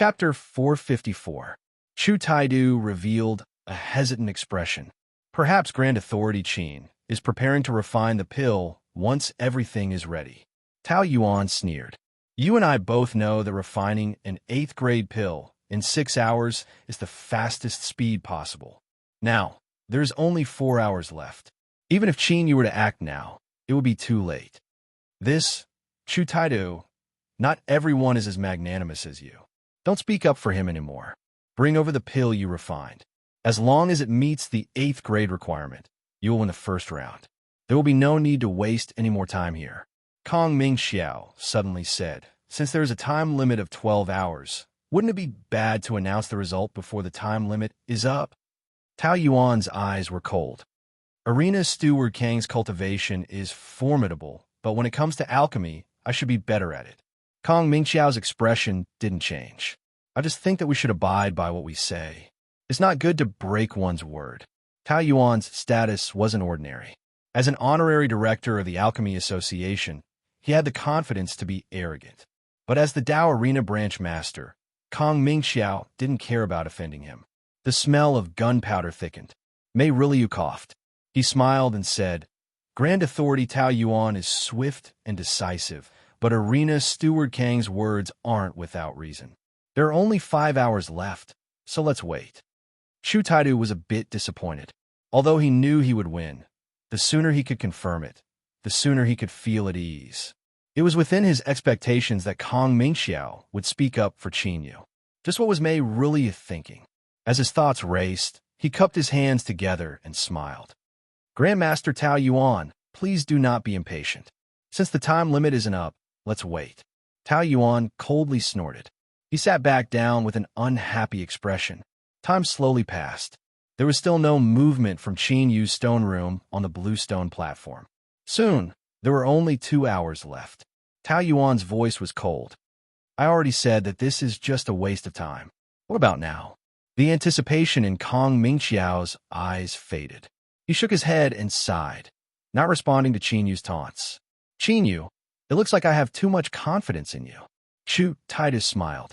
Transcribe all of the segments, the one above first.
Chapter 454. Chu Taidu revealed a hesitant expression. Perhaps Grand Authority Qin is preparing to refine the pill once everything is ready. Tao Yuan sneered. You and I both know that refining an 8th grade pill in 6 hours is the fastest speed possible. Now, there's only 4 hours left. Even if Qin Yu were to act now, it would be too late. This, Chu Taidu, not everyone is as magnanimous as you. Don't speak up for him anymore. Bring over the pill you refined. As long as it meets the 8th grade requirement, you will win the first round. There will be no need to waste any more time here. Kong Mingxiao suddenly said, since there is a time limit of 12 hours, wouldn't it be bad to announce the result before the time limit is up? Tao Yuan's eyes were cold. Arena Steward Kang's cultivation is formidable, but when it comes to alchemy, I should be better at it. Kong Mingxiao's expression didn't change. I just think that we should abide by what we say. It's not good to break one's word. Tao Yuan's status wasn't ordinary. As an honorary director of the Alchemy Association, he had the confidence to be arrogant. But as the Dao Arena branch master, Kong Mingxiao didn't care about offending him. The smell of gunpowder thickened. Mei Riliu coughed. He smiled and said, Grand Authority Tao Yuan is swift and decisive, but Arena Steward Kang's words aren't without reason. There are only 5 hours left, so let's wait. Chu Taidu was a bit disappointed. Although he knew he would win, the sooner he could confirm it, the sooner he could feel at ease. It was within his expectations that Kong Mingxiao would speak up for Qin Yu. Just what was Mei really thinking? As his thoughts raced, he cupped his hands together and smiled. Grandmaster Tao Yuan, please do not be impatient. Since the time limit isn't up, let's wait. Tao Yuan coldly snorted. He sat back down with an unhappy expression. Time slowly passed. There was still no movement from Qin Yu's stone room on the blue stone platform. Soon, there were only 2 hours left. Tao Yuan's voice was cold. I already said that this is just a waste of time. What about now? The anticipation in Kong Mingxiao's eyes faded. He shook his head and sighed, not responding to Qin Yu's taunts. Qin Yu, it looks like I have too much confidence in you. Chu Taidu smiled.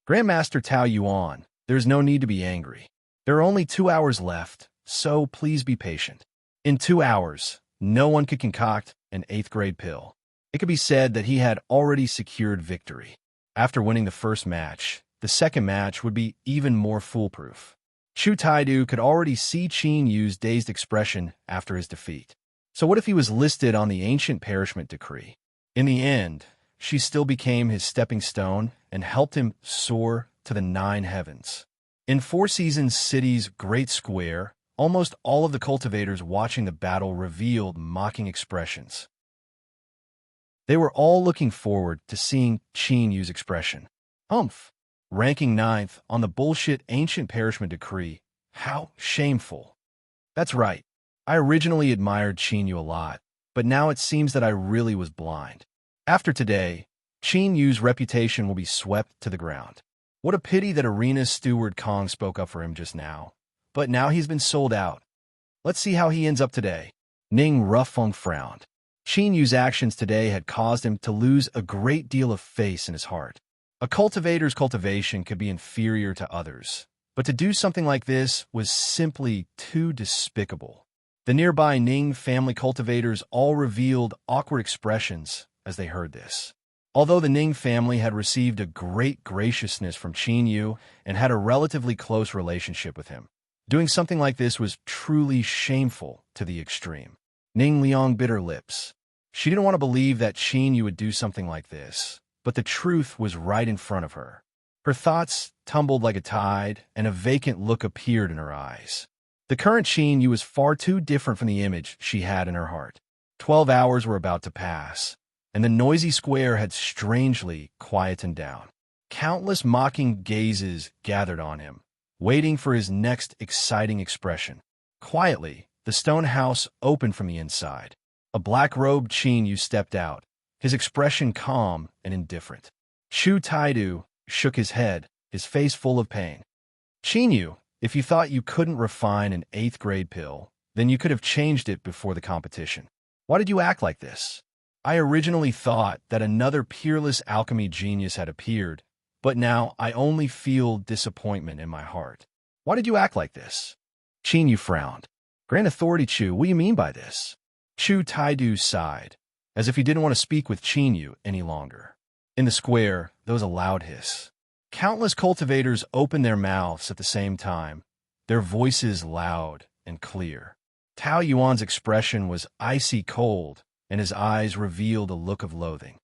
Grandmaster Tao Yuan, there is no need to be angry. There are only 2 hours left, so please be patient. In 2 hours, no one could concoct an 8th grade pill. It could be said that he had already secured victory. After winning the first match, the second match would be even more foolproof. Chu Taidu could already see Qin Yu's dazed expression after his defeat. So what if he was listed on the ancient perishment decree? In the end, she still became his stepping stone and helped him soar to the 9 heavens. In Four Seasons City's great square, almost all of the cultivators watching the battle revealed mocking expressions. They were all looking forward to seeing Qin Yu's expression. Humph! Ranking 9th on the bullshit ancient perishment decree. How shameful. That's right. I originally admired Qin Yu a lot, but now it seems that I really was blind. After today, Qin Yu's reputation will be swept to the ground. What a pity that Arena Steward Kong spoke up for him just now. But now he's been sold out. Let's see how he ends up today. Ning Rufeng frowned. Qin Yu's actions today had caused him to lose a great deal of faith in his heart. A cultivator's cultivation could be inferior to others, but to do something like this was simply too despicable. The nearby Ning family cultivators all revealed awkward expressions as they heard this. Although the Ning family had received a great graciousness from Qin Yu and had a relatively close relationship with him, doing something like this was truly shameful to the extreme. Ning Liang bit her lips. She didn't want to believe that Qin Yu would do something like this, but the truth was right in front of her. Her thoughts tumbled like a tide, and a vacant look appeared in her eyes. The current Qin Yu was far too different from the image she had in her heart. 12 hours were about to pass, and the noisy square had strangely quietened down. Countless mocking gazes gathered on him, waiting for his next exciting expression. Quietly, the stone house opened from the inside. A black-robed Qin Yu stepped out, his expression calm and indifferent. Chu Taidu shook his head, his face full of pain. Qin Yu, if you thought you couldn't refine an 8th grade pill, then you could have changed it before the competition. Why did you act like this? I originally thought that another peerless alchemy genius had appeared, But now I only feel disappointment in my heart. Why did you act like this? Yu frowned. Grand Authority Chu, what do you mean by this? Taidu sighed, as if he didn't want to speak with Yu any longer. In the square, there was a loud hiss. Countless cultivators opened their mouths at the same time, their voices loud and clear. Tao Yuan's expression was icy cold, and his eyes revealed a look of loathing.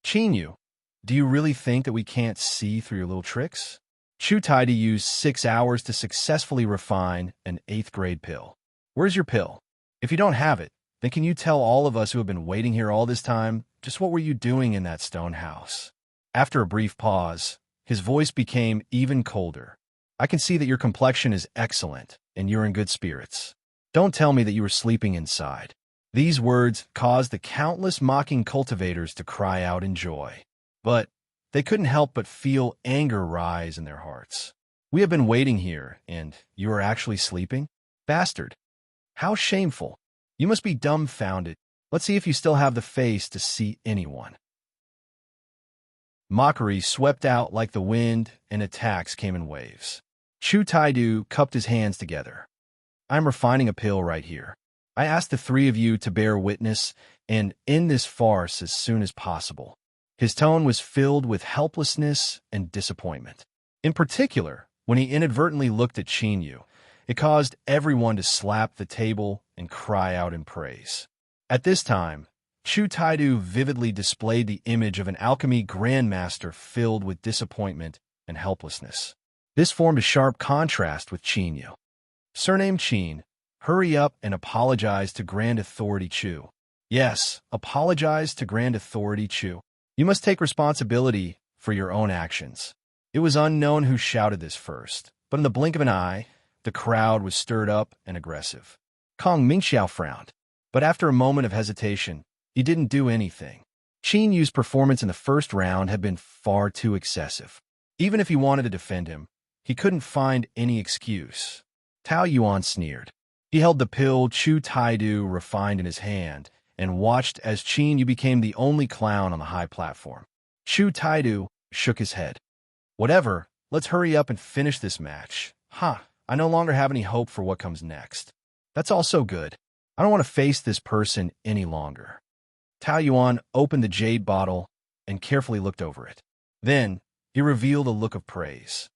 Yu, do you really think that we can't see through your little tricks? Taidu used 6 hours to successfully refine an 8th grade pill. Where's your pill? If you don't have it, then can you tell all of us who have been waiting here all this time, just what were you doing in that stone house? After a brief pause, his voice became even colder. I can see that your complexion is excellent, and you're in good spirits. Don't tell me that you were sleeping inside. These words caused the countless mocking cultivators to cry out in joy. But they couldn't help but feel anger rise in their hearts. We have been waiting here, and you are actually sleeping? Bastard. How shameful. You must be dumbfounded. Let's see if you still have the face to see anyone. Mockery swept out like the wind, and attacks came in waves. Taidu cupped his hands together. I'm refining a pill right here. I ask the 3 of you to bear witness and end this farce as soon as possible. His tone was filled with helplessness and disappointment. In particular, when he inadvertently looked at Yu, it caused everyone to slap the table and cry out in praise. At this time, Taidu vividly displayed the image of an alchemy grandmaster filled with disappointment and helplessness. This formed a sharp contrast with Yu. Surnamed Qin, hurry up and apologize to Grand Authority Chu. Yes, apologize to Grand Authority Chu. You must take responsibility for your own actions. It was unknown who shouted this first, but in the blink of an eye, the crowd was stirred up and aggressive. Kong Mingxiao frowned, but after a moment of hesitation, he didn't do anything. Qin Yu's performance in the first round had been far too excessive. Even if he wanted to defend him, he couldn't find any excuse. Tao Yuan sneered. He held the pill Taidu refined in his hand and watched as Qin Yu became the only clown on the high platform. Taidu shook his head. Whatever, let's hurry up and finish this match. I no longer have any hope for what comes next. That's all so good. I don't want to face this person any longer. Tao Yuan opened the jade bottle and carefully looked over it. Then, he revealed a look of praise.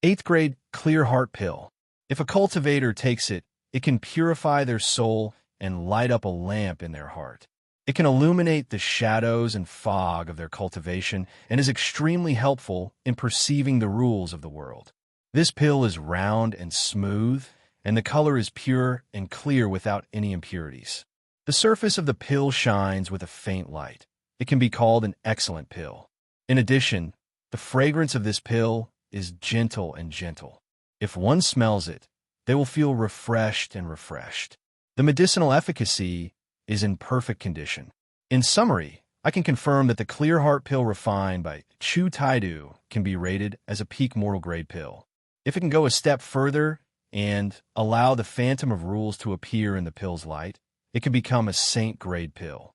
8th grade clear heart pill. If a cultivator takes it, it can purify their soul and light up a lamp in their heart. It can illuminate the shadows and fog of their cultivation and is extremely helpful in perceiving the rules of the world. This pill is round and smooth, and the color is pure and clear without any impurities. The surface of the pill shines with a faint light. It can be called an excellent pill. In addition, the fragrance of this pill is gentle and gentle. If one smells it, they will feel refreshed and refreshed. The medicinal efficacy is in perfect condition. In summary, I can confirm that the Clear Heart pill refined by Taidu can be rated as a peak mortal grade pill. If it can go a step further and allow the phantom of rules to appear in the pill's light, it can become a saint grade pill.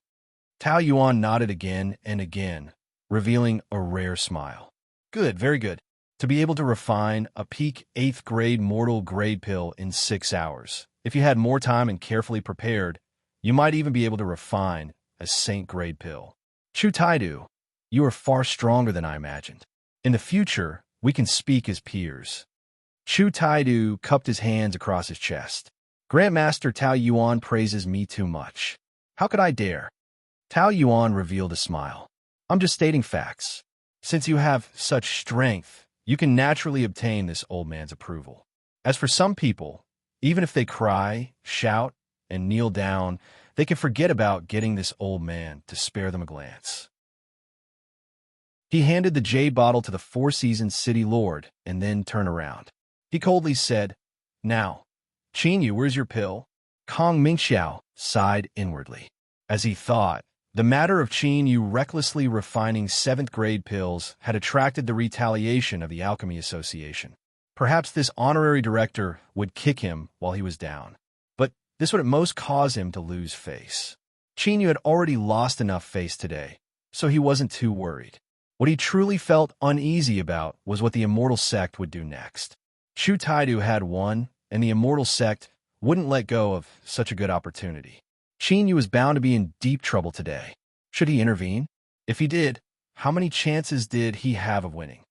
Tao Yuan nodded again and again, revealing a rare smile. Good, very good. To be able to refine a peak 8th grade mortal grade pill in 6 hours. If you had more time and carefully prepared, you might even be able to refine a saint grade pill. Taidu, you are far stronger than I imagined. In the future, we can speak as peers. Taidu cupped his hands across his chest. Grandmaster Tao Yuan praises me too much. How could I dare? Tao Yuan revealed a smile. I'm just stating facts. Since you have such strength, you can naturally obtain this old man's approval. As for some people, even if they cry, shout, and kneel down, they can forget about getting this old man to spare them a glance. He handed the jade bottle to the Four Seasons City Lord and then turned around. He coldly said, Now, Yu, where's your pill? Kong Mingxiao sighed inwardly. As he thought, the matter of Yu recklessly refining 7th grade pills had attracted the retaliation of the Alchemy Association. Perhaps this honorary director would kick him while he was down. But this would at most cause him to lose face. Yu had already lost enough face today, so he wasn't too worried. What he truly felt uneasy about was what the immortal sect would do next. Chu Taidu had won, and the immortal sect wouldn't let go of such a good opportunity. Qin Yu was bound to be in deep trouble today. Should he intervene? If he did, how many chances did he have of winning?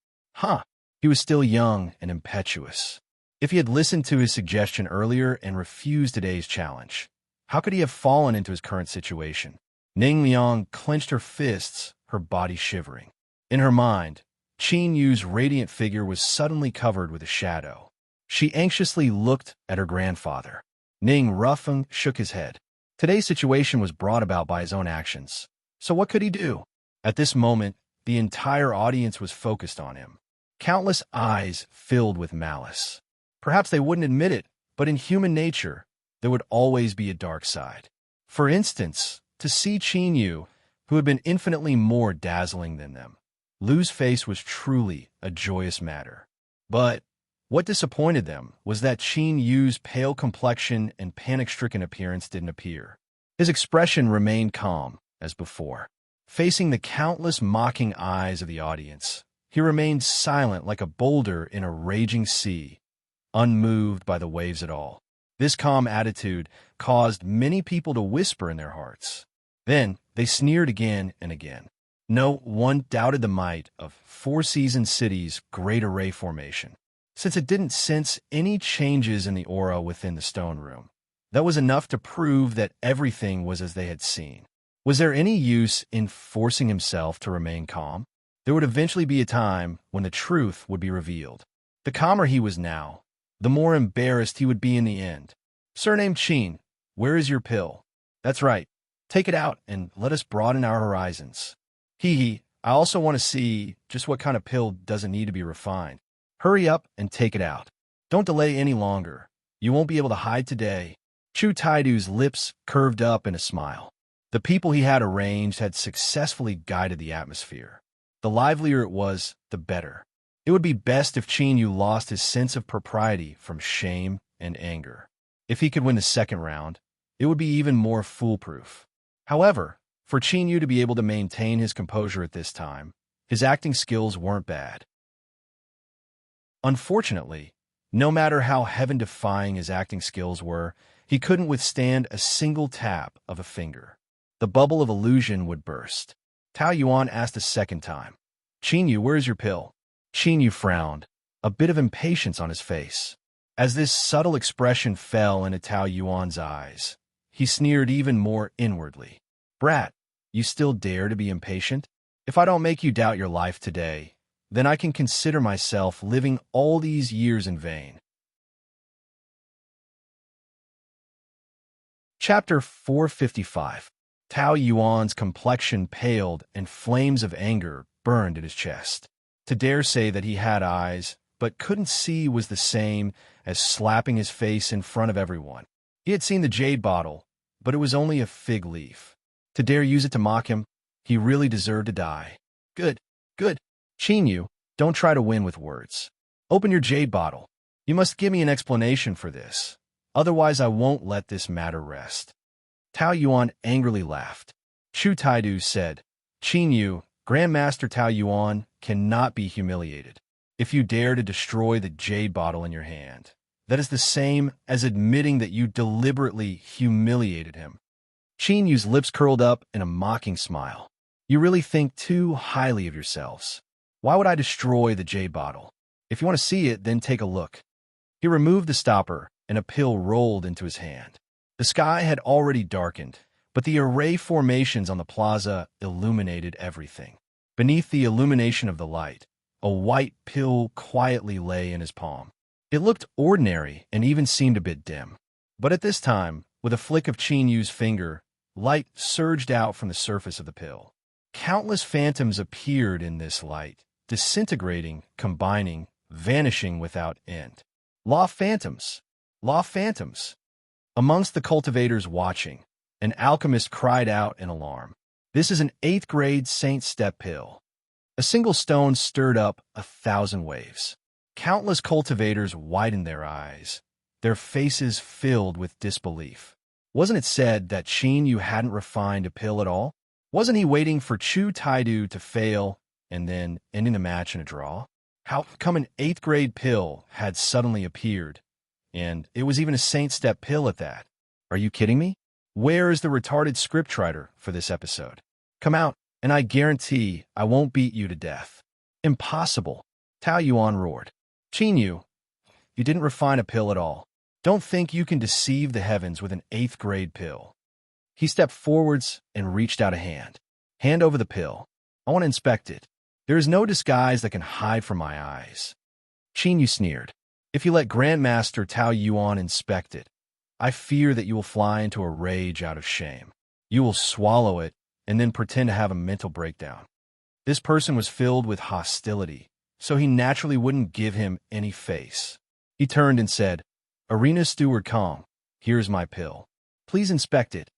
He was still young and impetuous. If he had listened to his suggestion earlier and refused today's challenge, how could he have fallen into his current situation? Ning Liang clenched her fists, her body shivering. In her mind, Qin Yu's radiant figure was suddenly covered with a shadow. She anxiously looked at her grandfather. Ning Rufeng shook his head. Today's situation was brought about by his own actions. So what could he do? At this moment, the entire audience was focused on him. Countless eyes filled with malice. Perhaps they wouldn't admit it, but in human nature, there would always be a dark side. For instance, to see Qin Yu, who had been infinitely more dazzling than them, lose face was truly a joyous matter. But what disappointed them was that Qin Yu's pale complexion and panic-stricken appearance didn't appear. His expression remained calm, as before. Facing the countless mocking eyes of the audience, he remained silent like a boulder in a raging sea, unmoved by the waves at all. This calm attitude caused many people to whisper in their hearts. Then they sneered again and again. No one doubted the might of Four Seasons City's Great Array formation, since it didn't sense any changes in the aura within the stone room. That was enough to prove that everything was as they had seen. Was there any use in forcing himself to remain calm? There would eventually be a time when the truth would be revealed. The calmer he was now, the more embarrassed he would be in the end. Surnamed Qin, where is your pill? That's right. Take it out and let us broaden our horizons. I also want to see just what kind of pill doesn't need to be refined. Hurry up and take it out. Don't delay any longer. You won't be able to hide today. Chu Taidu's lips curved up in a smile. The people he had arranged had successfully guided the atmosphere. The livelier it was, the better. It would be best if Qin Yu lost his sense of propriety from shame and anger. If he could win the second round, it would be even more foolproof. However, for Qin Yu to be able to maintain his composure at this time, his acting skills weren't bad. Unfortunately, no matter how heaven-defying his acting skills were, he couldn't withstand a single tap of a finger. The bubble of illusion would burst. Tao Yuan asked a second time, Qin Yu, where is your pill? Qin Yu frowned, a bit of impatience on his face. As this subtle expression fell into Tao Yuan's eyes, he sneered even more inwardly. Brat, you still dare to be impatient? If I don't make you doubt your life today, then I can consider myself living all these years in vain. Chapter 455. Tao Yuan's complexion paled and flames of anger burned at his chest. To dare say that he had eyes, but couldn't see was the same as slapping his face in front of everyone. He had seen the jade bottle, but it was only a fig leaf. To dare use it to mock him, he really deserved to die. Good. Qin Yu, don't try to win with words. Open your jade bottle. You must give me an explanation for this. Otherwise, I won't let this matter rest. Tao Yuan angrily laughed. Chu Taidu said, Qin Yu, Grandmaster Tao Yuan cannot be humiliated. If you dare to destroy the jade bottle in your hand, that is the same as admitting that you deliberately humiliated him. Qin Yu's lips curled up in a mocking smile. You really think too highly of yourselves. Why would I destroy the jade bottle? If you want to see it, then take a look. He removed the stopper, and a pill rolled into his hand. The sky had already darkened, but the array formations on the plaza illuminated everything. Beneath the illumination of the light, a white pill quietly lay in his palm. It looked ordinary and even seemed a bit dim. But at this time, with a flick of Qin Yu's finger, light surged out from the surface of the pill. Countless phantoms appeared in this light, disintegrating, combining, vanishing without end. Law phantoms! Law phantoms! Amongst the cultivators watching, an alchemist cried out in alarm. This is an 8th grade Saint Step pill. A single stone stirred up 1,000 waves. Countless cultivators widened their eyes, their faces filled with disbelief. Wasn't it said that Qin Yu hadn't refined a pill at all? Wasn't he waiting for Chu Taidu to fail and then ending the match in a draw? How come an 8th grade pill had suddenly appeared, and it was even a Saint Step pill at that? Are you kidding me? Where is the retarded scriptwriter for this episode? Come out, and I guarantee I won't beat you to death. Impossible, Tao Yuan roared. Qin Yu, you didn't refine a pill at all. Don't think you can deceive the heavens with an 8th grade pill. He stepped forwards and reached out a hand. Hand over the pill. I want to inspect it. There is no disguise that can hide from my eyes. Qin Yu sneered. If you let Grandmaster Tao Yuan inspect it, I fear that you will fly into a rage out of shame. You will swallow it and then pretend to have a mental breakdown. This person was filled with hostility, so he naturally wouldn't give him any face. He turned and said, Arena Steward Kong, here's my pill. Please inspect it.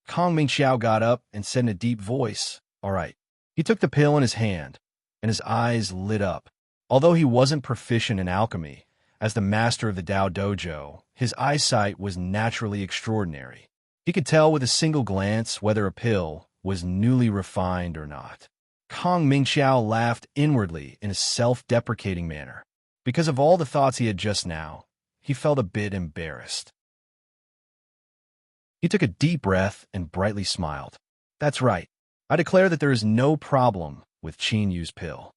Kong Mingxiao got up and said in a deep voice, all right. He took the pill in his hand, and his eyes lit up. Although he wasn't proficient in alchemy, as the master of the Dao Dojo, his eyesight was naturally extraordinary. He could tell with a single glance whether a pill was newly refined or not. Kong Mingxiao laughed inwardly in a self-deprecating manner. Because of all the thoughts he had just now, he felt a bit embarrassed. He took a deep breath and brightly smiled. That's right. I declare that there is no problem with Qin Yu's pill.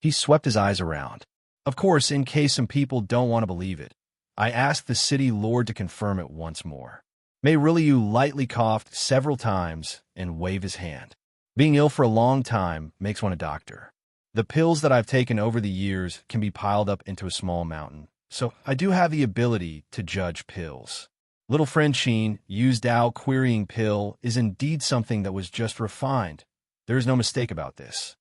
He swept his eyes around. Of course, in case some people don't want to believe it, I asked the city lord to confirm it once more. Mei Riliu lightly coughed several times and waved his hand. Being ill for a long time makes one a doctor. The pills that I've taken over the years can be piled up into a small mountain, so I do have the ability to judge pills. Little friend Qin Yu's Dao querying pill is indeed something that was just refined. There is no mistake about this.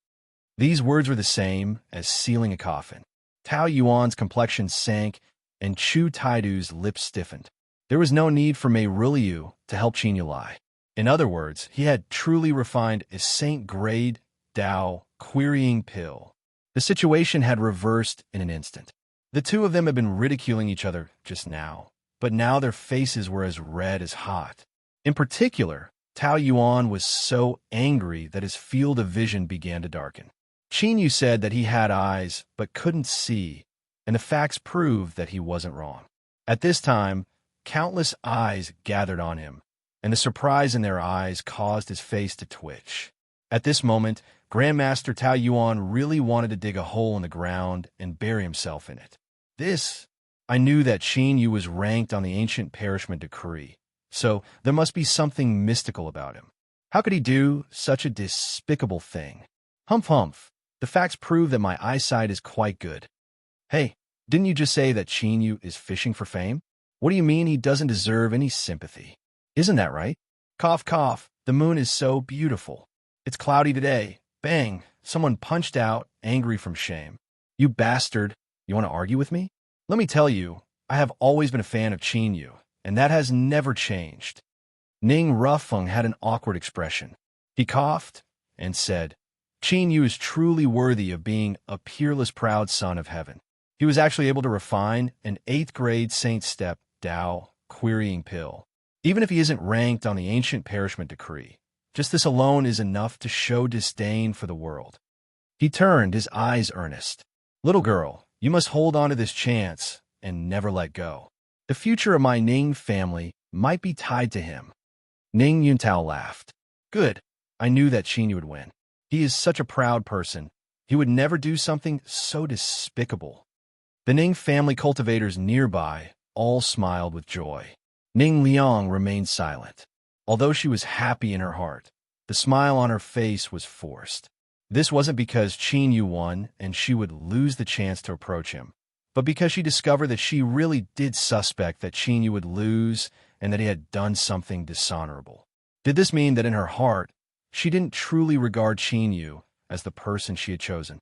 These words were the same as sealing a coffin. Tao Yuan's complexion sank, and Chu Taidu's lips stiffened. There was no need for Mei Riliu to help Qin Yu lie. In other words, he had truly refined a Saint-grade Dao querying pill. The situation had reversed in an instant. The two of them had been ridiculing each other just now, but now their faces were as red as hot. In particular, Tao Yuan was so angry that his field of vision began to darken. Qin Yu said that he had eyes but couldn't see, and the facts proved that he wasn't wrong. At this time, countless eyes gathered on him, and the surprise in their eyes caused his face to twitch. At this moment, Grandmaster Tao Yuan really wanted to dig a hole in the ground and bury himself in it. I knew that Qin Yu was ranked on the ancient perishment decree, so there must be something mystical about him. How could he do such a despicable thing? Humph humph. The facts prove that my eyesight is quite good. Hey, didn't you just say that Qin Yu is fishing for fame? What do you mean he doesn't deserve any sympathy? Isn't that right? Cough, cough. The moon is so beautiful. It's cloudy today. Bang. Someone punched out, angry from shame. You bastard. You want to argue with me? Let me tell you, I have always been a fan of Qin Yu, and that has never changed. Ning Rufeng had an awkward expression. He coughed and said, Qin Yu is truly worthy of being a peerless proud son of heaven. He was actually able to refine an 8th grade Saint Step Dao querying pill. Even if he isn't ranked on the ancient perishment decree, just this alone is enough to show disdain for the world. He turned, his eyes earnest. Little girl, you must hold on to this chance and never let go. The future of my Ning family might be tied to him. Ning Yuntao laughed. Good. I knew that Qin Yu would win. He is such a proud person. He would never do something so despicable. The Ning family cultivators nearby all smiled with joy. Ning Liang remained silent. Although she was happy in her heart, the smile on her face was forced. This wasn't because Qin Yu won and she would lose the chance to approach him, but because she discovered that she really did suspect that Qin Yu would lose and that he had done something dishonorable. Did this mean that in her heart, she didn't truly regard Qin Yu as the person she had chosen?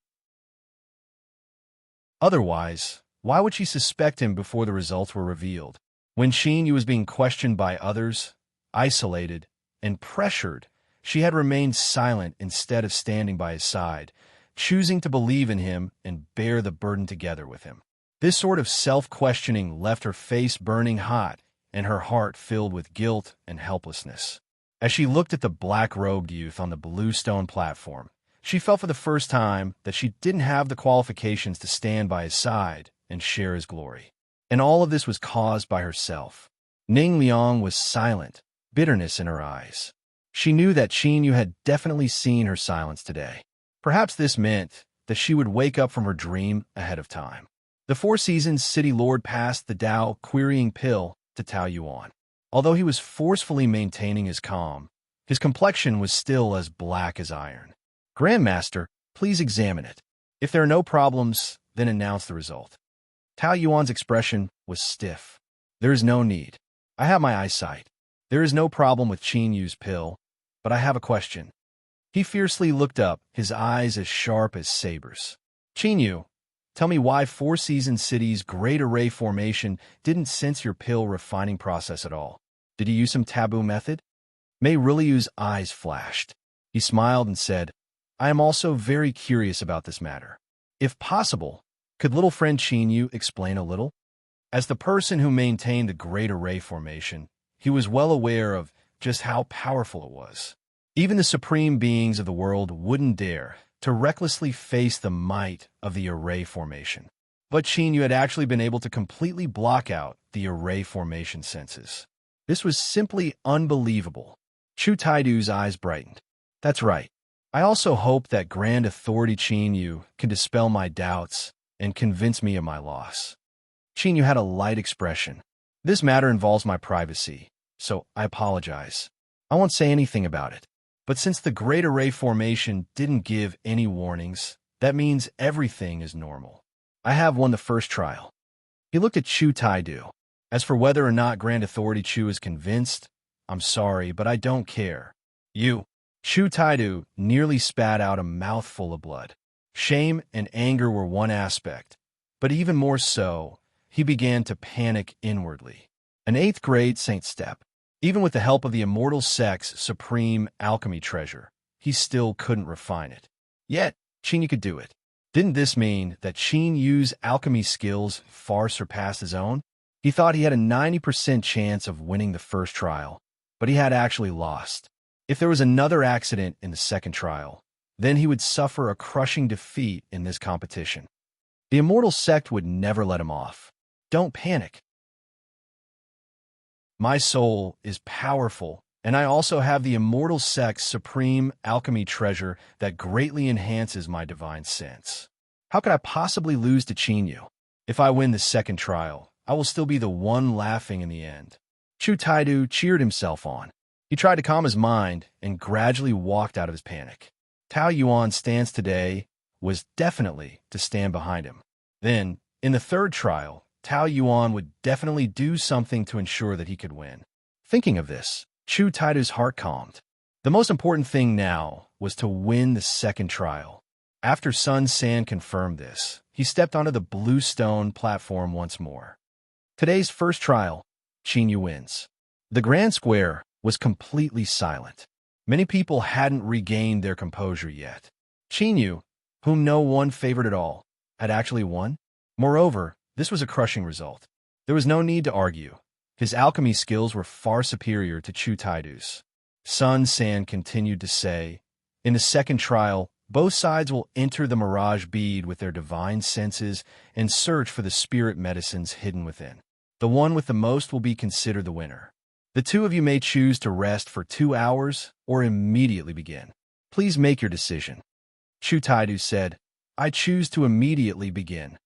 Otherwise, why would she suspect him before the results were revealed? When Qin Yu was being questioned by others, isolated, and pressured, she had remained silent instead of standing by his side, choosing to believe in him and bear the burden together with him. This sort of self-questioning left her face burning hot and her heart filled with guilt and helplessness. As she looked at the black-robed youth on the blue stone platform, She felt for the first time that she didn't have the qualifications to stand by his side and share his glory. And all of this was caused by herself. Ning Liang was silent, bitterness in her eyes. She knew that Qin Yu had definitely seen her silence today. Perhaps this meant that she would wake up from her dream ahead of time. The Four Seasons City Lord passed the Tao querying pill to Tao Yuan. Although he was forcefully maintaining his calm, his complexion was still as black as iron. Grandmaster, please examine it. If there are no problems, then announce the result. Tao Yuan's expression was stiff. There is no need. I have my eyesight. There is no problem with Qin Yu's pill, but I have a question. He fiercely looked up, his eyes as sharp as sabers. Qin Yu, tell me why Four Seasons City's Great Array formation didn't sense your pill refining process at all. Did he use some taboo method? Mei Riliyu's eyes flashed. He smiled and said, I am also very curious about this matter. If possible, could little friend Qin Yu explain a little? As the person who maintained the Great Array formation, he was well aware of just how powerful it was. Even the supreme beings of the world wouldn't dare to recklessly face the might of the Array formation. But Qin Yu had actually been able to completely block out the Array formation senses. This was simply unbelievable. Chu Taidu's eyes brightened. That's right. I also hope that Grand Authority Qin Yu can dispel my doubts and convince me of my loss. Qin Yu had a light expression. This matter involves my privacy, so I apologize. I won't say anything about it. But since the Great Array formation didn't give any warnings, that means everything is normal. I have won the first trial. He looked at Chu Taidu. As for whether or not Grand Authority Chu is convinced, I'm sorry, but I don't care. Chu Taidu nearly spat out a mouthful of blood. Shame and anger were one aspect, but even more so, he began to panic inwardly. An 8th grade Saint Step. Even with the help of the immortal sex supreme alchemy treasure, he still couldn't refine it. Yet, Qin Yu could do it. Didn't this mean that Qin Yu's alchemy skills far surpassed his own? He thought he had a 90% chance of winning the first trial, but he had actually lost. If there was another accident in the second trial, then he would suffer a crushing defeat in this competition. The immortal sect would never let him off. Don't panic. My soul is powerful, and I also have the immortal sect's supreme alchemy treasure that greatly enhances my divine sense. How could I possibly lose to Qin Yu? If I win the second trial, I will still be the one laughing in the end. Chu Taidu cheered himself on. He tried to calm his mind and gradually walked out of his panic. Tao Yuan's stance today was definitely to stand behind him. Then, in the third trial, Tao Yuan would definitely do something to ensure that he could win. Thinking of this, Chu Taidu's heart calmed. The most important thing now was to win the second trial. After Sun San confirmed this, he stepped onto the blue stone platform once more. Today's first trial, Qin Yu wins. The Grand Square was completely silent. Many people hadn't regained their composure yet. Qin Yu, whom no one favored at all, had actually won. Moreover, this was a crushing result. There was no need to argue. His alchemy skills were far superior to Chu Taidu's. Sun San continued to say, in the second trial, both sides will enter the mirage bead with their divine senses and search for the spirit medicines hidden within. The one with the most will be considered the winner. The two of you may choose to rest for 2 hours or immediately begin. Please make your decision. Chu Taidu said, I choose to immediately begin.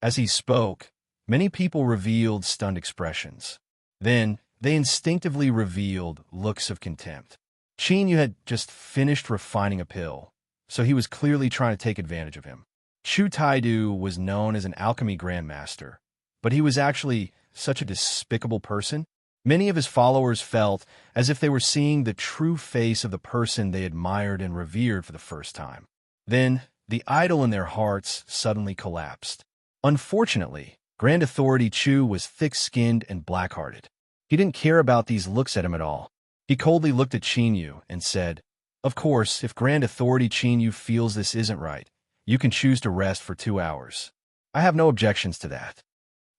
As he spoke, many people revealed stunned expressions. Then, they instinctively revealed looks of contempt. Qin Yu had just finished refining a pill, so he was clearly trying to take advantage of him. Chu Taidu was known as an alchemy grandmaster, but he was actually such a despicable person. Many of his followers felt as if they were seeing the true face of the person they admired and revered for the first time. Then, the idol in their hearts suddenly collapsed. Unfortunately, Grand Authority Chu was thick-skinned and black-hearted. He didn't care about these looks at him at all. He coldly looked at Qin Yu and said, Of course, if Grand Authority Qin Yu feels this isn't right, you can choose to rest for 2 hours. I have no objections to that.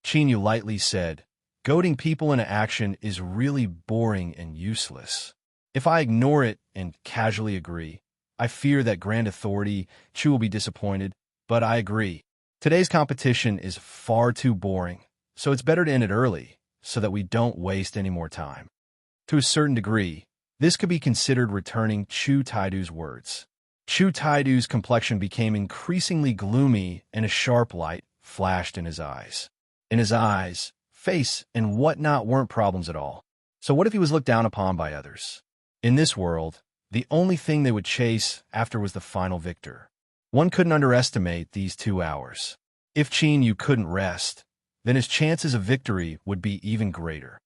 Qin Yu lightly said, Goading people into action is really boring and useless. If I ignore it and casually agree, I fear that Grand Authority Chu will be disappointed, but I agree. Today's competition is far too boring, so it's better to end it early so that we don't waste any more time. To a certain degree, this could be considered returning Chu Taidu's words. Chu Taidu's complexion became increasingly gloomy and a sharp light flashed in his eyes. In his eyes, face, and whatnot weren't problems at all. So what if he was looked down upon by others? In this world, the only thing they would chase after was the final victor. One couldn't underestimate these 2 hours. If Qin Yu couldn't rest, then his chances of victory would be even greater.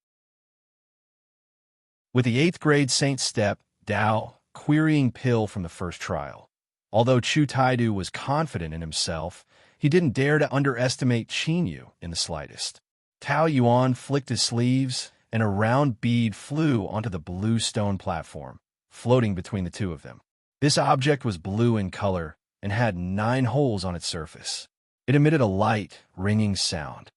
With the 8th grade Saint Step, Dao, querying pill from the first trial. Although Chu Taidu was confident in himself, he didn't dare to underestimate Qin Yu in the slightest. Tao Yuan flicked his sleeves, and a round bead flew onto the blue stone platform, floating between the two of them. This object was blue in color and had 9 holes on its surface. It emitted a light, ringing sound.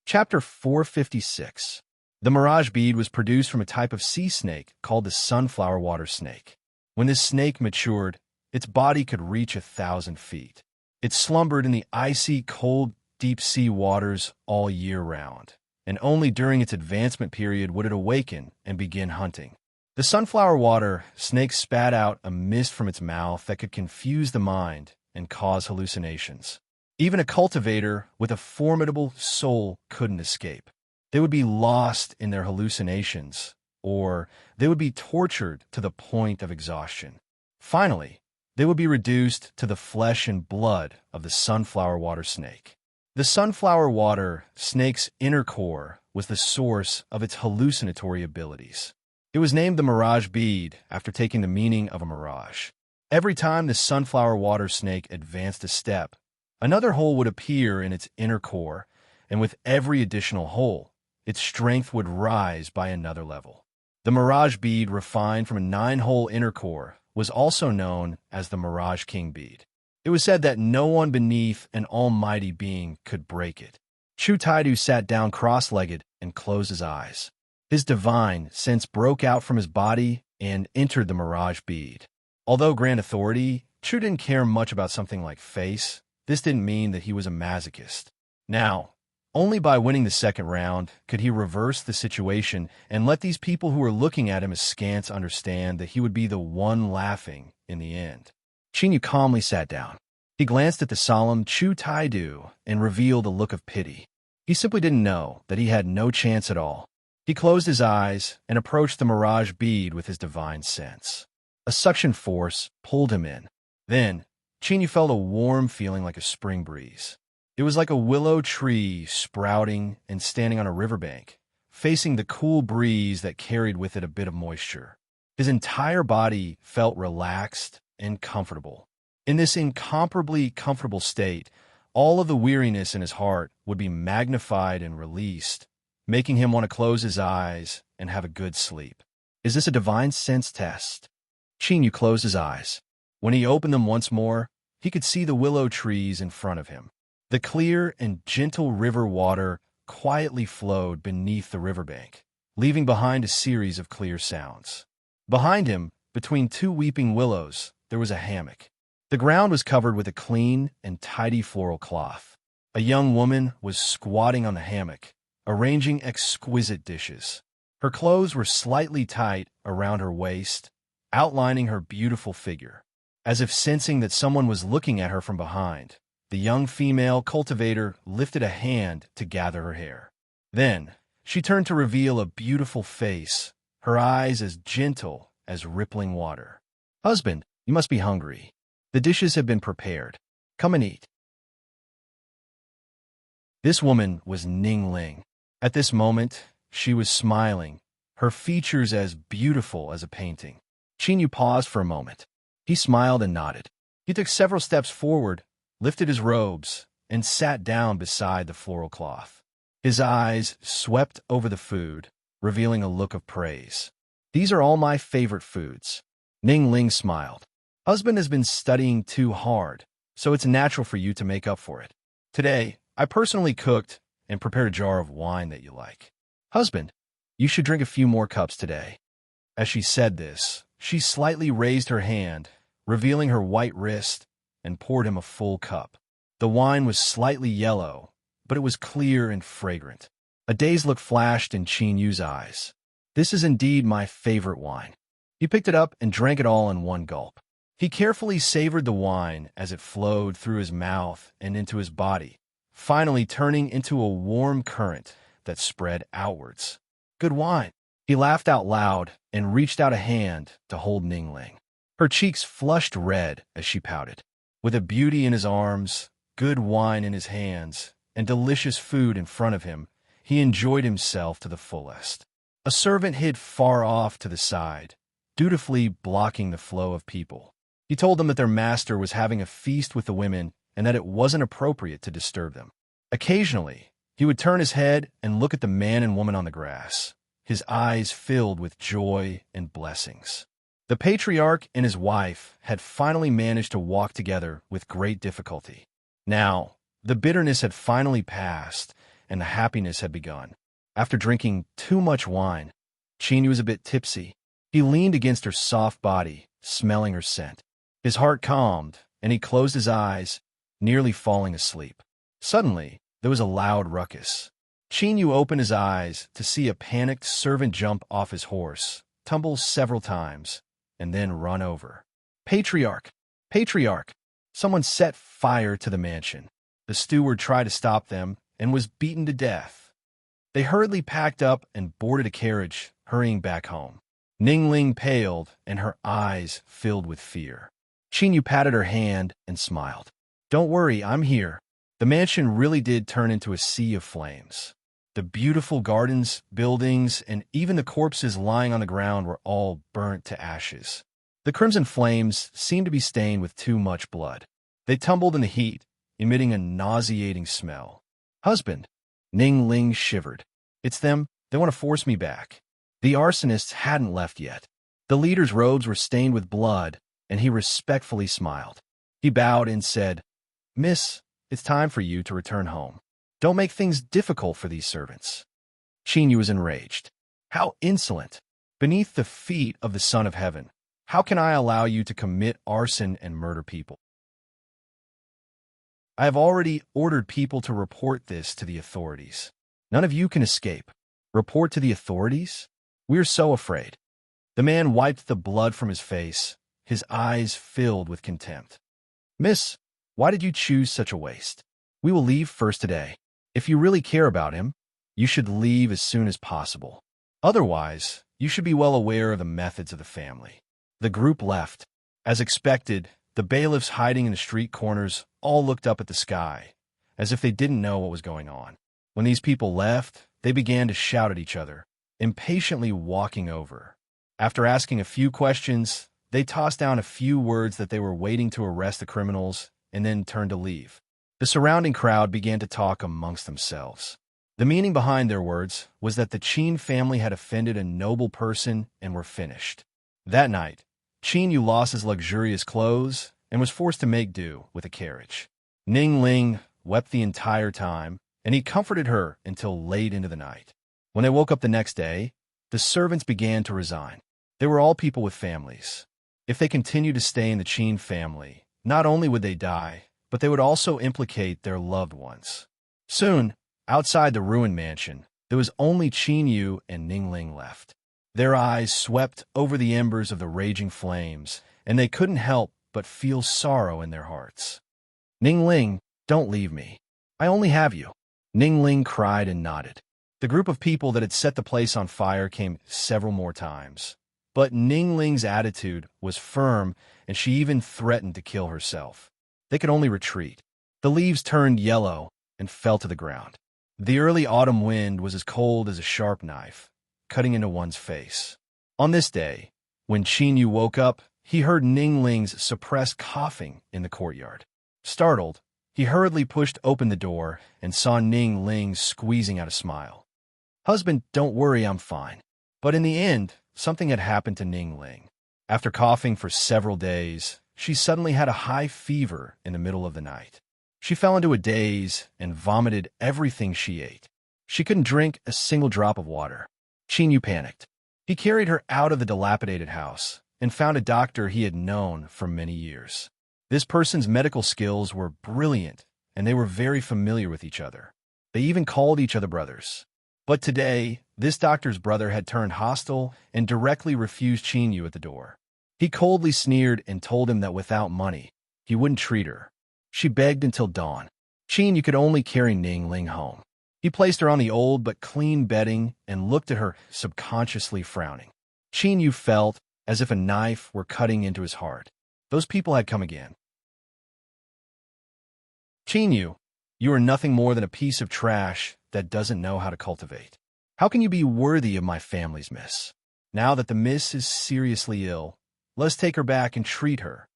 Chapter 456. The mirage bead was produced from a type of sea snake called the sunflower water snake. When this snake matured, its body could reach 1,000 feet. It slumbered in the icy, cold, deep-sea waters all year round, and only during its advancement period would it awaken and begin hunting. The sunflower water snake spat out a mist from its mouth that could confuse the mind and cause hallucinations. Even a cultivator with a formidable soul couldn't escape. They would be lost in their hallucinations, or they would be tortured to the point of exhaustion. Finally, they would be reduced to the flesh and blood of the sunflower water snake. The sunflower water snake's inner core was the source of its hallucinatory abilities. It was named the mirage bead after taking the meaning of a mirage. Every time the sunflower water snake advanced a step, another hole would appear in its inner core, and with every additional hole, its strength would rise by another level. The mirage bead, refined from a 9-hole inner core, was also known as the Mirage King bead. It was said that no one beneath an almighty being could break it. Chu Taidu sat down cross-legged and closed his eyes. His divine sense broke out from his body and entered the mirage bead. Although Grand Authority, Chu didn't care much about something like face. This didn't mean that he was a masochist. Now, only by winning the second round could he reverse the situation and let these people who were looking at him askance understand that he would be the one laughing in the end. Qin Yu calmly sat down. He glanced at the solemn Chu Taidu and revealed a look of pity. He simply didn't know that he had no chance at all. He closed his eyes and approached the mirage bead with his divine sense. A suction force pulled him in. Then, Qin Yu felt a warm feeling like a spring breeze. It was like a willow tree sprouting and standing on a riverbank, facing the cool breeze that carried with it a bit of moisture. His entire body felt relaxed and comfortable. In this incomparably comfortable state, all of the weariness in his heart would be magnified and released, making him want to close his eyes and have a good sleep. Is this a divine sense test? Qin Yu closed his eyes. When he opened them once more, he could see the willow trees in front of him. The clear and gentle river water quietly flowed beneath the riverbank, leaving behind a series of clear sounds. Behind him, between 2 weeping willows, there was a hammock. The ground was covered with a clean and tidy floral cloth. A young woman was squatting on the hammock, arranging exquisite dishes. Her clothes were slightly tight around her waist, outlining her beautiful figure. As if sensing that someone was looking at her from behind, the young female cultivator lifted a hand to gather her hair. Then, she turned to reveal a beautiful face, her eyes as gentle as rippling water. "Husband, you must be hungry. The dishes have been prepared. Come and eat." This woman was Ning Ling. At this moment, she was smiling, her features as beautiful as a painting. Qin Yu paused for a moment. He smiled and nodded. He took several steps forward, lifted his robes, and sat down beside the floral cloth. His eyes swept over the food, revealing a look of praise. "These are all my favorite foods." Ning Ling smiled. "Husband has been studying too hard, so it's natural for you to make up for it. Today, I personally cooked and prepared a jar of wine that you like. Husband, you should drink a few more cups today." As she said this, she slightly raised her hand, revealing her white wrist, and poured him a full cup. The wine was slightly yellow, but it was clear and fragrant. A dazed look flashed in Qin Yu's eyes. "This is indeed my favorite wine." He picked it up and drank it all in one gulp. He carefully savored the wine as it flowed through his mouth and into his body, finally turning into a warm current that spread outwards. "Good wine." He laughed out loud and reached out a hand to hold Ningling. Her cheeks flushed red as she pouted. With a beauty in his arms, good wine in his hands, and delicious food in front of him, he enjoyed himself to the fullest. A servant hid far off to the side, dutifully blocking the flow of people. He told them that their master was having a feast with the women and that it wasn't appropriate to disturb them. Occasionally, he would turn his head and look at the man and woman on the grass, his eyes filled with joy and blessings. The patriarch and his wife had finally managed to walk together with great difficulty. Now, the bitterness had finally passed, and the happiness had begun. After drinking too much wine, Qin was a bit tipsy. He leaned against her soft body, smelling her scent. His heart calmed, and he closed his eyes, nearly falling asleep. Suddenly, there was a loud ruckus. Qin opened his eyes to see a panicked servant jump off his horse, tumble several times, and then run over. "Patriarch! Patriarch!" Someone set fire to the mansion. The steward tried to stop them and was beaten to death. They hurriedly packed up and boarded a carriage, hurrying back home. Ningling paled, and her eyes filled with fear. Qin patted her hand and smiled. "Don't worry, I'm here." The mansion really did turn into a sea of flames. The beautiful gardens, buildings, and even the corpses lying on the ground were all burnt to ashes. The crimson flames seemed to be stained with too much blood. They tumbled in the heat, emitting a nauseating smell. "Husband!" Ningling shivered. "It's them. They want to force me back." The arsonists hadn't left yet. The leader's robes were stained with blood, and he respectfully smiled. He bowed and said, "Miss, it's time for you to return home. Don't make things difficult for these servants." Qin was enraged. "How insolent! Beneath the feet of the Son of Heaven, how can I allow you to commit arson and murder people? I have already ordered people to report this to the authorities. None of you can escape. Report to the authorities? We are so afraid." The man wiped the blood from his face, his eyes filled with contempt. "Miss, why did you choose such a waste? We will leave first today. If you really care about him, you should leave as soon as possible. Otherwise, you should be well aware of the methods of the family." The group left. As expected, the bailiffs hiding in the street corners all looked up at the sky, as if they didn't know what was going on. When these people left, they began to shout at each other, impatiently walking over. After asking a few questions, they tossed down a few words that they were waiting to arrest the criminals and then turned to leave. The surrounding crowd began to talk amongst themselves. The meaning behind their words was that the Qin family had offended a noble person and were finished. That night, Qin lost his luxurious clothes and was forced to make do with a carriage. Ningling wept the entire time, and he comforted her until late into the night. When they woke up the next day, the servants began to resign. They were all people with families. If they continued to stay in the Qin family, not only would they die, but they would also implicate their loved ones. Soon, outside the ruined mansion, there was only Qin and Ningling left. Their eyes swept over the embers of the raging flames, and they couldn't help but feel sorrow in their hearts. "Ningling, don't leave me. I only have you." Ningling cried and nodded. The group of people that had set the place on fire came several more times. But Ningling's attitude was firm, and she even threatened to kill herself. They could only retreat. The leaves turned yellow and fell to the ground. The early autumn wind was as cold as a sharp knife, cutting into one's face. On this day, when Qin woke up, he heard Ningling's suppressed coughing in the courtyard. Startled, he hurriedly pushed open the door and saw Ningling squeezing out a smile. "Husband, don't worry, I'm fine." But in the end, something had happened to Ningling. After coughing for several days, she suddenly had a high fever in the middle of the night. She fell into a daze and vomited everything she ate. She couldn't drink a single drop of water. Qin panicked. He carried her out of the dilapidated house and found a doctor he had known for many years. This person's medical skills were brilliant, and they were very familiar with each other. They even called each other brothers. But today, this doctor's brother had turned hostile and directly refused Chinyu at the door. He coldly sneered and told him that without money, he wouldn't treat her. She begged until dawn. Chinyu could only carry Ningling home. He placed her on the old but clean bedding and looked at her, subconsciously frowning. Chinyu felt as if a knife were cutting into his heart. Those people had come again. Chinyu, you are nothing more than a piece of trash that doesn't know how to cultivate. How can you be worthy of my family's miss? Now that the miss is seriously ill, let's take her back and treat her.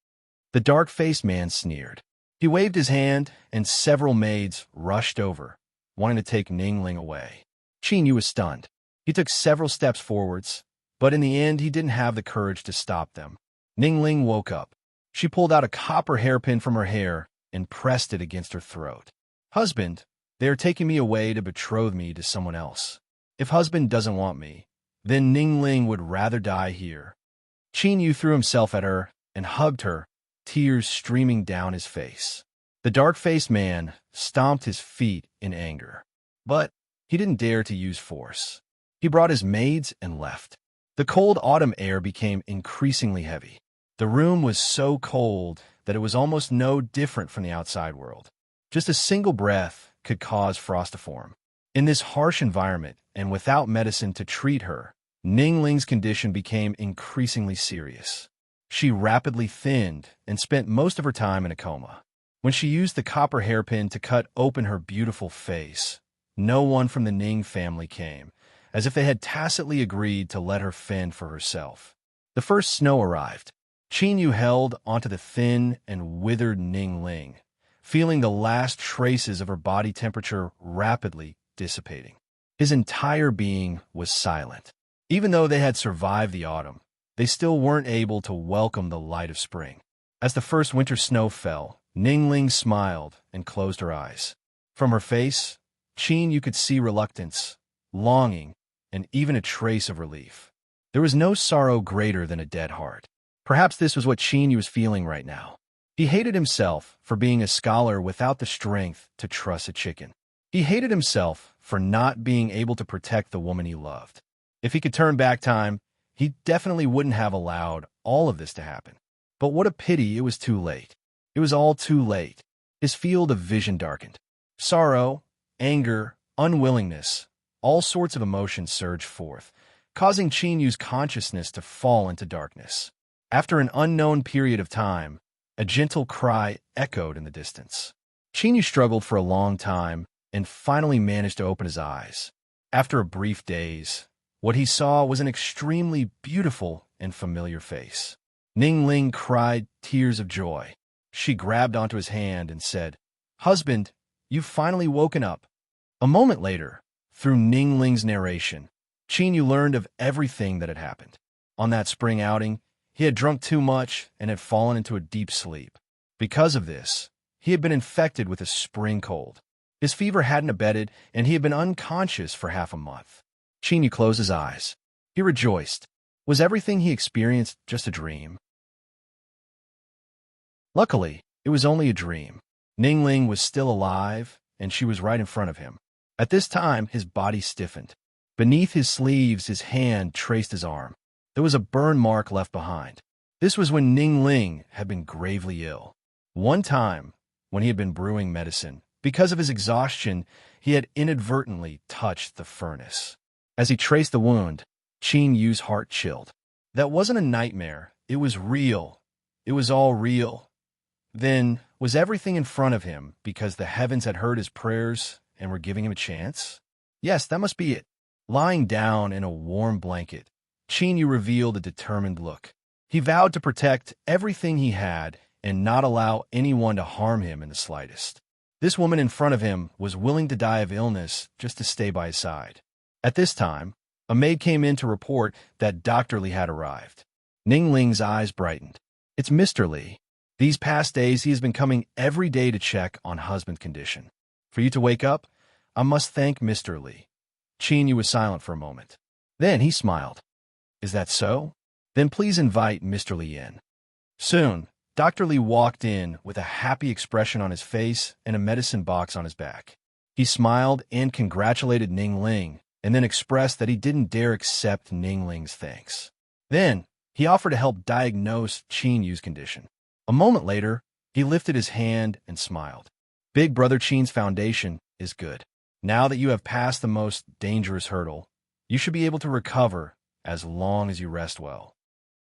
The dark-faced man sneered. He waved his hand, and several maids rushed over, wanting to take Ningling away. Chinyu was stunned. He took several steps forwards, but in the end he didn't have the courage to stop them. Ningling woke up. She pulled out a copper hairpin from her hair and pressed it against her throat. Husband, they are taking me away to betroth me to someone else. If husband doesn't want me, then Ningling would rather die here. Chinyu threw himself at her and hugged her, tears streaming down his face. The dark-faced man stomped his feet in anger, but he didn't dare to use force. He brought his maids and left. The cold autumn air became increasingly heavy. The room was so cold that it was almost no different from the outside world. Just a single breath could cause frost to form. In this harsh environment, and without medicine to treat her, Ningling's condition became increasingly serious. She rapidly thinned and spent most of her time in a coma. When she used the copper hairpin to cut open her beautiful face, no one from the Ning family came, as if they had tacitly agreed to let her fend for herself. The first snow arrived. Chinyu held onto the thin and withered Ningling, feeling the last traces of her body temperature rapidly dissipating. His entire being was silent. Even though they had survived the autumn, they still weren't able to welcome the light of spring. As the first winter snow fell, Ningling smiled and closed her eyes. From her face, Chinyu could see reluctance, longing, and even a trace of relief. There was no sorrow greater than a dead heart. Perhaps this was what Chinyu was feeling right now. He hated himself for being a scholar without the strength to truss a chicken. He hated himself for not being able to protect the woman he loved. If he could turn back time, he definitely wouldn't have allowed all of this to happen. But what a pity it was too late. It was all too late. His field of vision darkened. Sorrow, anger, unwillingness, all sorts of emotions surged forth, causing Chinyu's consciousness to fall into darkness. After an unknown period of time, a gentle cry echoed in the distance. Chinyu struggled for a long time and finally managed to open his eyes. After a brief daze, what he saw was an extremely beautiful and familiar face. Ningling cried tears of joy. She grabbed onto his hand and said, "Husband, you've finally woken up." A moment later, through Ningling's narration, Chinyu learned of everything that had happened. On that spring outing, he had drunk too much and had fallen into a deep sleep. Because of this, he had been infected with a spring cold. His fever hadn't abated, and he had been unconscious for half a month. Chinyu closed his eyes. He rejoiced. Was everything he experienced just a dream? Luckily, it was only a dream. Ningling was still alive, and she was right in front of him. At this time, his body stiffened. Beneath his sleeves, his hand traced his arm. There was a burn mark left behind. This was when Ningling had been gravely ill. One time, when he had been brewing medicine, because of his exhaustion, he had inadvertently touched the furnace. As he traced the wound, Chinyu's heart chilled. That wasn't a nightmare. It was real. It was all real. Then, was everything in front of him because the heavens had heard his prayers and were giving him a chance? Yes, that must be it. Lying down in a warm blanket, Chinyu revealed a determined look. He vowed to protect everything he had and not allow anyone to harm him in the slightest. This woman in front of him was willing to die of illness just to stay by his side. At this time, a maid came in to report that Dr. Li had arrived. Ningling's eyes brightened. "It's Mr. Li. These past days he has been coming every day to check on husband's condition. For you to wake up, I must thank Mr. Li." Chinyu was silent for a moment. Then he smiled. Is that so? Then please invite Mr. Li in. Soon, Dr. Li walked in with a happy expression on his face and a medicine box on his back. He smiled and congratulated Ning Ling, and then expressed that he didn't dare accept Ning Ling's thanks. Then, he offered to help diagnose Qin Yu's condition. A moment later, he lifted his hand and smiled. Big Brother Qin's foundation is good. Now that you have passed the most dangerous hurdle, you should be able to recover as long as you rest well.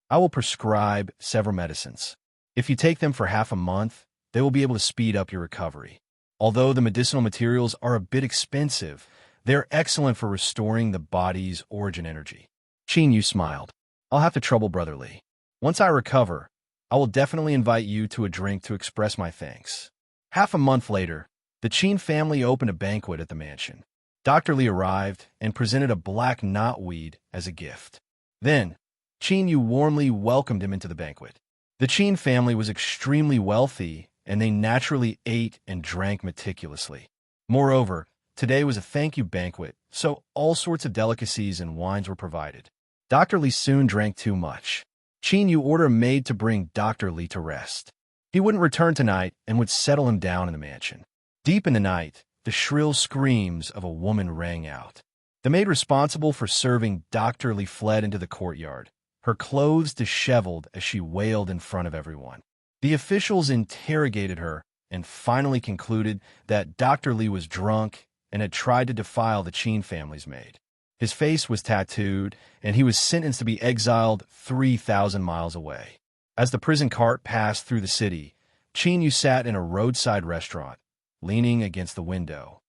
I will prescribe several medicines. If you take them for half a month, they will be able to speed up your recovery. Although the medicinal materials are a bit expensive, they're excellent for restoring the body's origin energy. Qin Yu smiled. I'll have to trouble Brother Li. Once I recover, I will definitely invite you to a drink to express my thanks. Half a month later, the Qin family opened a banquet at the mansion. Dr. Li arrived and presented a black knotweed as a gift. Then, Qin Yu warmly welcomed him into the banquet. The Qin family was extremely wealthy, and they naturally ate and drank meticulously. Moreover, today was a thank-you banquet, so all sorts of delicacies and wines were provided. Dr. Li soon drank too much. Qin Yu ordered a maid to bring Dr. Li to rest. He wouldn't return tonight and would settle him down in the mansion. Deep in the night, the shrill screams of a woman rang out. The maid responsible for serving Dr. Li fled into the courtyard, her clothes disheveled as she wailed in front of everyone. The officials interrogated her and finally concluded that Dr. Li was drunk and had tried to defile the Qin family's maid. His face was tattooed, and he was sentenced to be exiled 3,000 miles away. As the prison cart passed through the city, Qin Yu sat in a roadside restaurant, leaning against the window.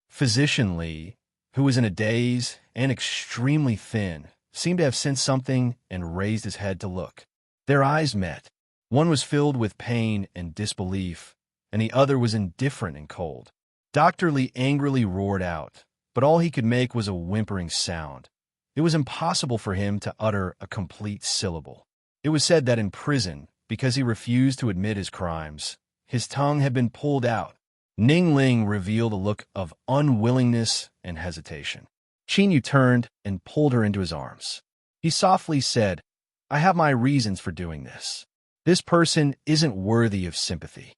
Physician Li, who was in a daze and extremely thin, seemed to have sensed something and raised his head to look. Their eyes met. One was filled with pain and disbelief, and the other was indifferent and cold. Dr. Li angrily roared out, but all he could make was a whimpering sound. It was impossible for him to utter a complete syllable. It was said that in prison, because he refused to admit his crimes, his tongue had been pulled out. Ning Ling revealed a look of unwillingness and hesitation. Qin Yu turned and pulled her into his arms. He softly said, I have my reasons for doing this. This person isn't worthy of sympathy.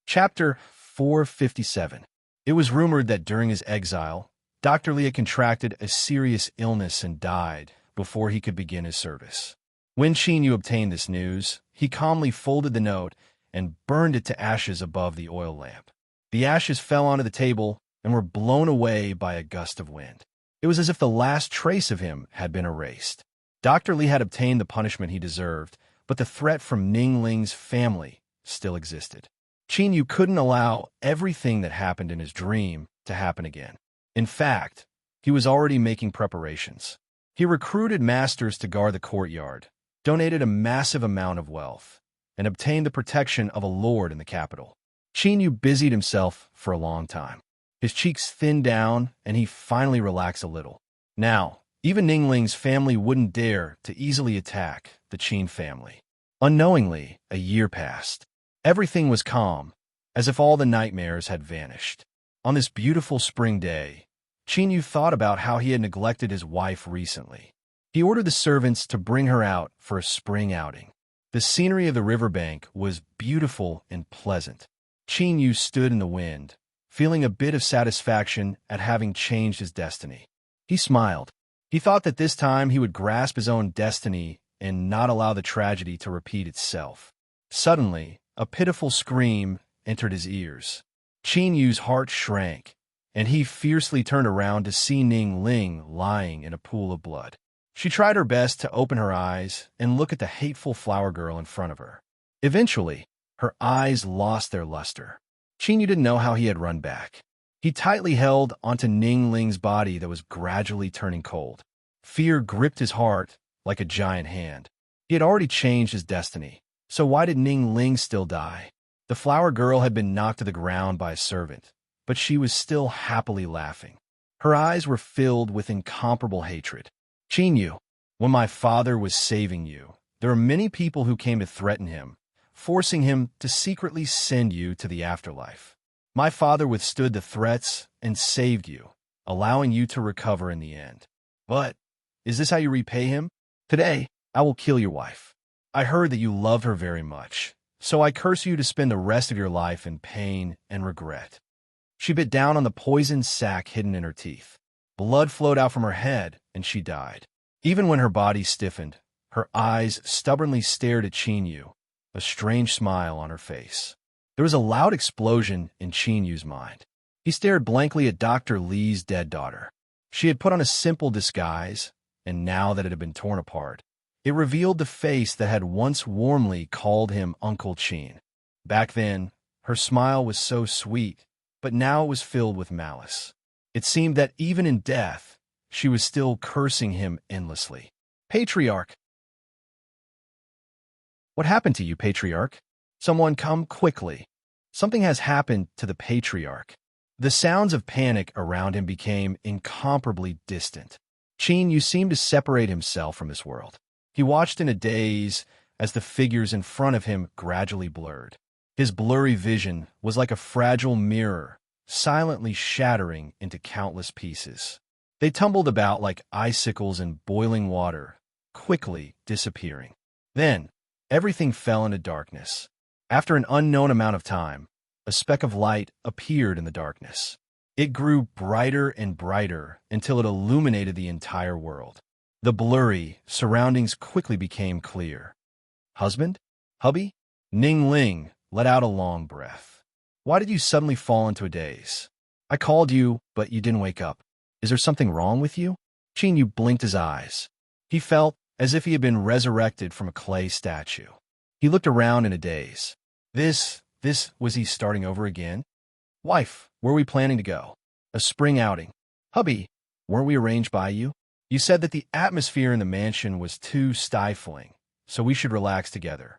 Chapter 457. It was rumored that during his exile, Dr. Li had contracted a serious illness and died before he could begin his service. When Qin Yu obtained this news, he calmly folded the note and burned it to ashes above the oil lamp. The ashes fell onto the table and were blown away by a gust of wind. It was as if the last trace of him had been erased. Dr. Li had obtained the punishment he deserved, but the threat from Ning Ling's family still existed. Qin Yu couldn't allow everything that happened in his dream to happen again. In fact, he was already making preparations. He recruited masters to guard the courtyard, donated a massive amount of wealth, and obtained the protection of a lord in the capital. Qin Yu busied himself for a long time. His cheeks thinned down, and he finally relaxed a little. Now, even Ning Ling's family wouldn't dare to easily attack the Qin family. Unknowingly, a year passed. Everything was calm, as if all the nightmares had vanished. On this beautiful spring day, Qin Yu thought about how he had neglected his wife recently. He ordered the servants to bring her out for a spring outing. The scenery of the riverbank was beautiful and pleasant. Qin Yu stood in the wind, feeling a bit of satisfaction at having changed his destiny. He smiled. He thought that this time he would grasp his own destiny and not allow the tragedy to repeat itself. Suddenly, a pitiful scream entered his ears. Qin Yu's heart shrank, and he fiercely turned around to see Ning Ling lying in a pool of blood. She tried her best to open her eyes and look at the hateful flower girl in front of her. Eventually, her eyes lost their luster. Qin Yu didn't know how he had run back. He tightly held onto Ning Ling's body that was gradually turning cold. Fear gripped his heart like a giant hand. He had already changed his destiny, so why did Ning Ling still die? The flower girl had been knocked to the ground by a servant, but she was still happily laughing. Her eyes were filled with incomparable hatred. Qin Yu, when my father was saving you, there were many people who came to threaten him, forcing him to secretly send you to the afterlife. My father withstood the threats and saved you, allowing you to recover in the end. But is this how you repay him? Today, I will kill your wife. I heard that you loved her very much, so I curse you to spend the rest of your life in pain and regret." She bit down on the poisoned sac hidden in her teeth. Blood flowed out from her head, and she died. Even when her body stiffened, her eyes stubbornly stared at Chinyu, a strange smile on her face. There was a loud explosion in Chinyu's mind. He stared blankly at Dr. Li's dead daughter. She had put on a simple disguise, and now that it had been torn apart, it revealed the face that had once warmly called him Uncle Chin. Back then, her smile was so sweet, but now it was filled with malice. It seemed that even in death, she was still cursing him endlessly. "Patriarch! What happened to you, Patriarch? Someone come quickly. Something has happened to the Patriarch." The sounds of panic around him became incomparably distant. Chin seemed to separate himself from this world. He watched in a daze as the figures in front of him gradually blurred. His blurry vision was like a fragile mirror, silently shattering into countless pieces. They tumbled about like icicles in boiling water, quickly disappearing. Then, everything fell into darkness. After an unknown amount of time, a speck of light appeared in the darkness. It grew brighter and brighter until it illuminated the entire world. The blurry surroundings quickly became clear. "Husband? Hubby?" Ning Ling let out a long breath. "Why did you suddenly fall into a daze? I called you, but you didn't wake up. Is there something wrong with you?" Chin blinked his eyes. He felt as if he had been resurrected from a clay statue. He looked around in a daze. This was he starting over again? "Wife, where are we planning to go?" "A spring outing." "Hubby, weren't we arranged by you? You said that the atmosphere in the mansion was too stifling, so we should relax together."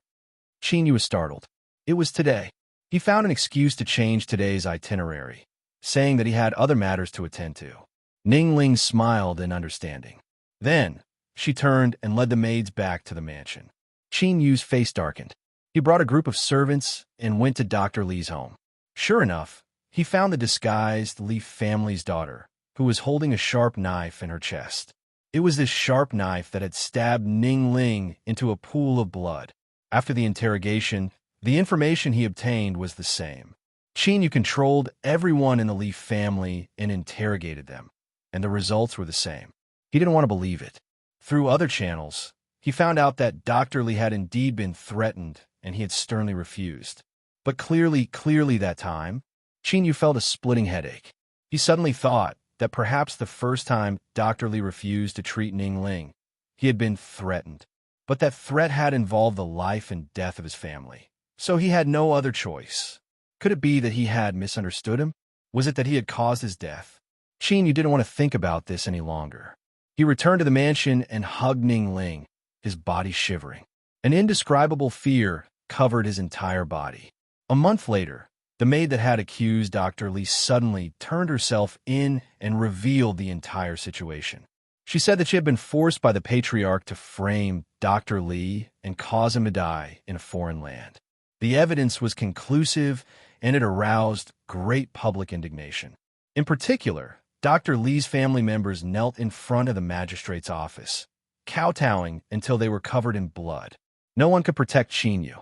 Chin was startled. It was today. He found an excuse to change today's itinerary, saying that he had other matters to attend to. Ning Ling smiled in understanding. Then, she turned and led the maids back to the mansion. Chin face darkened. He brought a group of servants and went to Dr. Li's home. Sure enough, he found the disguised Li family's daughter, who was holding a sharp knife in her chest. It was this sharp knife that had stabbed Ning Ling into a pool of blood. After the interrogation, the information he obtained was the same. Chin controlled everyone in the Li family and interrogated them, and the results were the same. He didn't want to believe it. Through other channels, he found out that Dr. Li had indeed been threatened, and he had sternly refused. But clearly that time, Chin felt a splitting headache. He suddenly thought that perhaps the first time Dr. Li refused to treat Ning Ling, he had been threatened. But that threat had involved the life and death of his family. So he had no other choice. Could it be that he had misunderstood him? Was it that he had caused his death? Chin didn't want to think about this any longer. He returned to the mansion and hugged Ning Ling, his body shivering. An indescribable fear covered his entire body. A month later, the maid that had accused Dr. Li suddenly turned herself in and revealed the entire situation. She said that she had been forced by the patriarch to frame Dr. Li and cause him to die in a foreign land. The evidence was conclusive, and it aroused great public indignation. In particular, Dr. Li's family members knelt in front of the magistrate's office, kowtowing until they were covered in blood. No one could protect Chinyu.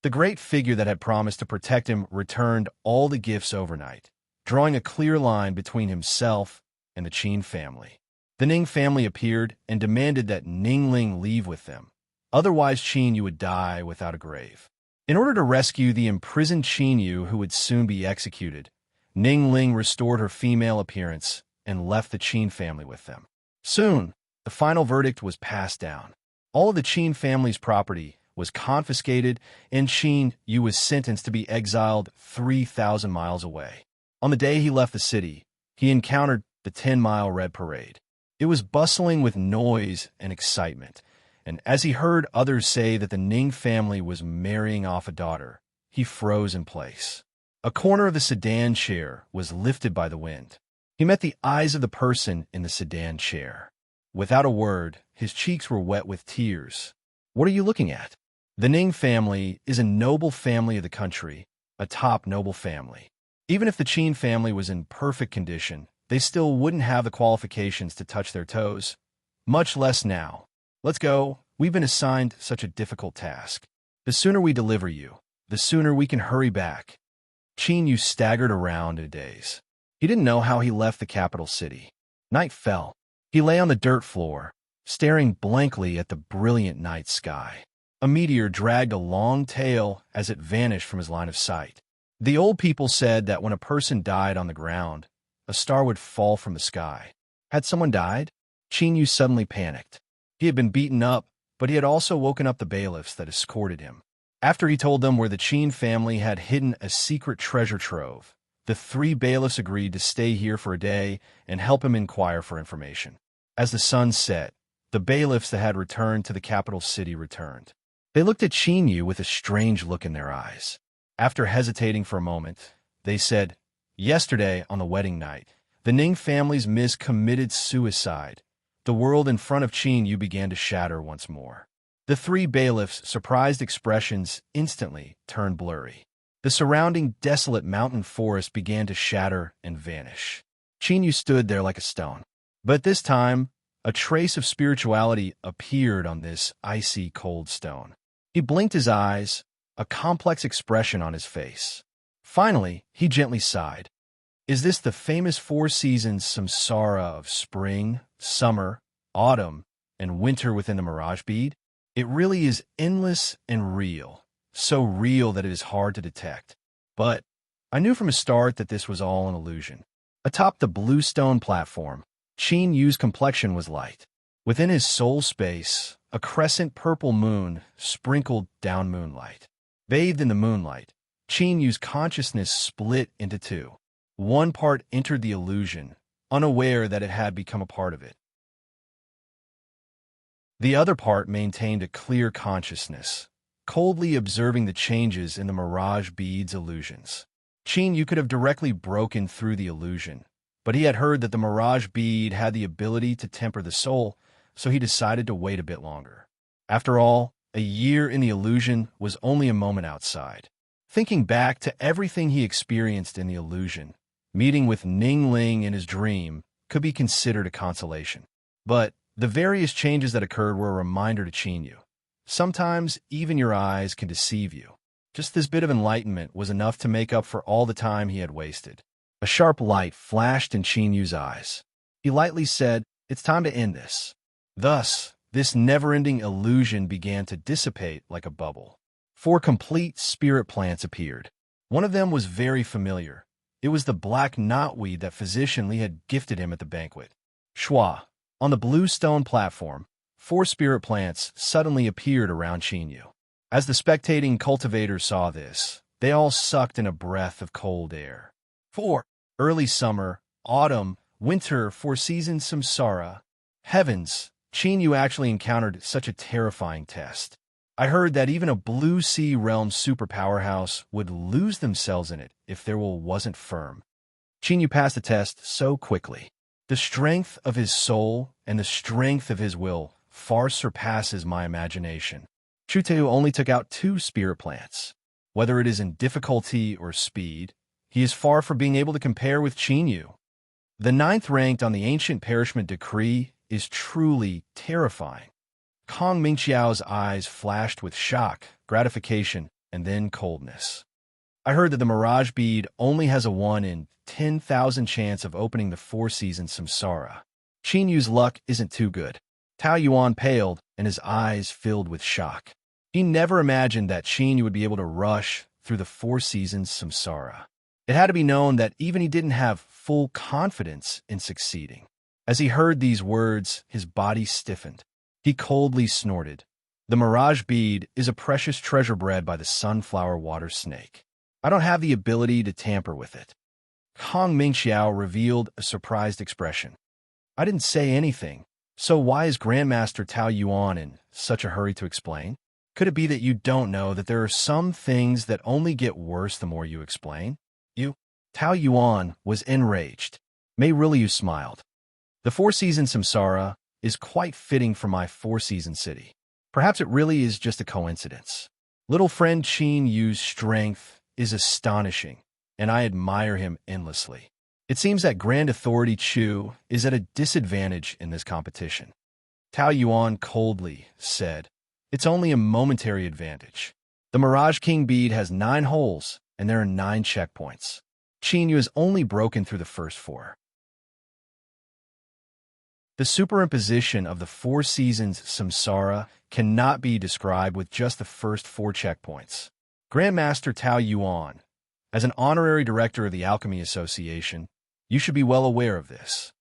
The great figure that had promised to protect him returned all the gifts overnight, drawing a clear line between himself and the Chin family. The Ning family appeared and demanded that Ning Ling leave with them. Otherwise, Chinyu would die without a grave. In order to rescue the imprisoned Chinyu, who would soon be executed, Ning Ling restored her female appearance and left the Chin family with them. Soon, the final verdict was passed down. All of the Chin family's property was confiscated, and Chin Yu was sentenced to be exiled 3,000 miles away. On the day he left the city, he encountered the 10-mile Red Parade. It was bustling with noise and excitement, and as he heard others say that the Ning family was marrying off a daughter, he froze in place. A corner of the sedan chair was lifted by the wind. He met the eyes of the person in the sedan chair. Without a word, his cheeks were wet with tears. "What are you looking at?" "The Ning family is a noble family of the country, a top noble family. Even if the Qin family was in perfect condition, they still wouldn't have the qualifications to touch their toes, much less now. Let's go. We've been assigned such a difficult task. The sooner we deliver you, the sooner we can hurry back. Qin Yu staggered around in a daze. He didn't know how he left the capital city. Night fell. He lay on the dirt floor, staring blankly at the brilliant night sky. A meteor dragged a long tail as it vanished from his line of sight. The old people said that when a person died on the ground, a star would fall from the sky. Had someone died? Qin Yu suddenly panicked. He had been beaten up, but he had also woken up the bailiffs that escorted him. After he told them where the Qin family had hidden a secret treasure trove, the 3 bailiffs agreed to stay here for a day and help him inquire for information. As the sun set, the bailiffs that had returned to the capital city returned. They looked at Qin Yu with a strange look in their eyes. After hesitating for a moment, they said, "Yesterday, on the wedding night, the Ning family's miss committed suicide." The world in front of Qin Yu began to shatter once more. The 3 bailiffs' surprised expressions instantly turned blurry. The surrounding desolate mountain forest began to shatter and vanish. Qin Yu stood there like a stone. But this time, a trace of spirituality appeared on this icy cold stone. He blinked his eyes, a complex expression on his face. Finally, he gently sighed. Is this the famous 4 seasons samsara of spring, summer, autumn, and winter within the mirage bead? It really is endless and real, so real that it is hard to detect. But I knew from a start that this was all an illusion. Atop the blue stone platform, Qin Yu's complexion was light. Within his soul space, a crescent purple moon sprinkled down moonlight. Bathed in the moonlight, Qin Yu's consciousness split into 2. One part entered the illusion, unaware that it had become a part of it. The other part maintained a clear consciousness, coldly observing the changes in the mirage bead's illusions. Qin Yu could have directly broken through the illusion, but he had heard that the mirage bead had the ability to temper the soul, so he decided to wait a bit longer. After all, a year in the illusion was only a moment outside. Thinking back to everything he experienced in the illusion, meeting with Ning Ling in his dream could be considered a consolation. But the various changes that occurred were a reminder to Qin Yu. Sometimes even your eyes can deceive you. Just this bit of enlightenment was enough to make up for all the time he had wasted. A sharp light flashed in Qin Yu's eyes. He lightly said, "It's time to end this." Thus, this never-ending illusion began to dissipate like a bubble. 4 complete spirit plants appeared. One of them was very familiar. It was the black knotweed that Physician Li had gifted him at the banquet. Shua. On the blue stone platform, 4 spirit plants suddenly appeared around Qin Yu. As the spectating cultivators saw this, they all sucked in a breath of cold air. 4. Early summer, autumn, winter, 4 seasons samsara. Heavens, Qin Yu actually encountered such a terrifying test. I heard that even a blue sea realm superpowerhouse would lose themselves in it if their will wasn't firm. Qin Yu passed the test so quickly. The strength of his soul and the strength of his will far surpasses my imagination. Chuteu only took out 2 spirit plants. Whether it is in difficulty or speed, he is far from being able to compare with Qin Yu. The 9th ranked on the ancient perishment decree is truly terrifying. Kong Mingqiao's eyes flashed with shock, gratification, and then coldness. I heard that the mirage bead only has a 1 in 10,000 chance of opening the 4 seasons samsara. Qin Yu's luck isn't too good. Tao Yuan paled, and his eyes filled with shock. He never imagined that Qin Yu would be able to rush through the 4 seasons samsara. It had to be known that even he didn't have full confidence in succeeding. As he heard these words, his body stiffened. He coldly snorted. The mirage bead is a precious treasure bred by the sunflower water snake. I don't have the ability to tamper with it. Kong Mingqiao revealed a surprised expression. I didn't say anything, so why is Grandmaster Tao Yuan in such a hurry to explain? Could it be that you don't know that there are some things that only get worse the more you explain? Tao Yuan was enraged. Mei Rilliu smiled. The 4 seasons samsara is quite fitting for my 4-season city. Perhaps it really is just a coincidence. Little friend Qin Yu's strength is astonishing, and I admire him endlessly. It seems that Grand Authority Chu is at a disadvantage in this competition. Tao Yuan coldly said, "It's only a momentary advantage. The Mirage King bead has 9 holes, and there are 9 checkpoints. Qin Yu has only broken through the first 4. The superimposition of the 4 seasons samsara cannot be described with just the first 4 checkpoints. Grandmaster Tao Yuan, as an honorary director of the Alchemy Association, you should be well aware of this."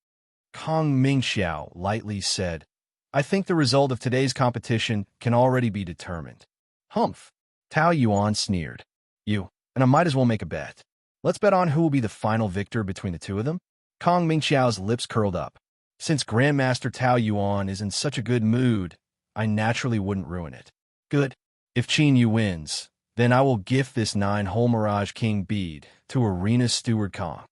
Kong Mingxiao lightly said, "I think the result of today's competition can already be determined." "Humph." Tao Yuan sneered. "You, and I might as well make a bet. Let's bet on who will be the final victor between the two of them." Kong Mingxiao's lips curled up. Since Grandmaster Tao Yuan is in such a good mood, I naturally wouldn't ruin it. "Good. If Qin Yu wins, then I will gift this 9-hole Mirage King bead to Arena Steward Kong.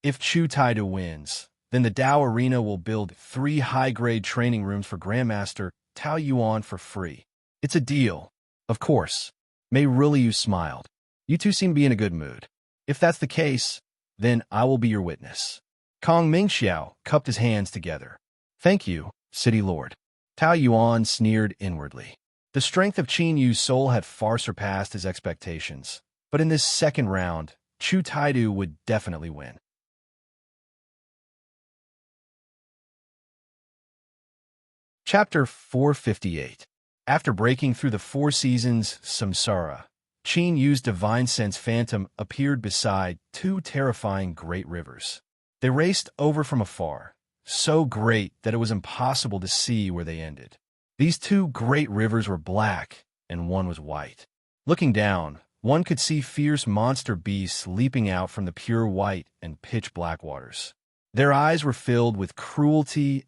If Chu Taidu wins, then the Dao Arena will build 3 high-grade training rooms for Grandmaster Tao Yuan for free. It's a deal." "Of course." Mei Riliu smiled. "You two seem to be in a good mood. If that's the case, then I will be your witness." Kong Mingxiao cupped his hands together. "Thank you, City Lord." Tao Yuan sneered inwardly. The strength of Qin Yu's soul had far surpassed his expectations, but in this second round, Chu Taidu would definitely win. Chapter 458. After breaking through the 4 seasons samsara, Qin Yu's divine sense phantom appeared beside 2 terrifying great rivers. They raced over from afar, so great that it was impossible to see where they ended. These 2 great rivers were black, and one was white. Looking down, one could see fierce monster beasts leaping out from the pure white and pitch-black waters. Their eyes were filled with cruelty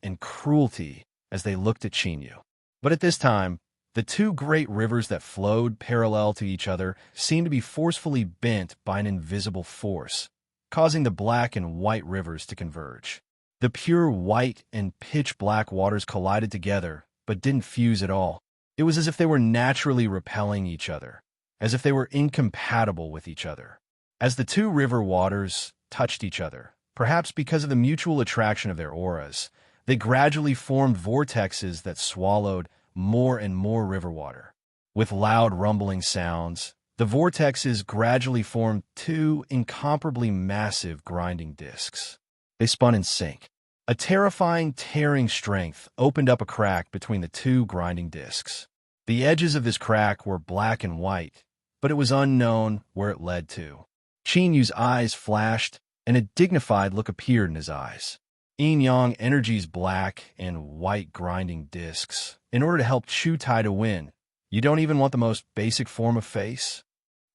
as they looked at Qin Yu. But at this time, the 2 great rivers that flowed parallel to each other seemed to be forcefully bent by an invisible force, causing the black and white rivers to converge. The pure white and pitch-black waters collided together, but didn't fuse at all. It was as if they were naturally repelling each other, as if they were incompatible with each other. As the 2 river waters touched each other, perhaps because of the mutual attraction of their auras, they gradually formed vortexes that swallowed more and more river water. With loud rumbling sounds, the vortexes gradually formed 2 incomparably massive grinding discs. They spun in sync. A terrifying, tearing strength opened up a crack between the 2 grinding discs. The edges of this crack were black and white, but it was unknown where it led to. Qin Yu's eyes flashed, and a dignified look appeared in his eyes. Yin-yang Energy's black and white grinding discs. In order to help Chu Tai to win, you don't even want the most basic form of face?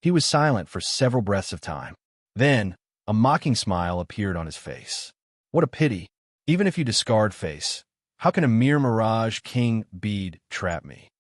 He was silent for several breaths of time. Then, a mocking smile appeared on his face. "What a pity. Even if you discard face, how can a mere Mirage King bead trap me?"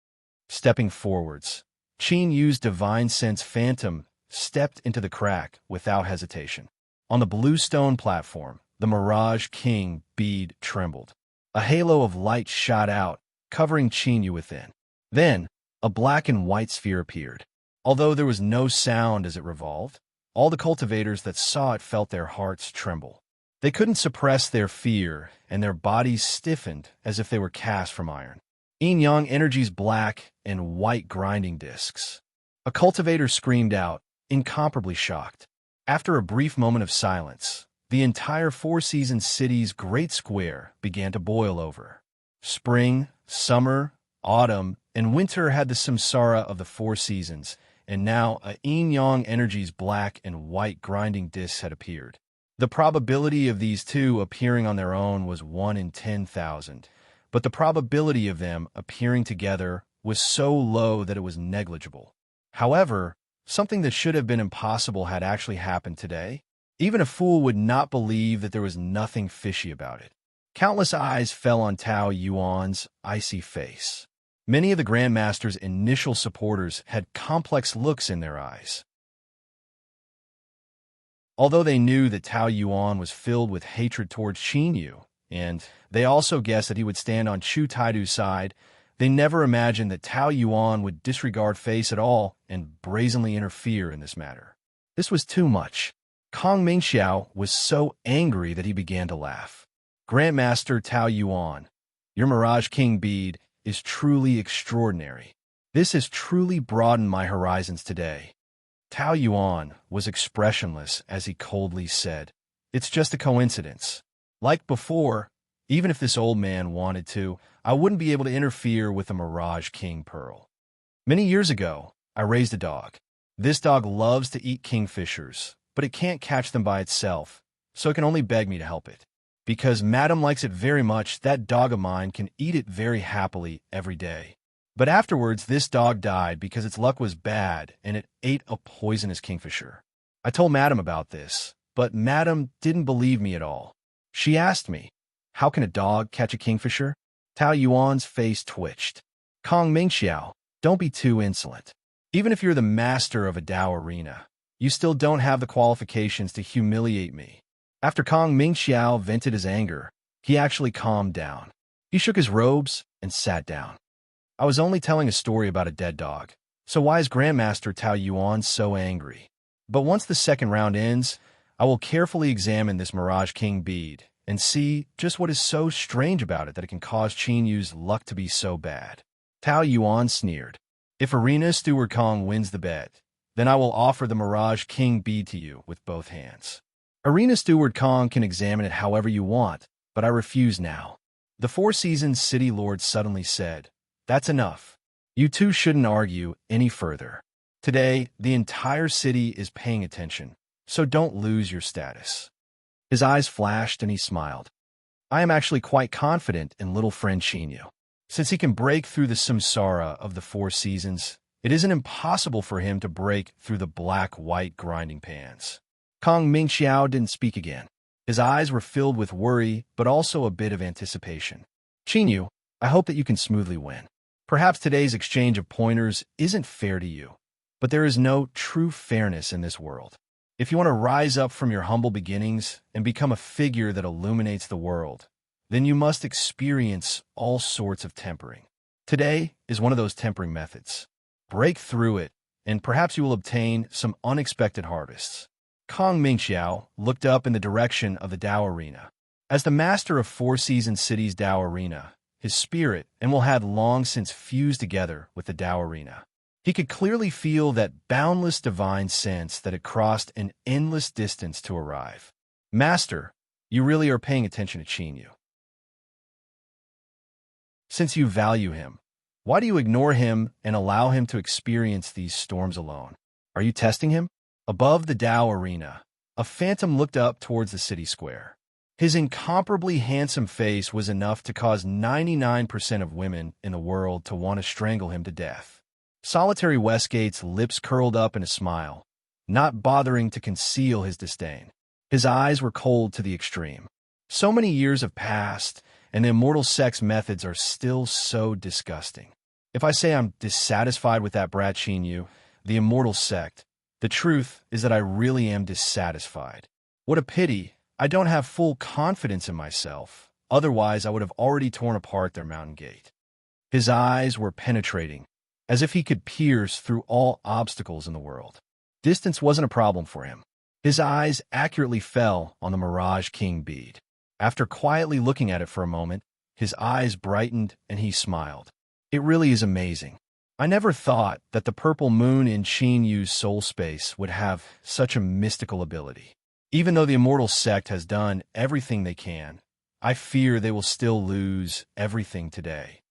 Stepping forwards, Qin Yu's divine sense phantom stepped into the crack without hesitation. On the blue stone platform, the Mirage King bead trembled. A halo of light shot out, covering Qin Yu within. Then, a black and white sphere appeared. Although there was no sound as it revolved, all the cultivators that saw it felt their hearts tremble. They couldn't suppress their fear, and their bodies stiffened as if they were cast from iron. Yin-yang Energy's black and white grinding discs. A cultivator screamed out, incomparably shocked. After a brief moment of silence, the entire 4-season city's great square began to boil over. Spring, summer, autumn, and winter had the samsara of the 4 seasons, and now a yin-yang Energy's black and white grinding discs had appeared. The probability of these 2 appearing on their own was 1 in 10,000, but the probability of them appearing together was so low that it was negligible. However, something that should have been impossible had actually happened today. Even a fool would not believe that there was nothing fishy about it. Countless eyes fell on Tao Yuan's icy face. Many of the Grandmaster's initial supporters had complex looks in their eyes. Although they knew that Tao Yuan was filled with hatred towards Qin Yu, and they also guessed that he would stand on Chu Taidu's side, they never imagined that Tao Yuan would disregard face at all and brazenly interfere in this matter. This was too much. Kong Mingxiao was so angry that he began to laugh. Grandmaster Tao Yuan, your Mirage King bead is truly extraordinary. This has truly broadened my horizons today. Tao Yuan was expressionless as he coldly said, "It's just a coincidence. Like before, even if this old man wanted to, I wouldn't be able to interfere with the Mirage King pearl. Many years ago, I raised a dog. This dog loves to eat kingfishers, but it can't catch them by itself, so it can only beg me to help it. Because Madam likes it very much, that dog of mine can eat it very happily every day. But afterwards, this dog died because its luck was bad and it ate a poisonous kingfisher. I told Madam about this, but Madam didn't believe me at all. She asked me, 'How can a dog catch a kingfisher?' Tao Yuan's face twitched. 'Kong Mingxiao, don't be too insolent. Even if you're the master of a Dao arena, you still don't have the qualifications to humiliate me.' After Kong Mingxiao vented his anger, he actually calmed down. He shook his robes and sat down. 'I was only telling a story about a dead dog, so why is Grandmaster Tao Yuan so angry? But once the second round ends, I will carefully examine this Mirage King bead and see just what is so strange about it that it can cause Qin Yu's luck to be so bad.' Tao Yuan sneered. 'If Arena Steward Kong wins the bet, then I will offer the Mirage King bead to you with both hands. Arena Steward Kong can examine it however you want, but I refuse now.' The Four Seasons City Lord suddenly said, 'That's enough. You two shouldn't argue any further. Today, the entire city is paying attention, so don't lose your status.' His eyes flashed and he smiled. 'I am actually quite confident in little friend Qin. Since he can break through the samsara of the Four Seasons, it isn't impossible for him to break through the black-white grinding pans.' Kong Mingxiao didn't speak again. His eyes were filled with worry, but also a bit of anticipation. 'Qin, I hope that you can smoothly win. Perhaps today's exchange of pointers isn't fair to you, but there is no true fairness in this world. If you want to rise up from your humble beginnings and become a figure that illuminates the world, then you must experience all sorts of tempering. Today is one of those tempering methods. Break through it, and perhaps you will obtain some unexpected harvests.' Kong Mingxiao looked up in the direction of the Dao Arena. As the master of Four Seasons City's Dao Arena, his spirit and will had long since fused together with the Dao Arena. He could clearly feel that boundless divine sense that it crossed an endless distance to arrive. 'Master, you really are paying attention to Qin. Since you value him, why do you ignore him and allow him to experience these storms alone? Are you testing him?' Above the Dao Arena, a phantom looked up towards the city square. His incomparably handsome face was enough to cause 99% of women in the world to want to strangle him to death. Solitary Westgate's lips curled up in a smile, not bothering to conceal his disdain. His eyes were cold to the extreme. So many years have passed, and the immortal sex methods are still so disgusting. If I say I'm dissatisfied with that brat Qin, the immortal sect, the truth is that I really am dissatisfied. What a pity I don't have full confidence in myself. Otherwise, I would have already torn apart their mountain gate. His eyes were penetrating, as if he could pierce through all obstacles in the world. Distance wasn't a problem for him. His eyes accurately fell on the Mirage King bead. After quietly looking at it for a moment, his eyes brightened and he smiled. 'It really is amazing. I never thought that the purple moon in Qin Yu's soul space would have such a mystical ability. Even though the immortal sect has done everything they can, I fear they will still lose everything today.'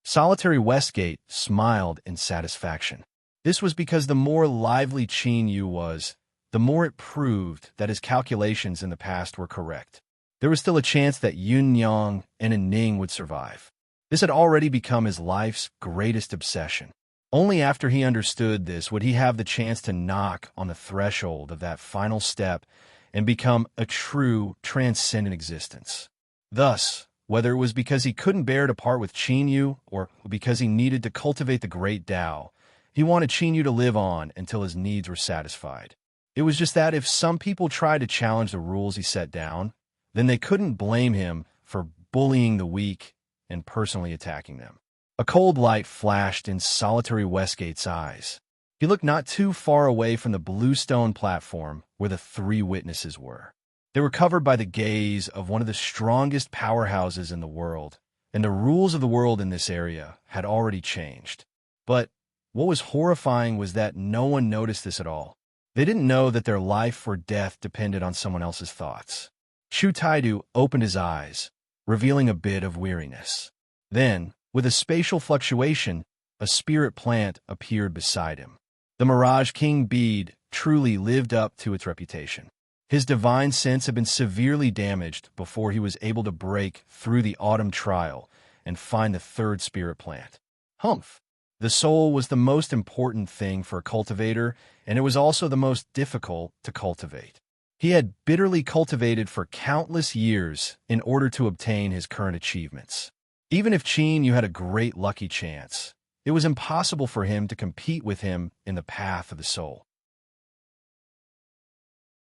Solitary Westgate smiled in satisfaction. This was because the more lively Qin Yu was, the more it proved that his calculations in the past were correct. There was still a chance that Yun Yang and Ning would survive. This had already become his life's greatest obsession. Only after he understood this would he have the chance to knock on the threshold of that final step and become a true, transcendent existence. Thus, whether it was because he couldn't bear to part with Qin Yu or because he needed to cultivate the great Tao, he wanted Qin Yu to live on until his needs were satisfied. It was just that if some people tried to challenge the rules he set down, then they couldn't blame him for bullying the weak and personally attacking them. A cold light flashed in Solitary Westgate's eyes. He looked not too far away from the blue stone platform where the three witnesses were. They were covered by the gaze of one of the strongest powerhouses in the world, and the rules of the world in this area had already changed. But what was horrifying was that no one noticed this at all. They didn't know that their life or death depended on someone else's thoughts. Chu Taidu opened his eyes, revealing a bit of weariness. Then, with a spatial fluctuation, a spirit plant appeared beside him. The Mirage King bead truly lived up to its reputation. His divine sense had been severely damaged before he was able to break through the autumn trial and find the third spirit plant. Humph! The soul was the most important thing for a cultivator, and it was also the most difficult to cultivate. He had bitterly cultivated for countless years in order to obtain his current achievements. Even if Qin Yu had a great lucky chance, it was impossible for him to compete with him in the path of the soul.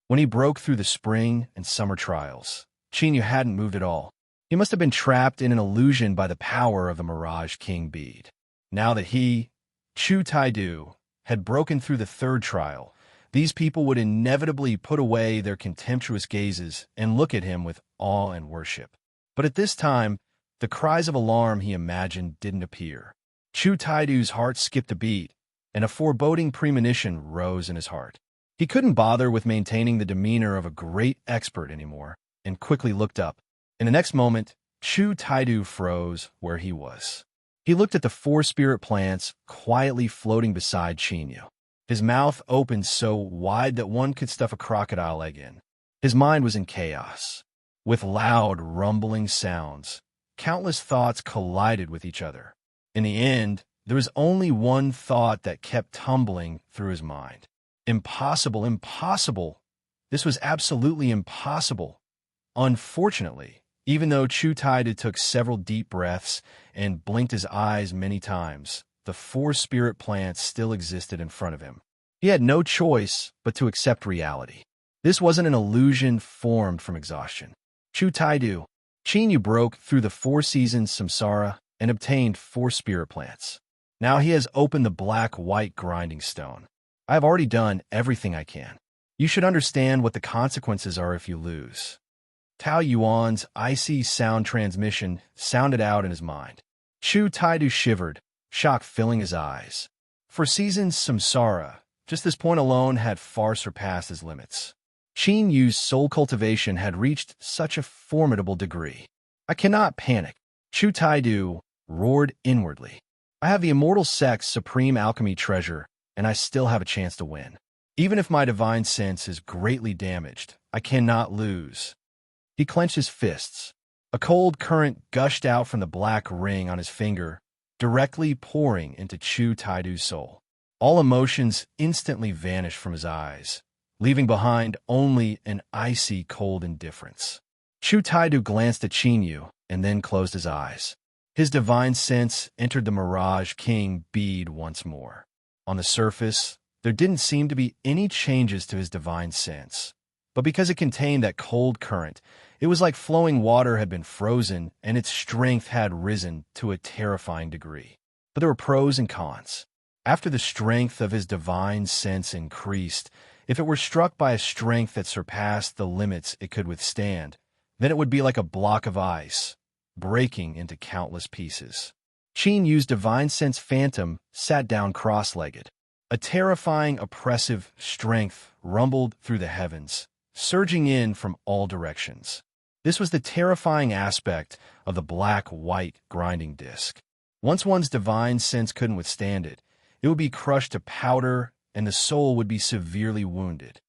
When he broke through the spring and summer trials, Qin Yu hadn't moved at all. He must have been trapped in an illusion by the power of the Mirage King bead. Now that he, Chu Taidu, had broken through the third trial, these people would inevitably put away their contemptuous gazes and look at him with awe and worship. But at this time, the cries of alarm he imagined didn't appear. Chu Taidu's heart skipped a beat, and a foreboding premonition rose in his heart. He couldn't bother with maintaining the demeanor of a great expert anymore, and quickly looked up. In the next moment, Chu Taidu froze where he was. He looked at the four spirit plants quietly floating beside Qin Yu. His mouth opened so wide that one could stuff a crocodile egg in. His mind was in chaos. With loud, rumbling sounds, countless thoughts collided with each other. In the end, there was only one thought that kept tumbling through his mind. Impossible, impossible. This was absolutely impossible. Unfortunately, even though Chu Taidu took several deep breaths and blinked his eyes many times, the four spirit plants still existed in front of him. He had no choice but to accept reality. This wasn't an illusion formed from exhaustion. Chu Taidu, Qin Yu broke through the four seasons samsara and obtained four spirit plants. Now he has opened the black-white grinding stone. I have already done everything I can. You should understand what the consequences are if you lose. Tao Yuan's icy sound transmission sounded out in his mind. Chu Taidu shivered, shock filling his eyes. For seasons samsara, just this point alone had far surpassed his limits. Qin Yu's soul cultivation had reached such a formidable degree. I cannot panic. Chu Taidu roared inwardly. I have the immortal sect's supreme alchemy treasure, and I still have a chance to win. Even if my divine sense is greatly damaged, I cannot lose. He clenched his fists. A cold current gushed out from the black ring on his finger, directly pouring into Chu Taidu's soul. All emotions instantly vanished from his eyes, leaving behind only an icy cold indifference. Chu Taidu glanced at Qin Yu and then closed his eyes. His divine sense entered the Mirage King bead once more. On the surface, there didn't seem to be any changes to his divine sense. But because it contained that cold current, it was like flowing water had been frozen and its strength had risen to a terrifying degree. But there were pros and cons. After the strength of his divine sense increased, if it were struck by a strength that surpassed the limits it could withstand, then it would be like a block of ice, breaking into countless pieces. Qin Yu's divine sense phantom sat down cross-legged. A terrifying, oppressive strength rumbled through the heavens, surging in from all directions. This was the terrifying aspect of the black-white grinding disc. Once one's divine sense couldn't withstand it, it would be crushed to powder and the soul would be severely wounded.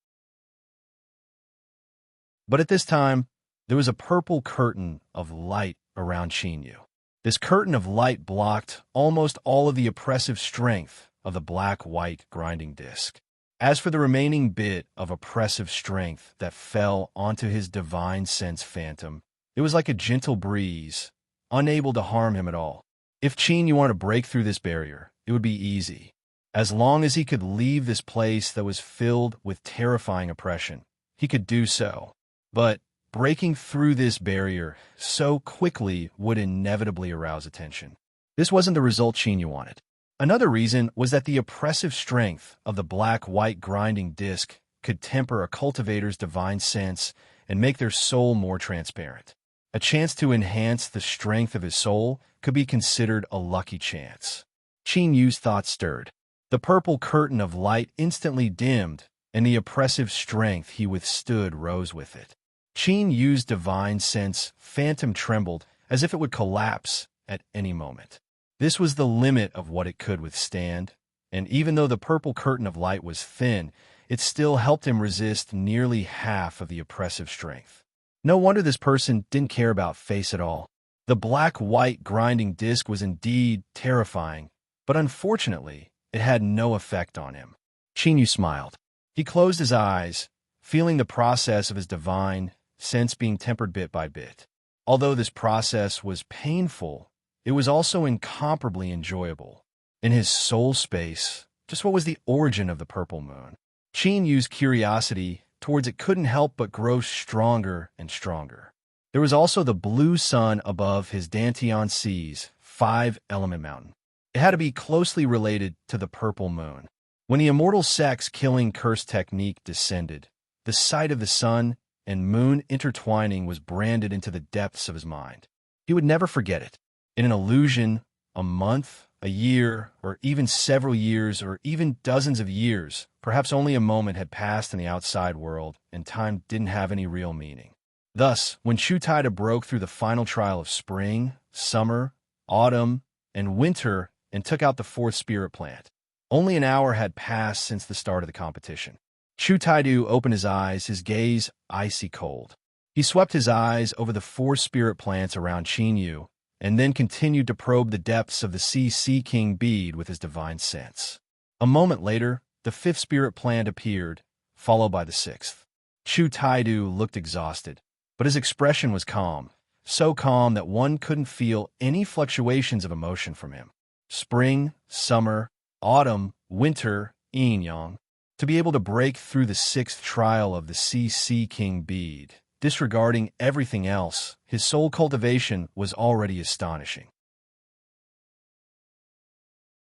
But at this time, there was a purple curtain of light around Qin Yu. This curtain of light blocked almost all of the oppressive strength of the black-white grinding disc. As for the remaining bit of oppressive strength that fell onto his divine sense phantom, it was like a gentle breeze, unable to harm him at all. If Qin Yu wanted to break through this barrier, it would be easy. As long as he could leave this place that was filled with terrifying oppression, he could do so. But breaking through this barrier so quickly would inevitably arouse attention. This wasn't the result Qin Yu wanted. Another reason was that the oppressive strength of the black-white grinding disc could temper a cultivator's divine sense and make their soul more transparent. A chance to enhance the strength of his soul could be considered a lucky chance. Qin Yu's thoughts stirred. The purple curtain of light instantly dimmed, and the oppressive strength he withstood rose with it. Qin Yu's divine sense phantom trembled as if it would collapse at any moment. This was the limit of what it could withstand, and even though the purple curtain of light was thin, it still helped him resist nearly half of the oppressive strength. No wonder this person didn't care about face at all. The black-white grinding disc was indeed terrifying, but unfortunately, it had no effect on him. Qin Yu smiled. He closed his eyes, feeling the process of his divine sense being tempered bit by bit. Although this process was painful, it was also incomparably enjoyable. In his soul space, just what was the origin of the purple moon? Qin Yu's curiosity towards it couldn't help but grow stronger and stronger. There was also the blue sun above his Dantian Sea's 5-element mountain. It had to be closely related to the purple moon. When the immortal sex killing curse technique descended, the sight of the sun and moon intertwining was branded into the depths of his mind. He would never forget it. In an illusion, a month, a year, or even several years, or even dozens of years, perhaps only a moment had passed in the outside world, and time didn't have any real meaning. Thus, when Chutaida broke through the final trial of spring, summer, autumn, and winter and took out the fourth spirit plant, only an hour had passed since the start of the competition. Chutaidu opened his eyes, his gaze icy cold. He swept his eyes over the 4 spirit plants around Qin Yu, and then continued to probe the depths of the Sea King bead with his divine sense. A moment later, the 5th spirit plant appeared, followed by the 6th. Chutaidu looked exhausted, but his expression was calm, so calm that one couldn't feel any fluctuations of emotion from him. Spring, summer, autumn, winter, yin-yang. To be able to break through the 6th trial of the Sea King bead, disregarding everything else, his soul cultivation was already astonishing.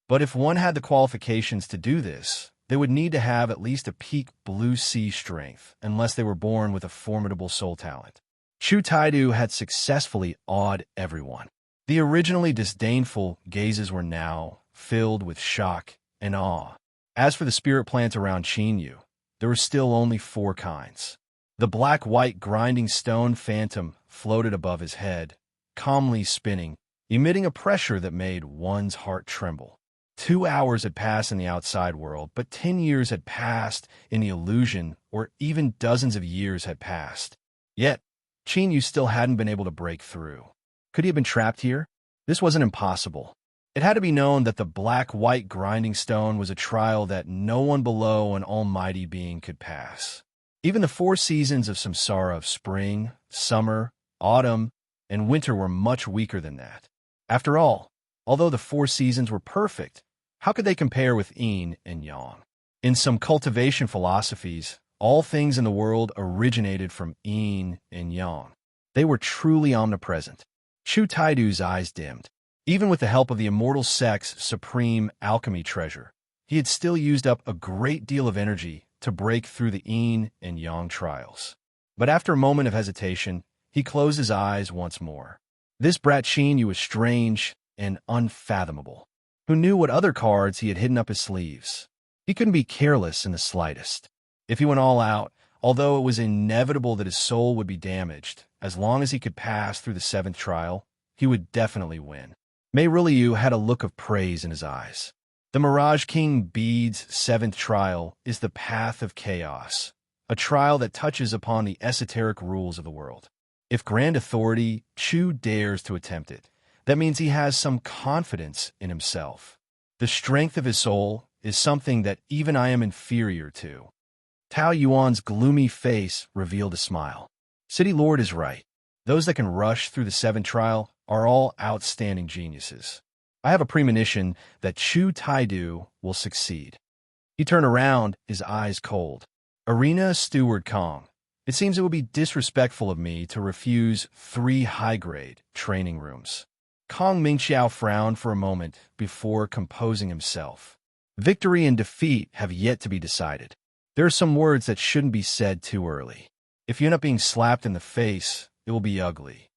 But if one had the qualifications to do this, they would need to have at least a peak blue sea strength, unless they were born with a formidable soul talent. Chutaidu had successfully awed everyone. The originally disdainful gazes were now filled with shock and awe. As for the spirit plants around Qin Yu, there were still only 4 kinds. The black-white grinding stone phantom floated above his head, calmly spinning, emitting a pressure that made one's heart tremble. 2 hours had passed in the outside world, but 10 years had passed in the illusion, or even dozens of years had passed. Yet, Qin Yu still hadn't been able to break through. Could he have been trapped here? This wasn't impossible. It had to be known that the black-white grinding stone was a trial that no one below an almighty being could pass. Even the 4 seasons of samsara of spring, summer, autumn, and winter were much weaker than that. After all, although the 4 seasons were perfect, how could they compare with yin and yang? In some cultivation philosophies, all things in the world originated from yin and yang. They were truly omnipresent. Chutaidu's eyes dimmed. Even with the help of the immortal sect's supreme alchemy treasure, he had still used up a great deal of energy to break through the yin and yang trials. But after a moment of hesitation, he closed his eyes once more. This brat Qin Yu was strange and unfathomable. Who knew what other cards he had hidden up his sleeves? He couldn't be careless in the slightest. If he went all out, although it was inevitable that his soul would be damaged, as long as he could pass through the 7th trial, he would definitely win. Mei Riliu had a look of praise in his eyes. The Mirage King Bead's 7th trial is the path of chaos, a trial that touches upon the esoteric rules of the world. If Grand Authority Chu dares to attempt it, that means he has some confidence in himself. The strength of his soul is something that even I am inferior to. Tao Yuan's gloomy face revealed a smile. City Lord is right. Those that can rush through the 7th trial are all outstanding geniuses. I have a premonition that Chutaidu will succeed. He turned around, his eyes cold. Arena Steward Kong, it seems it would be disrespectful of me to refuse 3 high-grade training rooms. Kong Mingxiao frowned for a moment before composing himself. Victory and defeat have yet to be decided. There are some words that shouldn't be said too early. If you end up being slapped in the face, it will be ugly.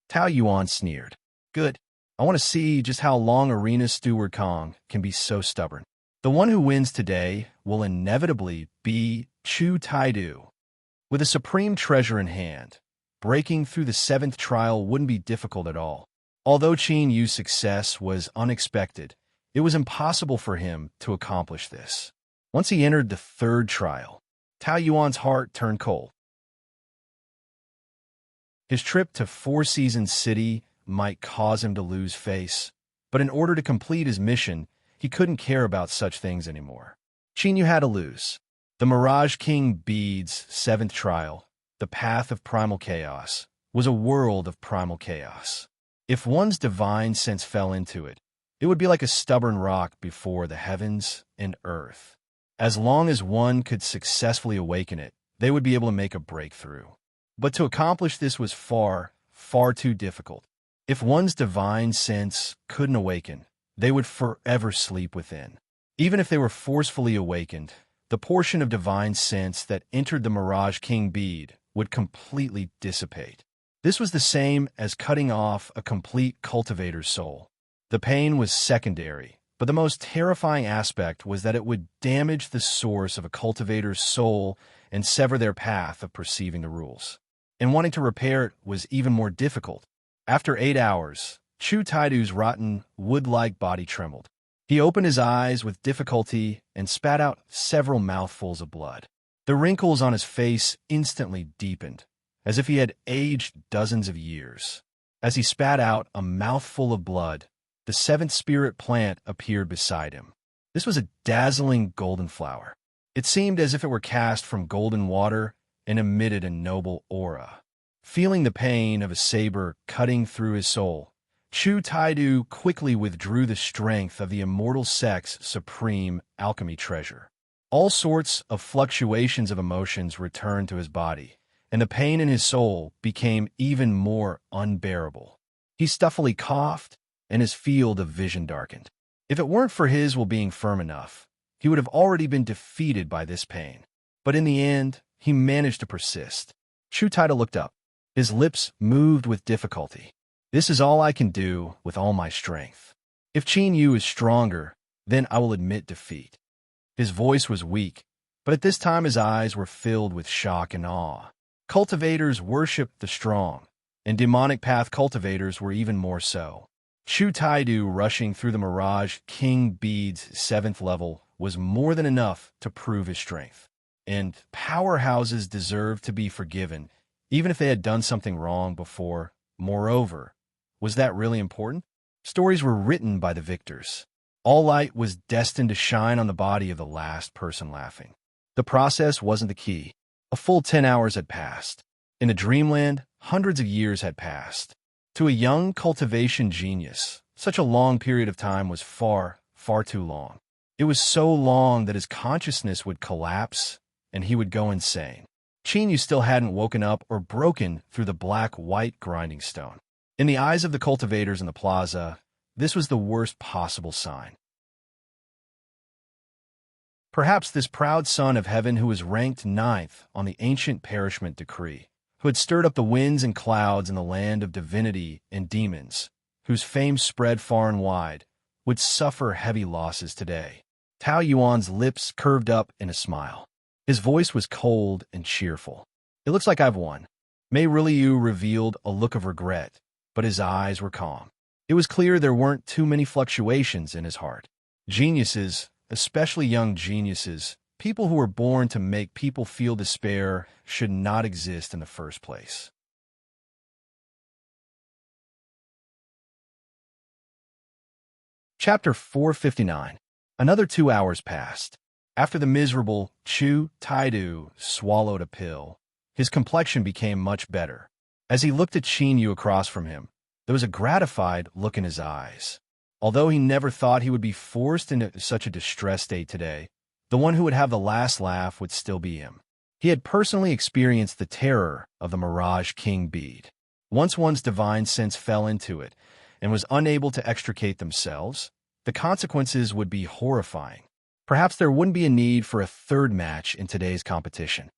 Tao Yuan sneered. Good. I want to see just how long Arena Steward Kong can be so stubborn. The one who wins today will inevitably be Chu Taidu. With a supreme treasure in hand, breaking through the 7th trial wouldn't be difficult at all. Although Qin Yu's success was unexpected, it was impossible for him to accomplish this. Once he entered the 3rd trial, Tao Yuan's heart turned cold. His trip to Four Seasons City might cause him to lose face, but in order to complete his mission, he couldn't care about such things anymore. Qin Yu had to lose. The Mirage King Bede's 7th trial, the path of primal chaos, was a world of primal chaos. If one's divine sense fell into it, it would be like a stubborn rock before the heavens and earth. As long as one could successfully awaken it, they would be able to make a breakthrough. But to accomplish this was far, far too difficult. If one's divine sense couldn't awaken, they would forever sleep within. Even if they were forcefully awakened, the portion of divine sense that entered the Mirage King Bede would completely dissipate. This was the same as cutting off a complete cultivator's soul. The pain was secondary, but the most terrifying aspect was that it would damage the source of a cultivator's soul and sever their path of perceiving the rules. And wanting to repair it was even more difficult. After 8 hours, Chu Taidu's rotten, wood-like body trembled. He opened his eyes with difficulty and spat out several mouthfuls of blood. The wrinkles on his face instantly deepened, as if he had aged dozens of years. As he spat out a mouthful of blood, the 7th spirit plant appeared beside him. This was a dazzling golden flower. It seemed as if it were cast from golden water and emitted a noble aura. Feeling the pain of a saber cutting through his soul, Chu Taidu quickly withdrew the strength of the immortal sect's supreme alchemy treasure. All sorts of fluctuations of emotions returned to his body, and the pain in his soul became even more unbearable. He stuffily coughed, and his field of vision darkened. If it weren't for his will being firm enough, he would have already been defeated by this pain. But in the end, he managed to persist. Chu Taidu looked up. His lips moved with difficulty. This is all I can do with all my strength. If Qin Yu is stronger, then I will admit defeat. His voice was weak, but at this time his eyes were filled with shock and awe. Cultivators worshipped the strong, and demonic path cultivators were even more so. Chu Taidu rushing through the Mirage King Bede's 7th level was more than enough to prove his strength. And powerhouses deserved to be forgiven, even if they had done something wrong before. Moreover, was that really important? Stories were written by the victors. All light was destined to shine on the body of the last person laughing. The process wasn't the key. A full 10 hours had passed. In the dreamland, hundreds of years had passed. To a young cultivation genius, such a long period of time was far, far too long. It was so long that his consciousness would collapse and he would go insane. Qin Yu still hadn't woken up or broken through the black-white grinding stone. In the eyes of the cultivators in the plaza, this was the worst possible sign. Perhaps this proud son of heaven who was ranked 9th on the ancient perishment decree, who had stirred up the winds and clouds in the land of divinity and demons, whose fame spread far and wide, would suffer heavy losses today. Tao Yuan's lips curved up in a smile. His voice was cold and cheerful. It looks like I've won. Mei Riliu revealed a look of regret, but his eyes were calm. It was clear there weren't too many fluctuations in his heart. Geniuses, especially young geniuses, people who were born to make people feel despair, should not exist in the first place. Chapter 459. Another 2 hours passed. After the miserable Chu Taidu swallowed a pill, his complexion became much better. As he looked at Qin Yu across from him, there was a gratified look in his eyes. Although he never thought he would be forced into such a distressed state today, the one who would have the last laugh would still be him. He had personally experienced the terror of the Mirage King Bede. Once one's divine sense fell into it, and was unable to extricate themselves, the consequences would be horrifying. Perhaps there wouldn't be a need for a third match in today's competition.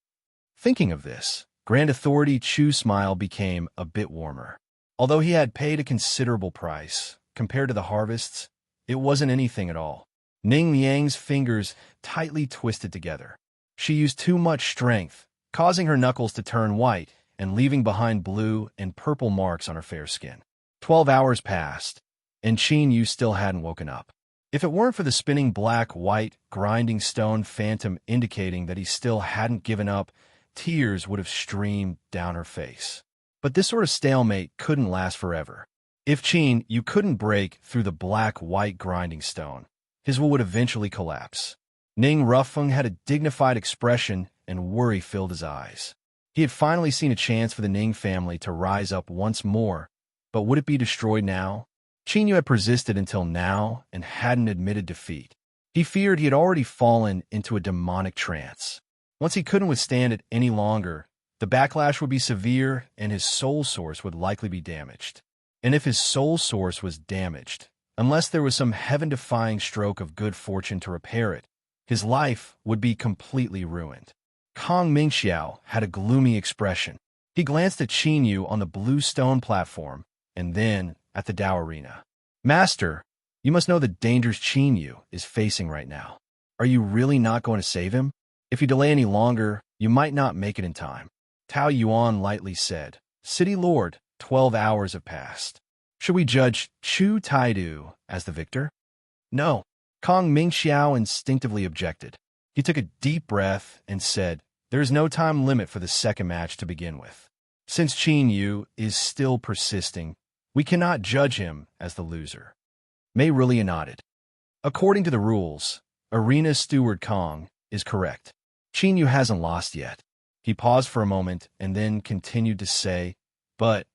Thinking of this, Grand Authority Chu's smile became a bit warmer. Although he had paid a considerable price, compared to the harvests, it wasn't anything at all. Ning Yang's fingers tightly twisted together. She used too much strength, causing her knuckles to turn white and leaving behind blue and purple marks on her fair skin. 12 hours passed, and Qin Yu still hadn't woken up. If it weren't for the spinning black-white, grinding stone phantom indicating that he still hadn't given up, tears would have streamed down her face. But this sort of stalemate couldn't last forever. If Qin Yu couldn't break through the black-white grinding stone, his will would eventually collapse. Ning Rufeng had a dignified expression and worry filled his eyes. He had finally seen a chance for the Ning family to rise up once more, but would it be destroyed now? Qin Yu had persisted until now and hadn't admitted defeat. He feared he had already fallen into a demonic trance. Once he couldn't withstand it any longer, the backlash would be severe and his soul source would likely be damaged. And if his soul source was damaged, unless there was some heaven-defying stroke of good fortune to repair it, his life would be completely ruined. Kong Mingxiao had a gloomy expression. He glanced at Qin Yu on the blue stone platform and then at the Dao arena. Master, you must know the dangers Qin Yu is facing right now. Are you really not going to save him? If you delay any longer, you might not make it in time. Tao Yuan lightly said. City Lord, 12 hours have passed. Should we judge Chu Taidu as the victor? No. Kong Mingxiao instinctively objected. He took a deep breath and said, there is no time limit for the second match to begin with. Since Qin Yu is still persisting, we cannot judge him as the loser. Mei Rulia nodded. According to the rules, Arena Steward Kong is correct. Qin Yu hasn't lost yet. He paused for a moment and then continued to say, but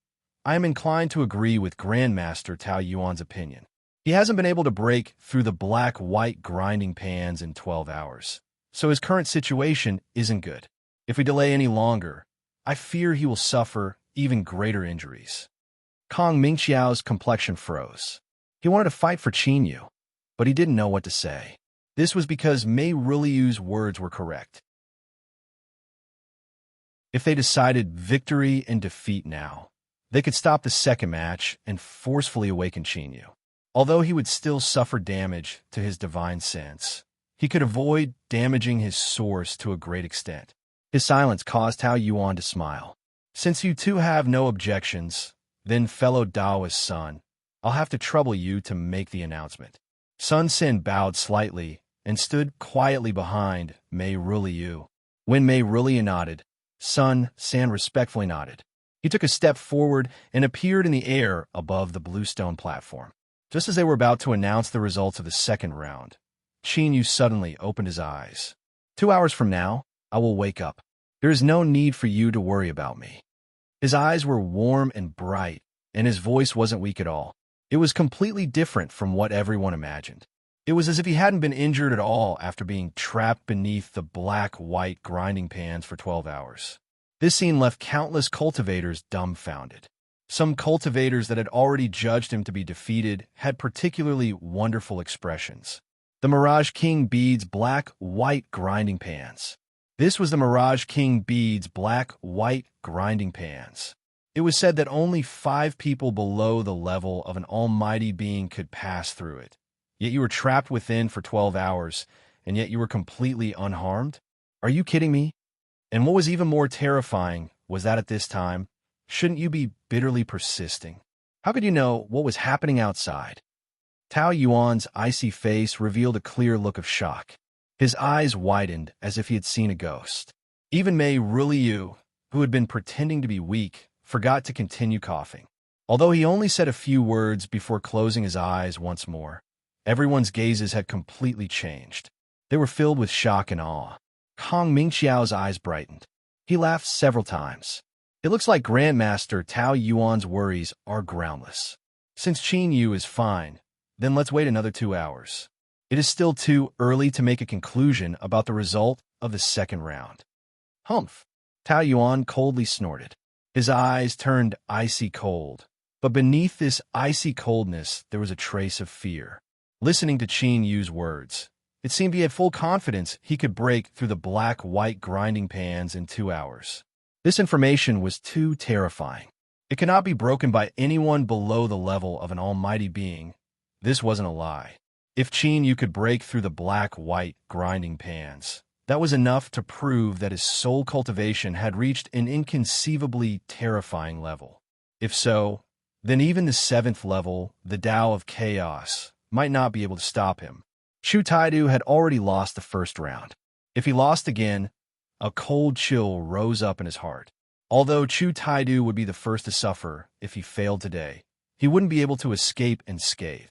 I am inclined to agree with Grandmaster Tao Yuan's opinion. He hasn't been able to break through the black-white grinding pans in 12 hours, so his current situation isn't good. If we delay any longer, I fear he will suffer even greater injuries. Kong Mingxiao's complexion froze. He wanted to fight for Qin Yu, but he didn't know what to say. This was because Mei Ruliu's words were correct. If they decided victory and defeat now, they could stop the second match and forcefully awaken Qin Yu. Although he would still suffer damage to his divine sense, he could avoid damaging his source to a great extent. His silence caused Tao Yuan to smile. Since you two have no objections, then fellow Daoist Sun, I'll have to trouble you to make the announcement. Sun Sin bowed slightly and stood quietly behind Mei Ruliu. When Mei Ruliu nodded, Sun San respectfully nodded. He took a step forward and appeared in the air above the bluestone platform. Just as they were about to announce the results of the second round, Qin Yu suddenly opened his eyes. 2 hours from now, I will wake up. There is no need for you to worry about me. His eyes were warm and bright, and his voice wasn't weak at all. It was completely different from what everyone imagined. It was as if he hadn't been injured at all after being trapped beneath the black-white grinding pans for 12 hours. This scene left countless cultivators dumbfounded. Some cultivators that had already judged him to be defeated had particularly wonderful expressions. The Mirage King Bede's black-white grinding pans. This was the Mirage King Bede's black-white grinding pans. It was said that only 5 people below the level of an almighty being could pass through it. Yet you were trapped within for 12 hours, and yet you were completely unharmed? Are you kidding me? And what was even more terrifying was that at this time, shouldn't you be bitterly persisting? How could you know what was happening outside? Tao Yuan's icy face revealed a clear look of shock. His eyes widened as if he had seen a ghost. Even Mei Ruliu, who had been pretending to be weak, forgot to continue coughing. Although he only said a few words before closing his eyes once more, everyone's gazes had completely changed. They were filled with shock and awe. Kong Mingxiao's eyes brightened. He laughed several times. It looks like Grandmaster Tao Yuan's worries are groundless. Since Qin Yu is fine, then let's wait another 2 hours. It is still too early to make a conclusion about the result of the second round. Humph! Tao Yuan coldly snorted. His eyes turned icy cold. But beneath this icy coldness, there was a trace of fear. Listening to Qin Yu's words, it seemed he had full confidence he could break through the black-white grinding pans in 2 hours. This information was too terrifying. It could not be broken by anyone below the level of an almighty being. This wasn't a lie. If Qin Yu could break through the black-white grinding pans, that was enough to prove that his soul cultivation had reached an inconceivably terrifying level. If so, then even the 7th level, the Tao of Chaos, might not be able to stop him. Chu Taidu had already lost the first round. If he lost again, a cold chill rose up in his heart. Although Chu Taidu would be the first to suffer if he failed today, he wouldn't be able to escape unscathed.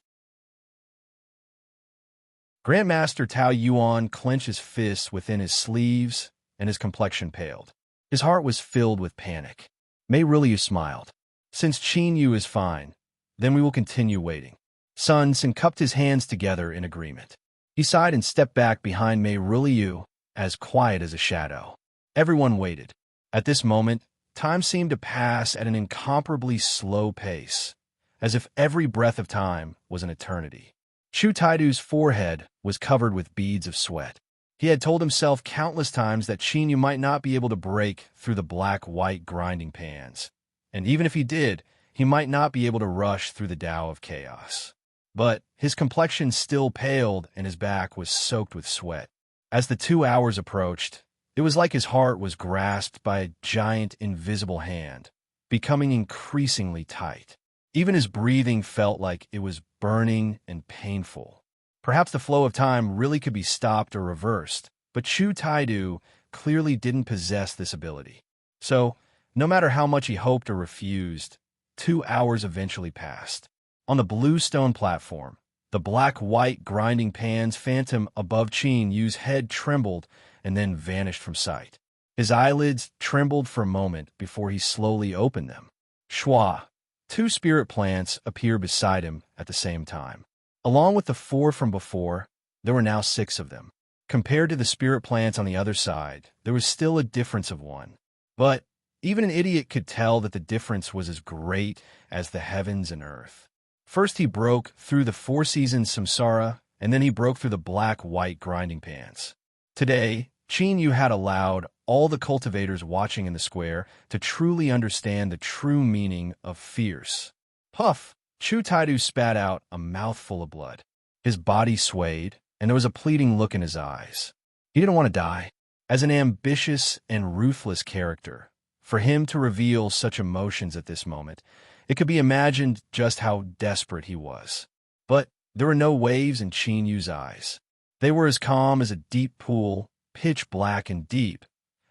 Grandmaster Tao Yuan clenched his fists within his sleeves, and his complexion paled. His heart was filled with panic. Mei Rilyu smiled. Since Qin Yu is fine, then we will continue waiting. Sun Sin cupped his hands together in agreement. He sighed and stepped back behind Mei Rilyu, as quiet as a shadow. Everyone waited. At this moment, time seemed to pass at an incomparably slow pace, as if every breath of time was an eternity. Chu Taidu's forehead was covered with beads of sweat. He had told himself countless times that Qin Yu might not be able to break through the black-white grinding pans, and even if he did, he might not be able to rush through the Tao of Chaos. But his complexion still paled and his back was soaked with sweat. As the 2 hours approached, it was like his heart was grasped by a giant invisible hand, becoming increasingly tight. Even his breathing felt like it was burning and painful. Perhaps the flow of time really could be stopped or reversed, but Chu Taidu clearly didn't possess this ability. So, no matter how much he hoped or refused, 2 hours eventually passed. On the blue stone platform, the black-white grinding pans phantom above Qin Yu's head trembled and then vanished from sight. His eyelids trembled for a moment before he slowly opened them. Shua, 2 spirit plants appeared beside him at the same time. Along with the 4 from before, there were now 6 of them. Compared to the spirit plants on the other side, there was still a difference of 1. But even an idiot could tell that the difference was as great as the heavens and earth. First he broke through the 4 seasons samsara, and then he broke through the black-white grinding pans. Today, Qin Yu had allowed all the cultivators watching in the square to truly understand the true meaning of fierce. Puff! Chu Taidu spat out a mouthful of blood. His body swayed, and there was a pleading look in his eyes. He didn't want to die. As an ambitious and ruthless character, for him to reveal such emotions at this moment, it could be imagined just how desperate he was. But there were no waves in Qin Yu's eyes. They were as calm as a deep pool, pitch black and deep,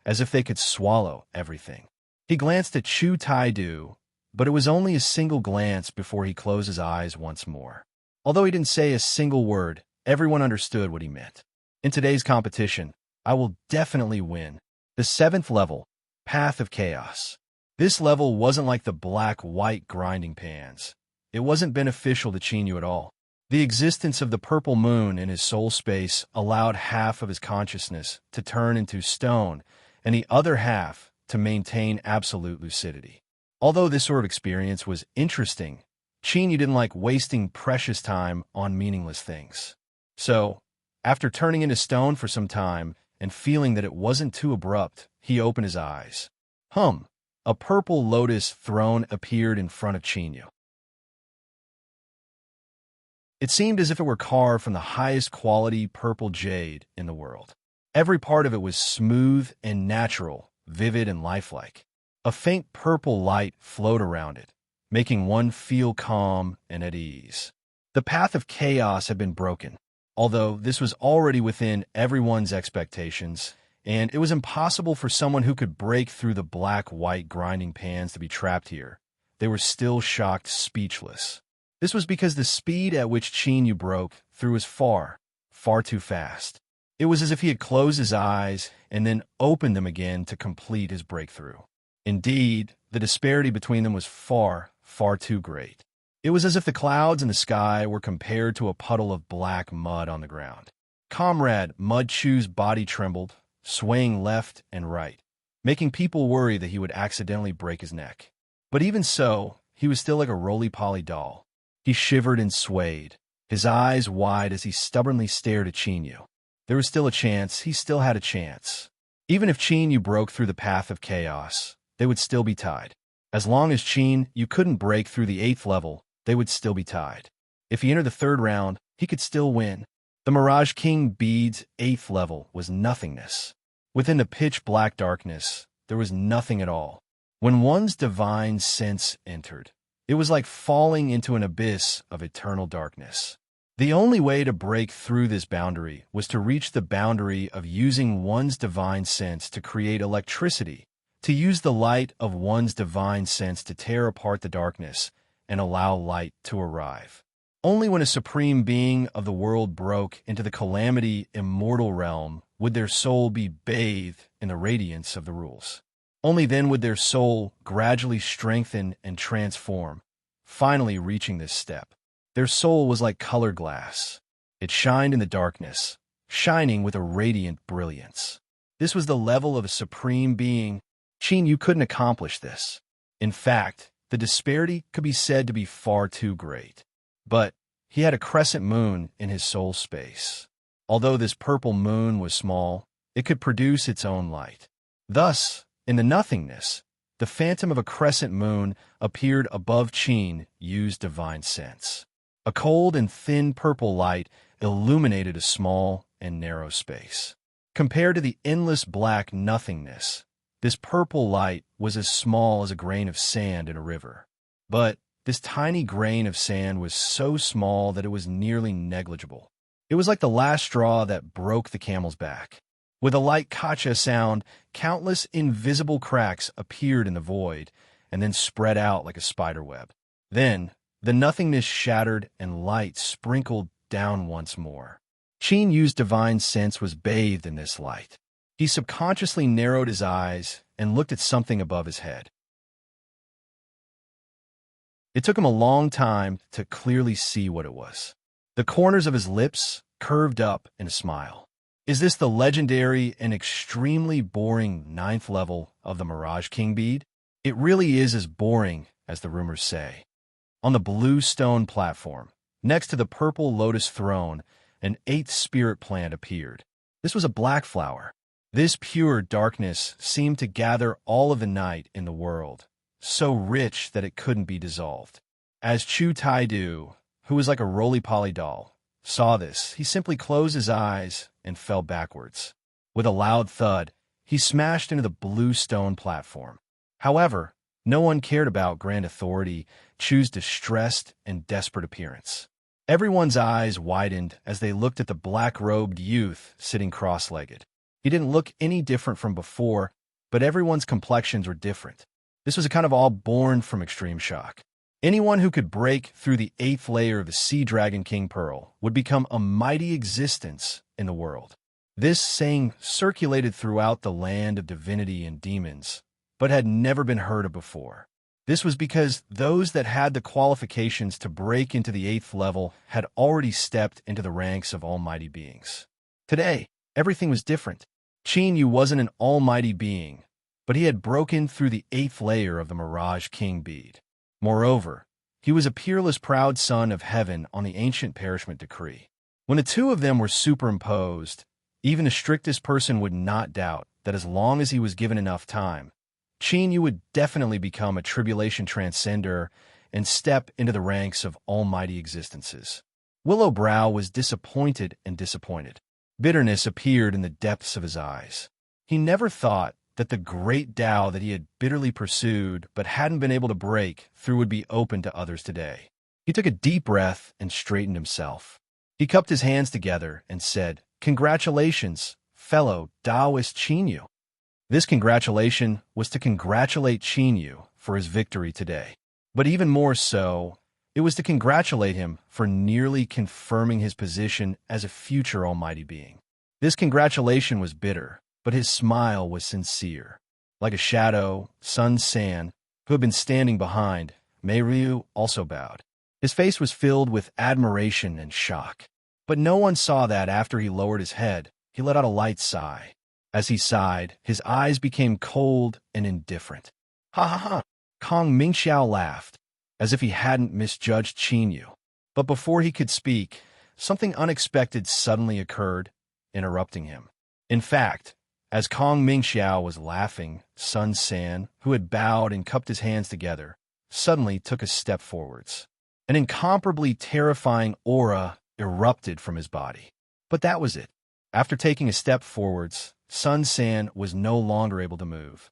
as if they could swallow everything. He glanced at Chu Taidu, but it was only a single glance before he closed his eyes once more. Although he didn't say a single word, everyone understood what he meant. In today's competition, I will definitely win. The 7th level, Path of Chaos. This level wasn't like the black-white grinding pans. It wasn't beneficial to Qin Yu at all. The existence of the purple moon in his soul space allowed half of his consciousness to turn into stone and the other half to maintain absolute lucidity. Although this sort of experience was interesting, Qin Yu didn't like wasting precious time on meaningless things. So, after turning into stone for some time and feeling that it wasn't too abrupt, he opened his eyes. A purple lotus throne appeared in front of Qin Yu. It seemed as if it were carved from the highest quality purple jade in the world. Every part of it was smooth and natural, vivid and lifelike. A faint purple light flowed around it, making one feel calm and at ease. The path of chaos had been broken, although this was already within everyone's expectations, and it was impossible for someone who could break through the black-white grinding pans to be trapped here. They were still shocked, speechless. This was because the speed at which Qin Yu broke through was far too fast. It was as if he had closed his eyes and then opened them again to complete his breakthrough. Indeed, the disparity between them was far too great. It was as if the clouds in the sky were compared to a puddle of black mud on the ground. Comrade Mud Chu's body trembled, swaying left and right, making people worry that he would accidentally break his neck. But even so, he was still like a roly-poly doll. He shivered and swayed, his eyes wide as he stubbornly stared at Chinyu. There was still a chance, he still had a chance. Even if Chinyu broke through the path of chaos, they would still be tied. As long as Chinyu couldn't break through the 8th level, they would still be tied. If he entered the 3rd round, he could still win. The Mirage King bead's 8th level was nothingness. Within the pitch-black darkness, there was nothing at all. When one's divine sense entered, it was like falling into an abyss of eternal darkness. The only way to break through this boundary was to reach the boundary of using one's divine sense to create electricity, to use the light of one's divine sense to tear apart the darkness and allow light to arrive. Only when a supreme being of the world broke into the calamity immortal realm would their soul be bathed in the radiance of the rules. Only then would their soul gradually strengthen and transform, finally reaching this step. Their soul was like colored glass. It shined in the darkness, shining with a radiant brilliance. This was the level of a supreme being. Chinyu couldn't accomplish this. In fact, the disparity could be said to be far too great. But he had a crescent moon in his soul space. Although this purple moon was small, it could produce its own light. Thus, in the nothingness, the phantom of a crescent moon appeared above Chinyu's divine sense. A cold and thin purple light illuminated a small and narrow space. Compared to the endless black nothingness, this purple light was as small as a grain of sand in a river. But this tiny grain of sand was so small that it was nearly negligible. It was like the last straw that broke the camel's back. With a light kacha sound, countless invisible cracks appeared in the void and then spread out like a spider web. Then, the nothingness shattered and light sprinkled down once more. Chinyu's divine sense was bathed in this light. He subconsciously narrowed his eyes and looked at something above his head. It took him a long time to clearly see what it was. The corners of his lips curved up in a smile. Is this the legendary and extremely boring 9th level of the Mirage King bead? It really is as boring as the rumors say. On the blue stone platform, next to the purple lotus throne, an 8th spirit plant appeared. This was a black flower. This pure darkness seemed to gather all of the night in the world, so rich that it couldn't be dissolved. As Chu Taidu, who was like a roly-poly doll, saw this, he simply closed his eyes and fell backwards. With a loud thud, he smashed into the blue stone platform. However, no one cared about Grand Authority Chu's distressed and desperate appearance. Everyone's eyes widened as they looked at the black-robed youth sitting cross-legged. He didn't look any different from before, but everyone's complexions were different. This was a kind of all born from extreme shock. Anyone who could break through the 8th layer of the Sea Dragon King Pearl would become a mighty existence in the world. This saying circulated throughout the land of divinity and demons, but had never been heard of before. This was because those that had the qualifications to break into the 8th level had already stepped into the ranks of almighty beings. Today, everything was different. Chinyu wasn't an almighty being, but he had broken through the 8th layer of the Mirage King bead. Moreover, he was a peerless proud son of heaven on the ancient perishment decree. When the two of them were superimposed, even the strictest person would not doubt that as long as he was given enough time, Chinyu would definitely become a tribulation transcender and step into the ranks of almighty existences. Willow Brow was disappointed and disappointed. Bitterness appeared in the depths of his eyes. He never thought that the great Tao that he had bitterly pursued but hadn't been able to break through would be open to others today. He took a deep breath and straightened himself. He cupped his hands together and said, "Congratulations, fellow Taoist Chinyu." This congratulation was to congratulate Chinyu for his victory today. But even more so, it was to congratulate him for nearly confirming his position as a future almighty being. This congratulation was bitter, but his smile was sincere. Like a shadow, Sun San, who had been standing behind, Mei Ryu also bowed. His face was filled with admiration and shock. But no one saw that after he lowered his head, he let out a light sigh. As he sighed, his eyes became cold and indifferent. Ha ha ha! Kong Mingxiao laughed. as if he hadn't misjudged Qinyu. But before he could speak, something unexpected suddenly occurred, interrupting him. In fact, as Kong Mingxiao was laughing, Sun San, who had bowed and cupped his hands together, suddenly took a step forwards. An incomparably terrifying aura erupted from his body. But that was it. After taking a step forwards, Sun San was no longer able to move.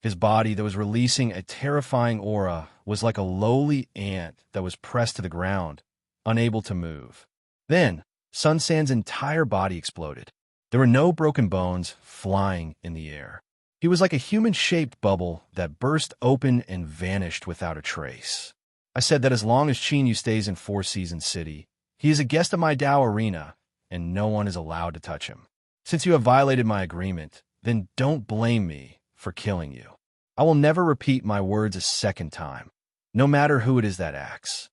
His body that was releasing a terrifying aura was like a lowly ant that was pressed to the ground, unable to move. Then, Sun San's entire body exploded. There were no broken bones flying in the air. He was like a human-shaped bubble that burst open and vanished without a trace. I said that as long as Qinyu stays in Four Seasons City, he is a guest of my Dao arena, and no one is allowed to touch him. Since you have violated my agreement, then don't blame me for killing you. I will never repeat my words a second time, no matter who it is that acts.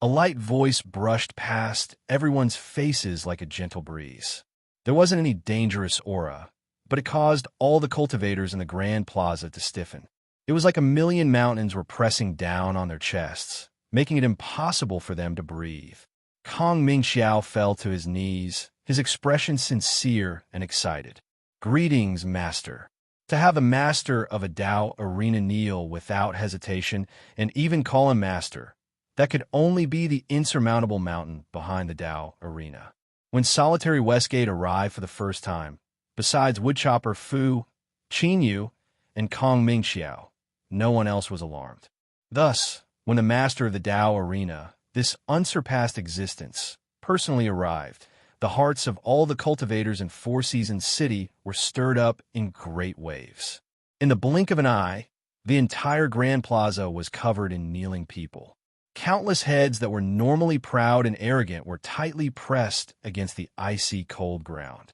A light voice brushed past everyone's faces like a gentle breeze. There wasn't any dangerous aura, but it caused all the cultivators in the Grand Plaza to stiffen. It was like a million mountains were pressing down on their chests, making it impossible for them to breathe. Kong Mingxiao fell to his knees, his expression sincere and excited. "Greetings, Master." To have the master of a Dao arena kneel without hesitation and even call him master, that could only be the insurmountable mountain behind the Dao arena. When solitary Westgate arrived for the first time, besides Woodchopper Fu, Qinyu, and Kong Mingxiao, no one else was alarmed. Thus, when the master of the Dao arena, this unsurpassed existence, personally arrived, the hearts of all the cultivators in Four Seasons City were stirred up in great waves. In the blink of an eye, the entire Grand Plaza was covered in kneeling people. Countless heads that were normally proud and arrogant were tightly pressed against the icy cold ground.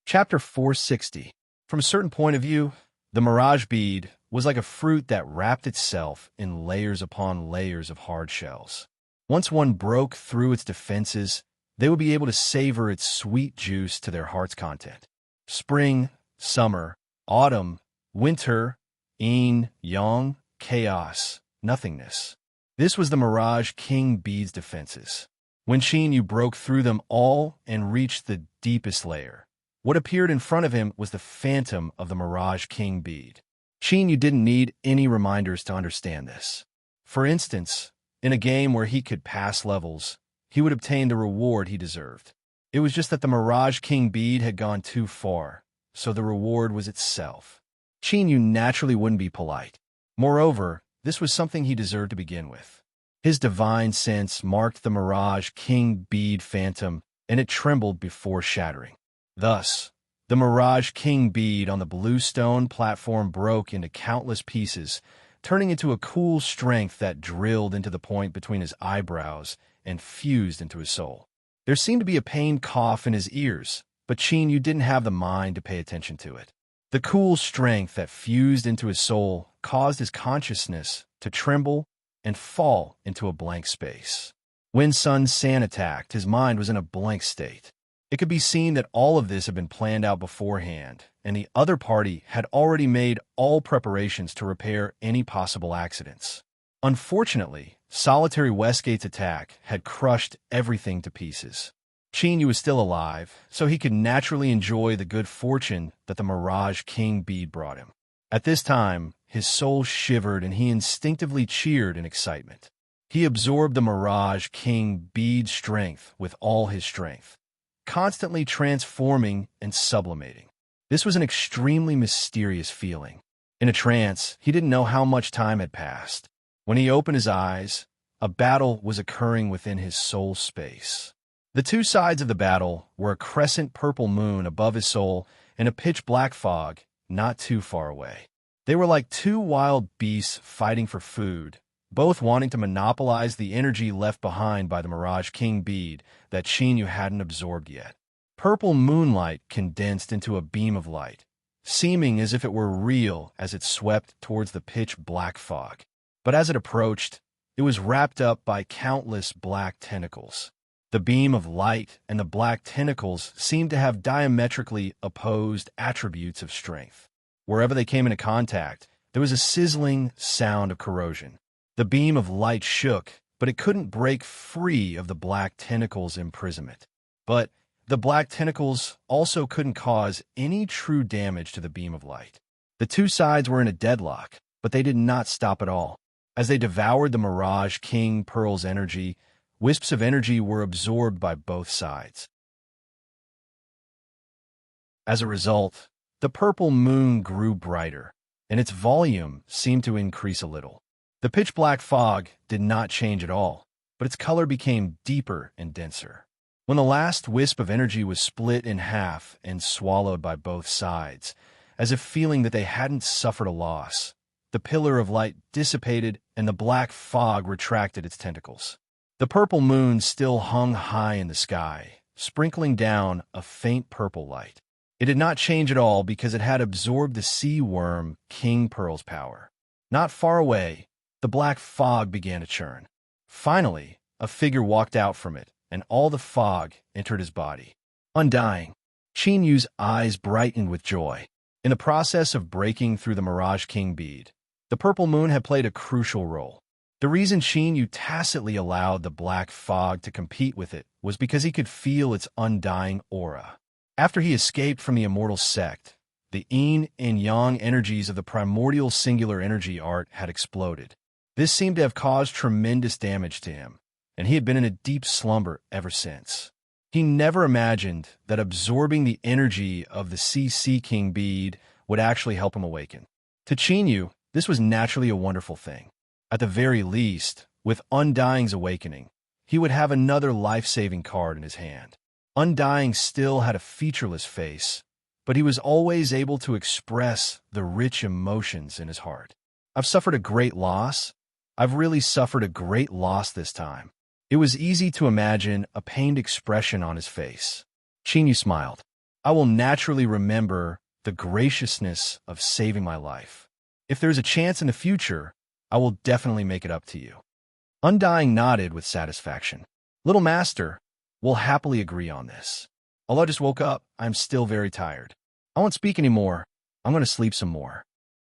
Chapter 460. From a certain point of view, the mirage bead was like a fruit that wrapped itself in layers upon layers of hard shells. Once one broke through its defenses, they would be able to savor its sweet juice to their heart's content. Spring, summer, autumn, winter, yin, yang, chaos, nothingness. This was the Mirage King Bead's defenses. When Qinyu broke through them all and reached the deepest layer, what appeared in front of him was the phantom of the Mirage King Bead. Qinyu didn't need any reminders to understand this. For instance, in a game where he could pass levels, he would obtain the reward he deserved. It was just that the Mirage King Bead had gone too far, so the reward was itself. Qinyu naturally wouldn't be polite. Moreover, this was something he deserved to begin with. His divine sense marked the Mirage King Bead phantom, and it trembled before shattering. Thus, the Mirage King Bead on the blue stone platform broke into countless pieces, turning into a cool strength that drilled into the point between his eyebrows and fused into his soul. There seemed to be a pained cough in his ears, but Qinyu didn't have the mind to pay attention to it. The cool strength that fused into his soul caused his consciousness to tremble and fall into a blank space. When Sun San attacked, his mind was in a blank state. It could be seen that all of this had been planned out beforehand, and the other party had already made all preparations to repair any possible accidents. Unfortunately, solitary Westgate's attack had crushed everything to pieces. Qinyu was still alive, so he could naturally enjoy the good fortune that the Mirage King Bead brought him. At this time, his soul shivered and he instinctively cheered in excitement. He absorbed the Mirage King Bead's strength with all his strength, constantly transforming and sublimating. This was an extremely mysterious feeling. In a trance, he didn't know how much time had passed. When he opened his eyes, a battle was occurring within his soul space. The two sides of the battle were a crescent purple moon above his soul and a pitch-black fog not too far away. They were like two wild beasts fighting for food, both wanting to monopolize the energy left behind by the Mirage King Bead that Qinyu hadn't absorbed yet. Purple moonlight condensed into a beam of light, seeming as if it were real as it swept towards the pitch-black fog. But as it approached, it was wrapped up by countless black tentacles. The beam of light and the black tentacles seemed to have diametrically opposed attributes of strength. Wherever they came into contact, there was a sizzling sound of corrosion. The beam of light shook, but it couldn't break free of the black tentacles' imprisonment. But the black tentacles also couldn't cause any true damage to the beam of light. The two sides were in a deadlock, but they did not stop at all. As they devoured the Mirage King Pearl's energy, wisps of energy were absorbed by both sides. As a result, the purple moon grew brighter, and its volume seemed to increase a little. The pitch-black fog did not change at all, but its color became deeper and denser. When the last wisp of energy was split in half and swallowed by both sides, as if feeling that they hadn't suffered a loss, the pillar of light dissipated and the black fog retracted its tentacles. The purple moon still hung high in the sky, sprinkling down a faint purple light. It did not change at all because it had absorbed the sea worm King Pearl's power. Not far away, the black fog began to churn. Finally, a figure walked out from it, and all the fog entered his body. Undying. Qin Yu's eyes brightened with joy. In the process of breaking through the Mirage King bead, the purple moon had played a crucial role. The reason Qin Yu tacitly allowed the black fog to compete with it was because he could feel its undying aura. After he escaped from the immortal sect, the yin and yang energies of the primordial singular energy art had exploded. This seemed to have caused tremendous damage to him, and he had been in a deep slumber ever since. He never imagined that absorbing the energy of the CC King bead would actually help him awaken. To Qin Yu, this was naturally a wonderful thing. At the very least, with Undying's awakening, he would have another life-saving card in his hand. Undying still had a featureless face, but he was always able to express the rich emotions in his heart. I've suffered a great loss. I've really suffered a great loss this time. It was easy to imagine a pained expression on his face. Qin Yu smiled. I will naturally remember the graciousness of saving my life. If there's a chance in the future, I will definitely make it up to you. Undying nodded with satisfaction. Little Master, we'll happily agree on this. Although I just woke up, I'm still very tired. I won't speak anymore. I'm going to sleep some more.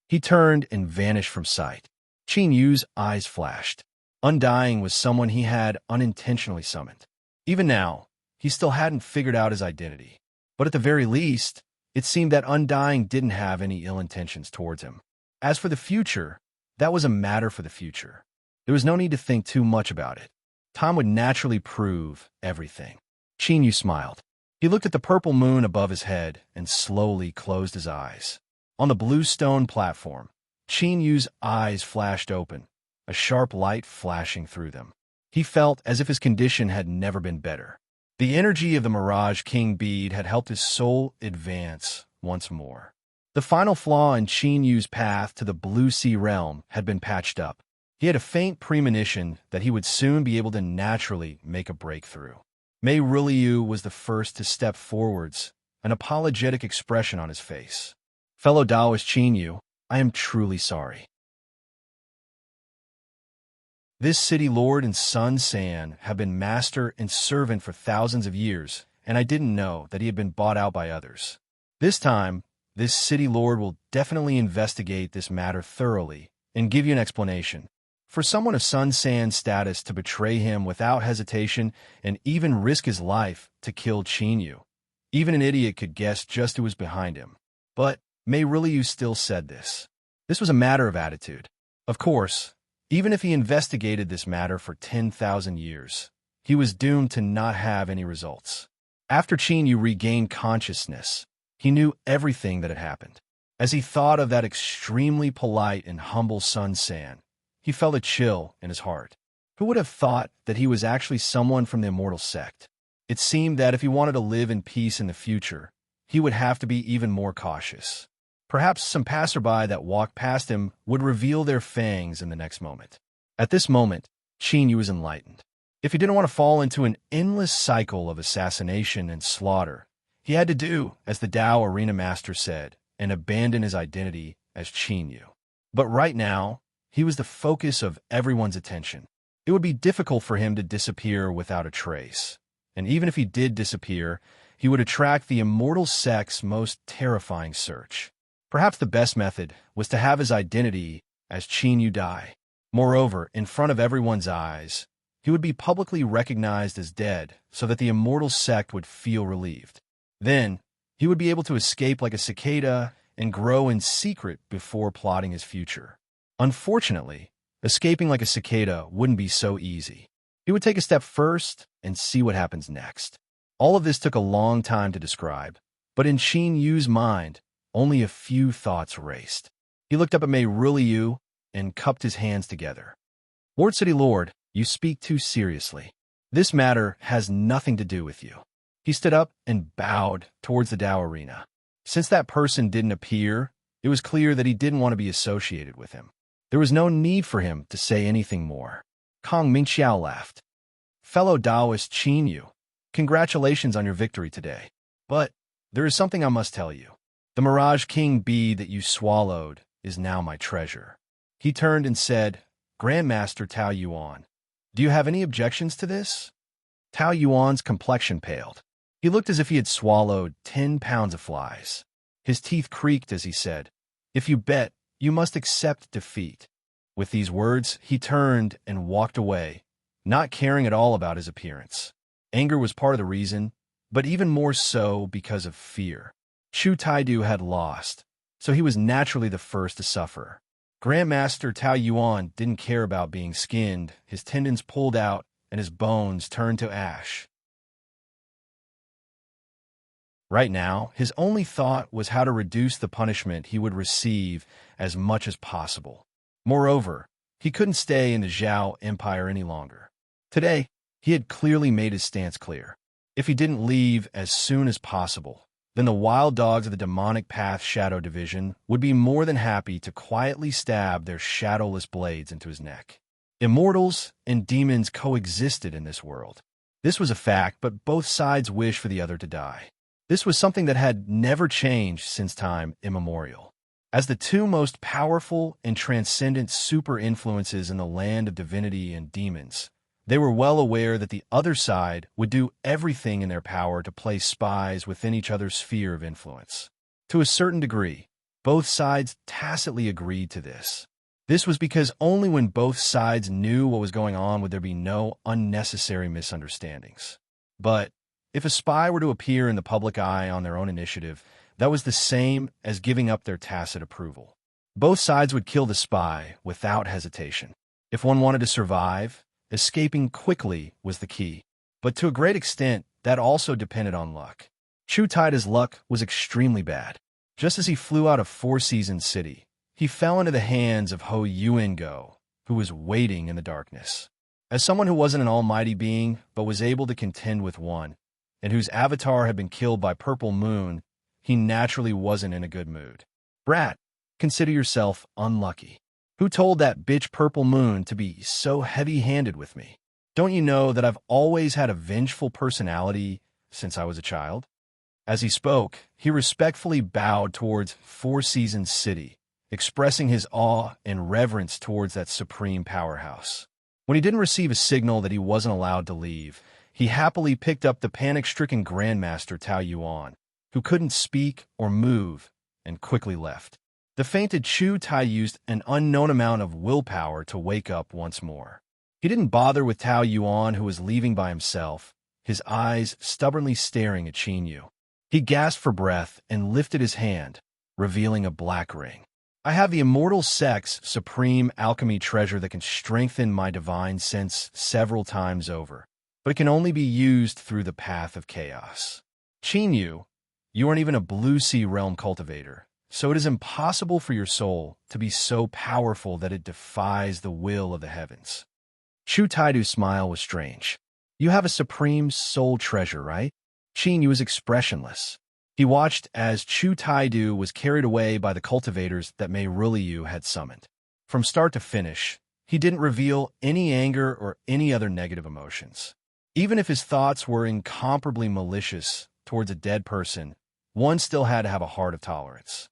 He turned and vanished from sight. Qin Yu's eyes flashed. Undying was someone he had unintentionally summoned. Even now, he still hadn't figured out his identity. But at the very least, it seemed that Undying didn't have any ill intentions towards him. As for the future, that was a matter for the future. There was no need to think too much about it. Time would naturally prove everything. Qin Yu smiled. He looked at the purple moon above his head and slowly closed his eyes. On the blue stone platform, Qin Yu's eyes flashed open, a sharp light flashing through them. He felt as if his condition had never been better. The energy of the Mirage King bead had helped his soul advance once more. The final flaw in Qin Yu's path to the Blue Sea realm had been patched up. He had a faint premonition that he would soon be able to naturally make a breakthrough. Mei Riliu was the first to step forwards, an apologetic expression on his face. Fellow Taoist Qin Yu, I am truly sorry. This city lord and Sun San have been master and servant for thousands of years, and I didn't know that he had been bought out by others. This time, this city lord will definitely investigate this matter thoroughly and give you an explanation. For someone of Sun San's status to betray him without hesitation and even risk his life to kill Qin Yu, even an idiot could guess just who was behind him. But Mei Riliu still said this. This was a matter of attitude. Of course, even if he investigated this matter for 10,000 years, he was doomed to not have any results. After Qin Yu regained consciousness, he knew everything that had happened. As he thought of that extremely polite and humble Sun San, he felt a chill in his heart. Who would have thought that he was actually someone from the immortal sect? It seemed that if he wanted to live in peace in the future, he would have to be even more cautious. Perhaps some passerby that walked past him would reveal their fangs in the next moment. At this moment, Qin Yu was enlightened. If he didn't want to fall into an endless cycle of assassination and slaughter, he had to do as the Tao Arena Master said and abandon his identity as Qin Yu. But right now, he was the focus of everyone's attention. It would be difficult for him to disappear without a trace. And even if he did disappear, he would attract the immortal sect's most terrifying search. Perhaps the best method was to have his identity as Qin Yu die. Moreover, in front of everyone's eyes, he would be publicly recognized as dead so that the immortal sect would feel relieved. Then, he would be able to escape like a cicada and grow in secret before plotting his future. Unfortunately, escaping like a cicada wouldn't be so easy. He would take a step first and see what happens next. All of this took a long time to describe, but in Qin Yu's mind, only a few thoughts raced. He looked up at Mei Ruliu and cupped his hands together. Lord City Lord, you speak too seriously. This matter has nothing to do with you. He stood up and bowed towards the Dao arena. Since that person didn't appear, it was clear that he didn't want to be associated with him. There was no need for him to say anything more. Kong Mingxiao laughed. Fellow Taoist Qin Yu, congratulations on your victory today. But there is something I must tell you. The Mirage King bee that you swallowed is now my treasure. He turned and said, Grandmaster Tao Yuan, do you have any objections to this? Tao Yuan's complexion paled. He looked as if he had swallowed 10 pounds of flies. His teeth creaked as he said, If you bet, you must accept defeat. With these words, he turned and walked away, not caring at all about his appearance. Anger was part of the reason, but even more so because of fear. Chu Taidu had lost, so he was naturally the first to suffer. Grandmaster Tao Yuan didn't care about being skinned, his tendons pulled out, and his bones turned to ash. Right now, his only thought was how to reduce the punishment he would receive as much as possible. Moreover, he couldn't stay in the Zhao Empire any longer. Today, he had clearly made his stance clear. If he didn't leave as soon as possible, then the wild dogs of the Demonic Path Shadow Division would be more than happy to quietly stab their shadowless blades into his neck. Immortals and demons coexisted in this world. This was a fact, but both sides wished for the other to die. This was something that had never changed since time immemorial. As the two most powerful and transcendent super influences in the land of divinity and demons, they were well aware that the other side would do everything in their power to place spies within each other's sphere of influence. To a certain degree, both sides tacitly agreed to this. This was because only when both sides knew what was going on would there be no unnecessary misunderstandings. But if a spy were to appear in the public eye on their own initiative, that was the same as giving up their tacit approval. Both sides would kill the spy without hesitation. If one wanted to survive, escaping quickly was the key. But to a great extent, that also depended on luck. Chu Taida's luck was extremely bad. Just as he flew out of Four Seasons City, he fell into the hands of Ho Yuango, who was waiting in the darkness. As someone who wasn't an almighty being, but was able to contend with one, and whose avatar had been killed by Purple Moon, he naturally wasn't in a good mood. Brat, consider yourself unlucky. Who told that bitch Purple Moon to be so heavy-handed with me? Don't you know that I've always had a vengeful personality since I was a child? As he spoke, he respectfully bowed towards Four Seasons City, expressing his awe and reverence towards that supreme powerhouse. When he didn't receive a signal that he wasn't allowed to leave, he happily picked up the panic-stricken Grandmaster Tao Yuan, who couldn't speak or move, and quickly left. The fainted Chu Tai used an unknown amount of willpower to wake up once more. He didn't bother with Tao Yuan, who was leaving by himself, his eyes stubbornly staring at Qin Yu. He gasped for breath and lifted his hand, revealing a black ring. I have the immortal sect's supreme alchemy treasure that can strengthen my divine sense several times over, but it can only be used through the path of chaos. Qin Yu, you aren't even a Blue Sea Realm cultivator, so it is impossible for your soul to be so powerful that it defies the will of the heavens. Chu Taidu's smile was strange. You have a supreme soul treasure, right? Qin Yu was expressionless. He watched as Chu Taidu was carried away by the cultivators that Mei Ruliu had summoned. From start to finish, he didn't reveal any anger or any other negative emotions. Even if his thoughts were incomparably malicious towards a dead person, one still had to have a heart of tolerance.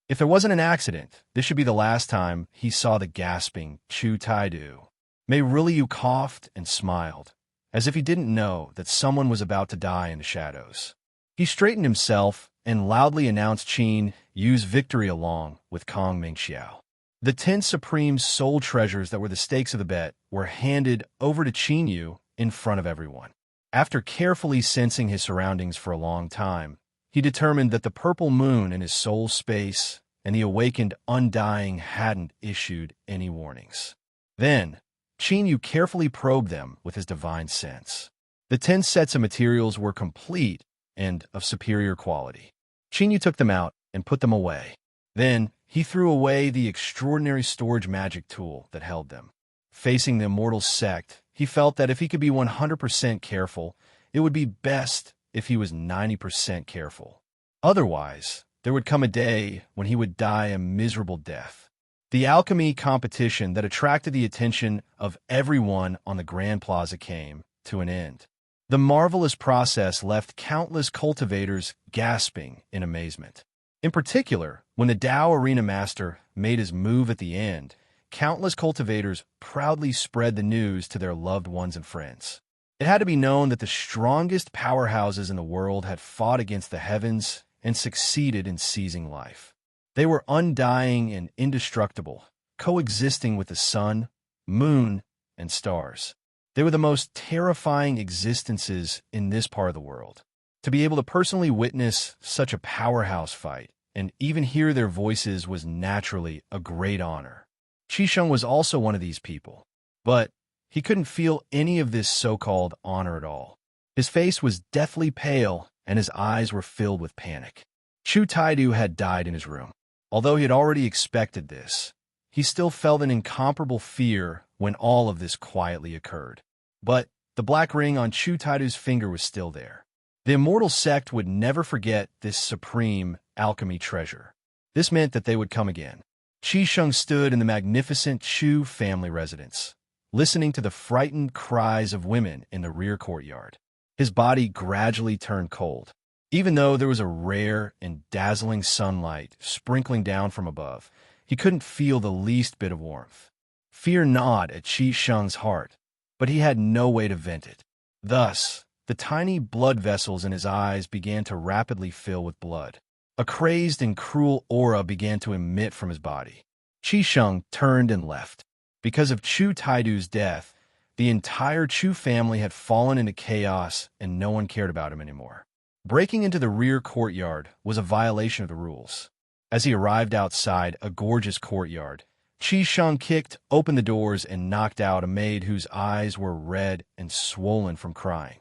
If there wasn't an accident, this should be the last time he saw the gasping Chu Taidu. Mei Riliu coughed and smiled, as if he didn't know that someone was about to die in the shadows. He straightened himself and loudly announced Qin Yu's victory along with Kong Mingxiao. The 10 supreme soul treasures that were the stakes of the bet were handed over to Qin Yu in front of everyone. After carefully sensing his surroundings for a long time, he determined that the purple moon in his soul space and the awakened undying hadn't issued any warnings. Then, Qin Yu carefully probed them with his divine sense. The 10 sets of materials were complete and of superior quality. Qin Yu took them out and put them away. Then, he threw away the extraordinary storage magic tool that held them. Facing the immortal sect, he felt that if he could be 100% careful, it would be best if he was 90% careful. Otherwise, there would come a day when he would die a miserable death. The alchemy competition that attracted the attention of everyone on the Grand Plaza came to an end. The marvelous process left countless cultivators gasping in amazement. In particular, when the Tao Arena Master made his move at the end, countless cultivators proudly spread the news to their loved ones and friends. It had to be known that the strongest powerhouses in the world had fought against the heavens and succeeded in seizing life. They were undying and indestructible, coexisting with the sun, moon, and stars. They were the most terrifying existences in this part of the world. To be able to personally witness such a powerhouse fight and even hear their voices was naturally a great honor. Qisheng was also one of these people, but he couldn't feel any of this so-called honor at all. His face was deathly pale and his eyes were filled with panic. Chu Taidu had died in his room. Although he had already expected this, he still felt an incomparable fear when all of this quietly occurred. But the black ring on Chu Taidu's finger was still there. The immortal sect would never forget this supreme alchemy treasure. This meant that they would come again. Qisheng stood in the magnificent Chu family residence, listening to the frightened cries of women in the rear courtyard. His body gradually turned cold. Even though there was a rare and dazzling sunlight sprinkling down from above, he couldn't feel the least bit of warmth. Fear gnawed at Qisheng's heart, but he had no way to vent it. Thus, the tiny blood vessels in his eyes began to rapidly fill with blood. A crazed and cruel aura began to emit from his body. Qisheng turned and left. Because of Chu Taidu's death, the entire Chu family had fallen into chaos and no one cared about him anymore. Breaking into the rear courtyard was a violation of the rules. As he arrived outside a gorgeous courtyard, Qisheng kicked open the doors and knocked out a maid whose eyes were red and swollen from crying.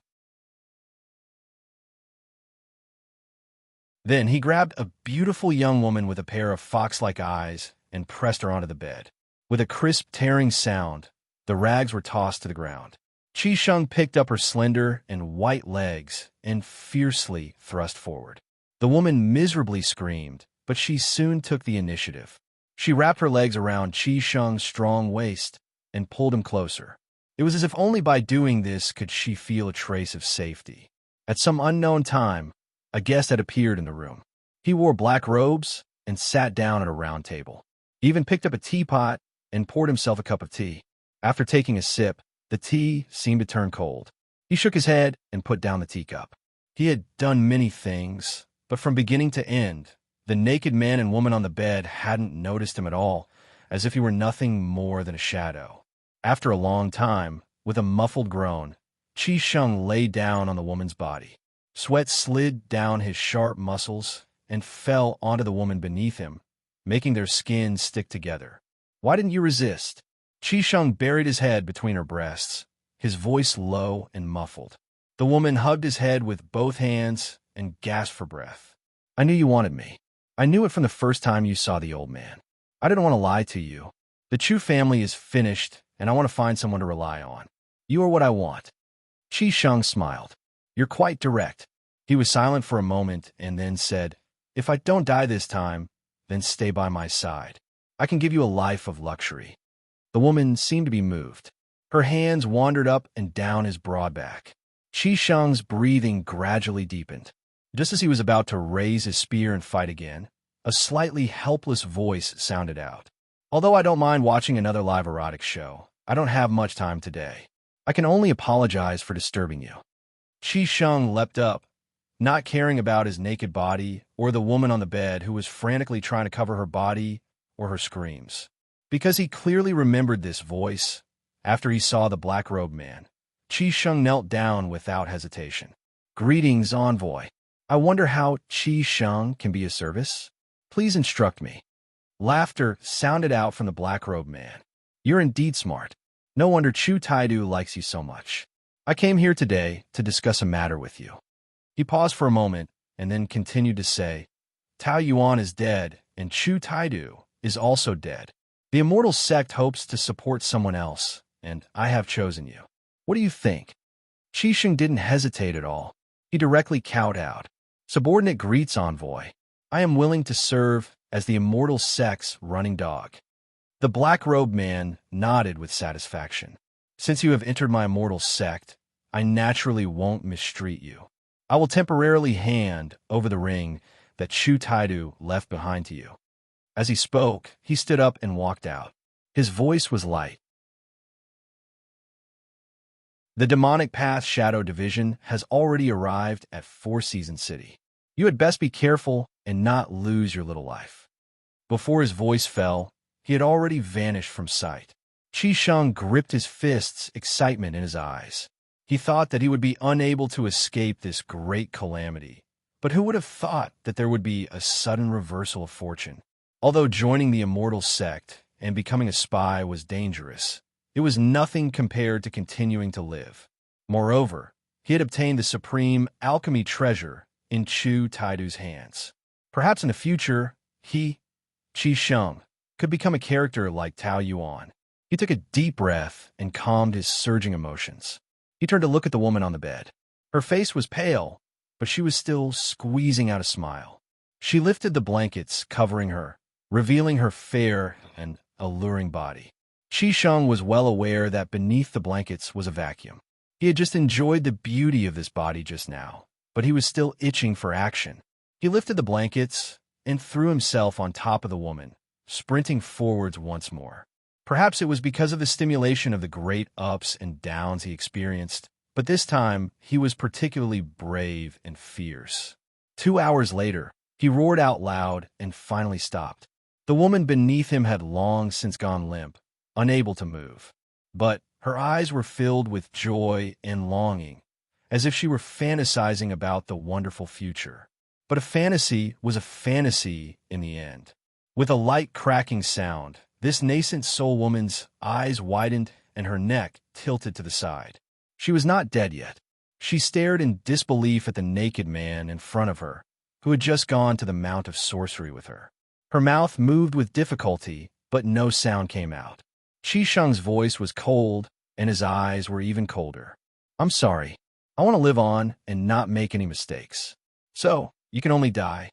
Then he grabbed a beautiful young woman with a pair of fox-like eyes and pressed her onto the bed. With a crisp, tearing sound, the rags were tossed to the ground. Qisheng picked up her slender and white legs and fiercely thrust forward. The woman miserably screamed, but she soon took the initiative. She wrapped her legs around Qisheng's strong waist and pulled him closer. It was as if only by doing this could she feel a trace of safety. At some unknown time, a guest had appeared in the room. He wore black robes and sat down at a round table. He even picked up a teapot and poured himself a cup of tea. After taking a sip, the tea seemed to turn cold. He shook his head and put down the teacup. He had done many things, but from beginning to end, the naked man and woman on the bed hadn't noticed him at all, as if he were nothing more than a shadow. After a long time, with a muffled groan, Qisheng lay down on the woman's body. Sweat slid down his sharp muscles and fell onto the woman beneath him, making their skin stick together. "Why didn't you resist?" Qisheng buried his head between her breasts, his voice low and muffled. The woman hugged his head with both hands and gasped for breath. "I knew you wanted me. I knew it from the first time you saw the old man. I didn't want to lie to you. The Chu family is finished, and I want to find someone to rely on. You are what I want." Qisheng smiled. "You're quite direct." He was silent for a moment and then said, "If I don't die this time, then stay by my side. I can give you a life of luxury." The woman seemed to be moved. Her hands wandered up and down his broad back. Qisheng's breathing gradually deepened. Just as he was about to raise his spear and fight again, a slightly helpless voice sounded out. "Although I don't mind watching another live erotic show, I don't have much time today. I can only apologize for disturbing you. Qi Sheng leapt up, not caring about his naked body or the woman on the bed who was frantically trying to cover her body or her screams. Because he clearly remembered this voice, after he saw the black-robed man, Qi Sheng knelt down without hesitation. Greetings, envoy. I wonder how Qi Sheng can be of service? Please instruct me. Laughter sounded out from the black-robed man. You're indeed smart. No wonder Chu Taidu likes you so much. I came here today to discuss a matter with you. He paused for a moment and then continued to say, Tao Yuan is dead and Chu Taidu is also dead. The immortal sect hopes to support someone else, and I have chosen you. What do you think? Qi Sheng didn't hesitate at all. He directly cowed out. Subordinate greets, envoy. I am willing to serve as the immortal sect's running dog. The black-robed man nodded with satisfaction. Since you have entered my immortal sect, I naturally won't mistreat you. I will temporarily hand over the ring that Chu Taidu left behind to you. As he spoke, he stood up and walked out. His voice was light. The demonic path Shadow Division has already arrived at Four Seasons City. You had best be careful and not lose your little life. Before his voice fell, he had already vanished from sight. Qi Sheng gripped his fists, excitement in his eyes. He thought that he would be unable to escape this great calamity. But who would have thought that there would be a sudden reversal of fortune? Although joining the immortal sect and becoming a spy was dangerous, it was nothing compared to continuing to live. Moreover, he had obtained the supreme alchemy treasure in Chu Taidu's hands. Perhaps in the future, he, Qi Sheng, could become a character like Tao Yuan. He took a deep breath and calmed his surging emotions. He turned to look at the woman on the bed. Her face was pale, but she was still squeezing out a smile. She lifted the blankets covering her, revealing her fair and alluring body. Qi Sheng was well aware that beneath the blankets was a vacuum. He had just enjoyed the beauty of this body just now, but he was still itching for action. He lifted the blankets and threw himself on top of the woman, sprinting forwards once more. Perhaps it was because of the stimulation of the great ups and downs he experienced, but this time he was particularly brave and fierce. 2 hours later, he roared out loud and finally stopped. The woman beneath him had long since gone limp, unable to move. But her eyes were filled with joy and longing, as if she were fantasizing about the wonderful future. But a fantasy was a fantasy in the end. With a light cracking sound, this nascent soul woman's eyes widened and her neck tilted to the side. She was not dead yet. She stared in disbelief at the naked man in front of her, who had just gone to the Mount of Sorcery with her. Her mouth moved with difficulty, but no sound came out. Qi Sheng's voice was cold, and his eyes were even colder. I'm sorry. I want to live on and not make any mistakes. So, you can only die.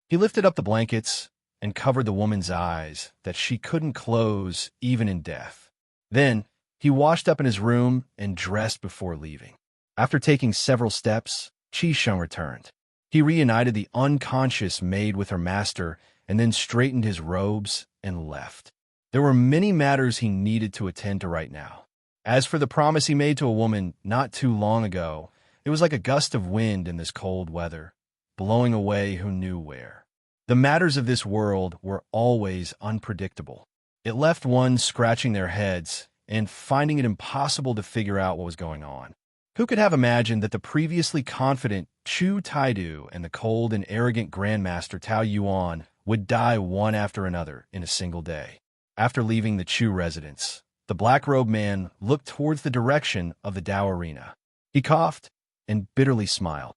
He lifted up the blankets and covered the woman's eyes that she couldn't close even in death. Then, he washed up in his room and dressed before leaving. After taking several steps, Qi Sheng returned. He reunited the unconscious maid with her master and then straightened his robes and left. There were many matters he needed to attend to right now. As for the promise he made to a woman not too long ago, it was like a gust of wind in this cold weather, blowing away who knew where. The matters of this world were always unpredictable. It left one scratching their heads and finding it impossible to figure out what was going on. Who could have imagined that the previously confident Chu Taidu and the cold and arrogant Grandmaster Tao Yuan would die one after another in a single day? After leaving the Chu residence, the black-robed man looked towards the direction of the Dao arena. He coughed and bitterly smiled.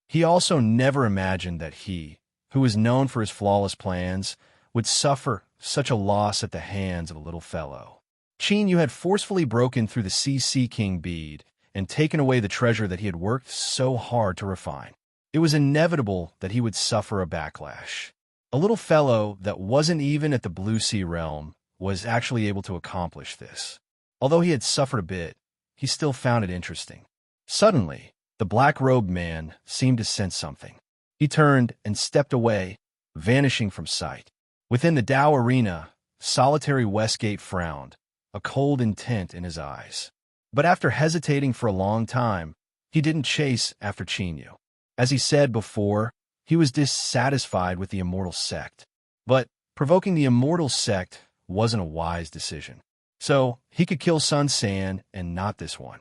He also never imagined that he, who was known for his flawless plans, would suffer such a loss at the hands of a little fellow. Qin Yu had forcefully broken through the CC King bead and taken away the treasure that he had worked so hard to refine. It was inevitable that he would suffer a backlash. A little fellow that wasn't even at the Blue Sea realm was actually able to accomplish this. Although he had suffered a bit, he still found it interesting. Suddenly, the black-robed man seemed to sense something. He turned and stepped away, vanishing from sight. Within the Dao arena, Solitary Westgate frowned, a cold intent in his eyes. But after hesitating for a long time, he didn't chase after Chenyu. As he said before, he was dissatisfied with the immortal sect. But provoking the immortal sect wasn't a wise decision. So he could kill Sun San and not this one.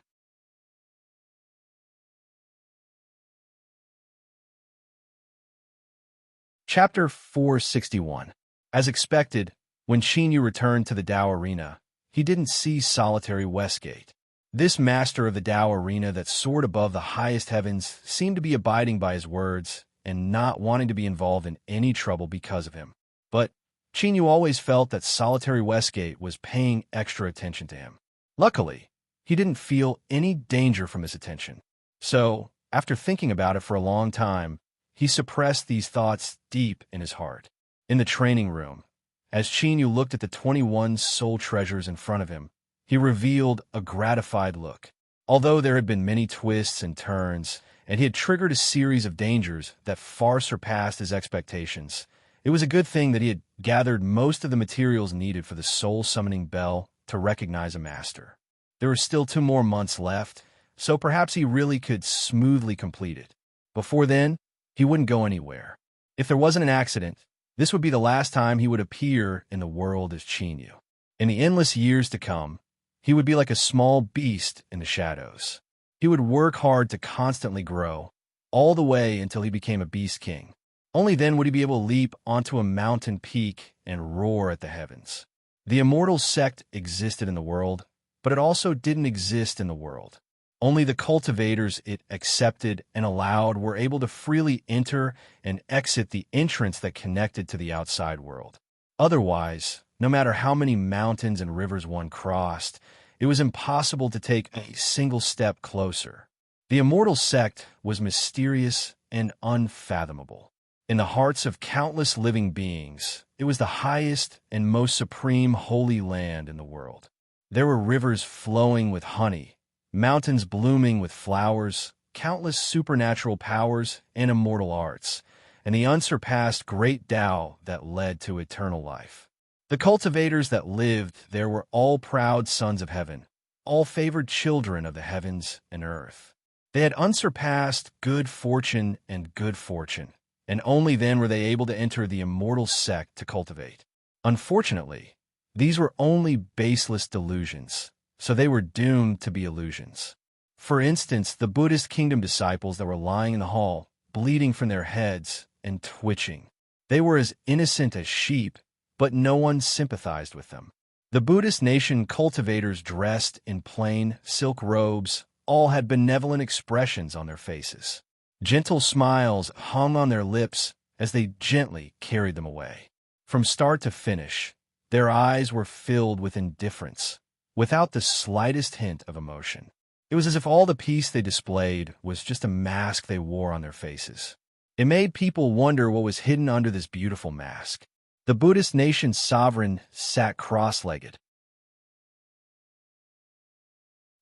Chapter 461. As expected, when Chenyu returned to the Dao Arena, he didn't see solitary Westgate. This master of the Dao Arena that soared above the highest heavens seemed to be abiding by his words and not wanting to be involved in any trouble because of him. But Chenyu always felt that solitary Westgate was paying extra attention to him. Luckily, he didn't feel any danger from his attention. So, after thinking about it for a long time, he suppressed these thoughts deep in his heart. In the training room, as Chenyu looked at the 21 soul treasures in front of him, he revealed a gratified look. Although there had been many twists and turns, and he had triggered a series of dangers that far surpassed his expectations, it was a good thing that he had gathered most of the materials needed for the soul summoning bell to recognize a master. There were still 2 more months left, so perhaps he really could smoothly complete it. Before then, he wouldn't go anywhere. If there wasn't an accident, this would be the last time he would appear in the world as Chenyu. In the endless years to come, he would be like a small beast in the shadows. He would work hard to constantly grow, all the way until he became a beast king. Only then would he be able to leap onto a mountain peak and roar at the heavens. The immortal sect existed in the world, but it also didn't exist in the world. Only the cultivators it accepted and allowed were able to freely enter and exit the entrance that connected to the outside world. Otherwise, no matter how many mountains and rivers one crossed, it was impossible to take a single step closer. The immortal sect was mysterious and unfathomable. In the hearts of countless living beings, it was the highest and most supreme holy land in the world. There were rivers flowing with honey, mountains blooming with flowers, countless supernatural powers and immortal arts, and the unsurpassed great Tao that led to eternal life. The cultivators that lived there were all proud sons of heaven, all favored children of the heavens and earth. They had unsurpassed good fortune, and only then were they able to enter the immortal sect to cultivate. Unfortunately, these were only baseless delusions, so they were doomed to be illusions. For instance, the Buddhist kingdom disciples that were lying in the hall, bleeding from their heads and twitching. They were as innocent as sheep, but no one sympathized with them. The Buddhist nation cultivators dressed in plain silk robes all had benevolent expressions on their faces. Gentle smiles hung on their lips as they gently carried them away. From start to finish, their eyes were filled with indifference, without the slightest hint of emotion. It was as if all the peace they displayed was just a mask they wore on their faces. It made people wonder what was hidden under this beautiful mask. The Buddhist nation's sovereign sat cross-legged.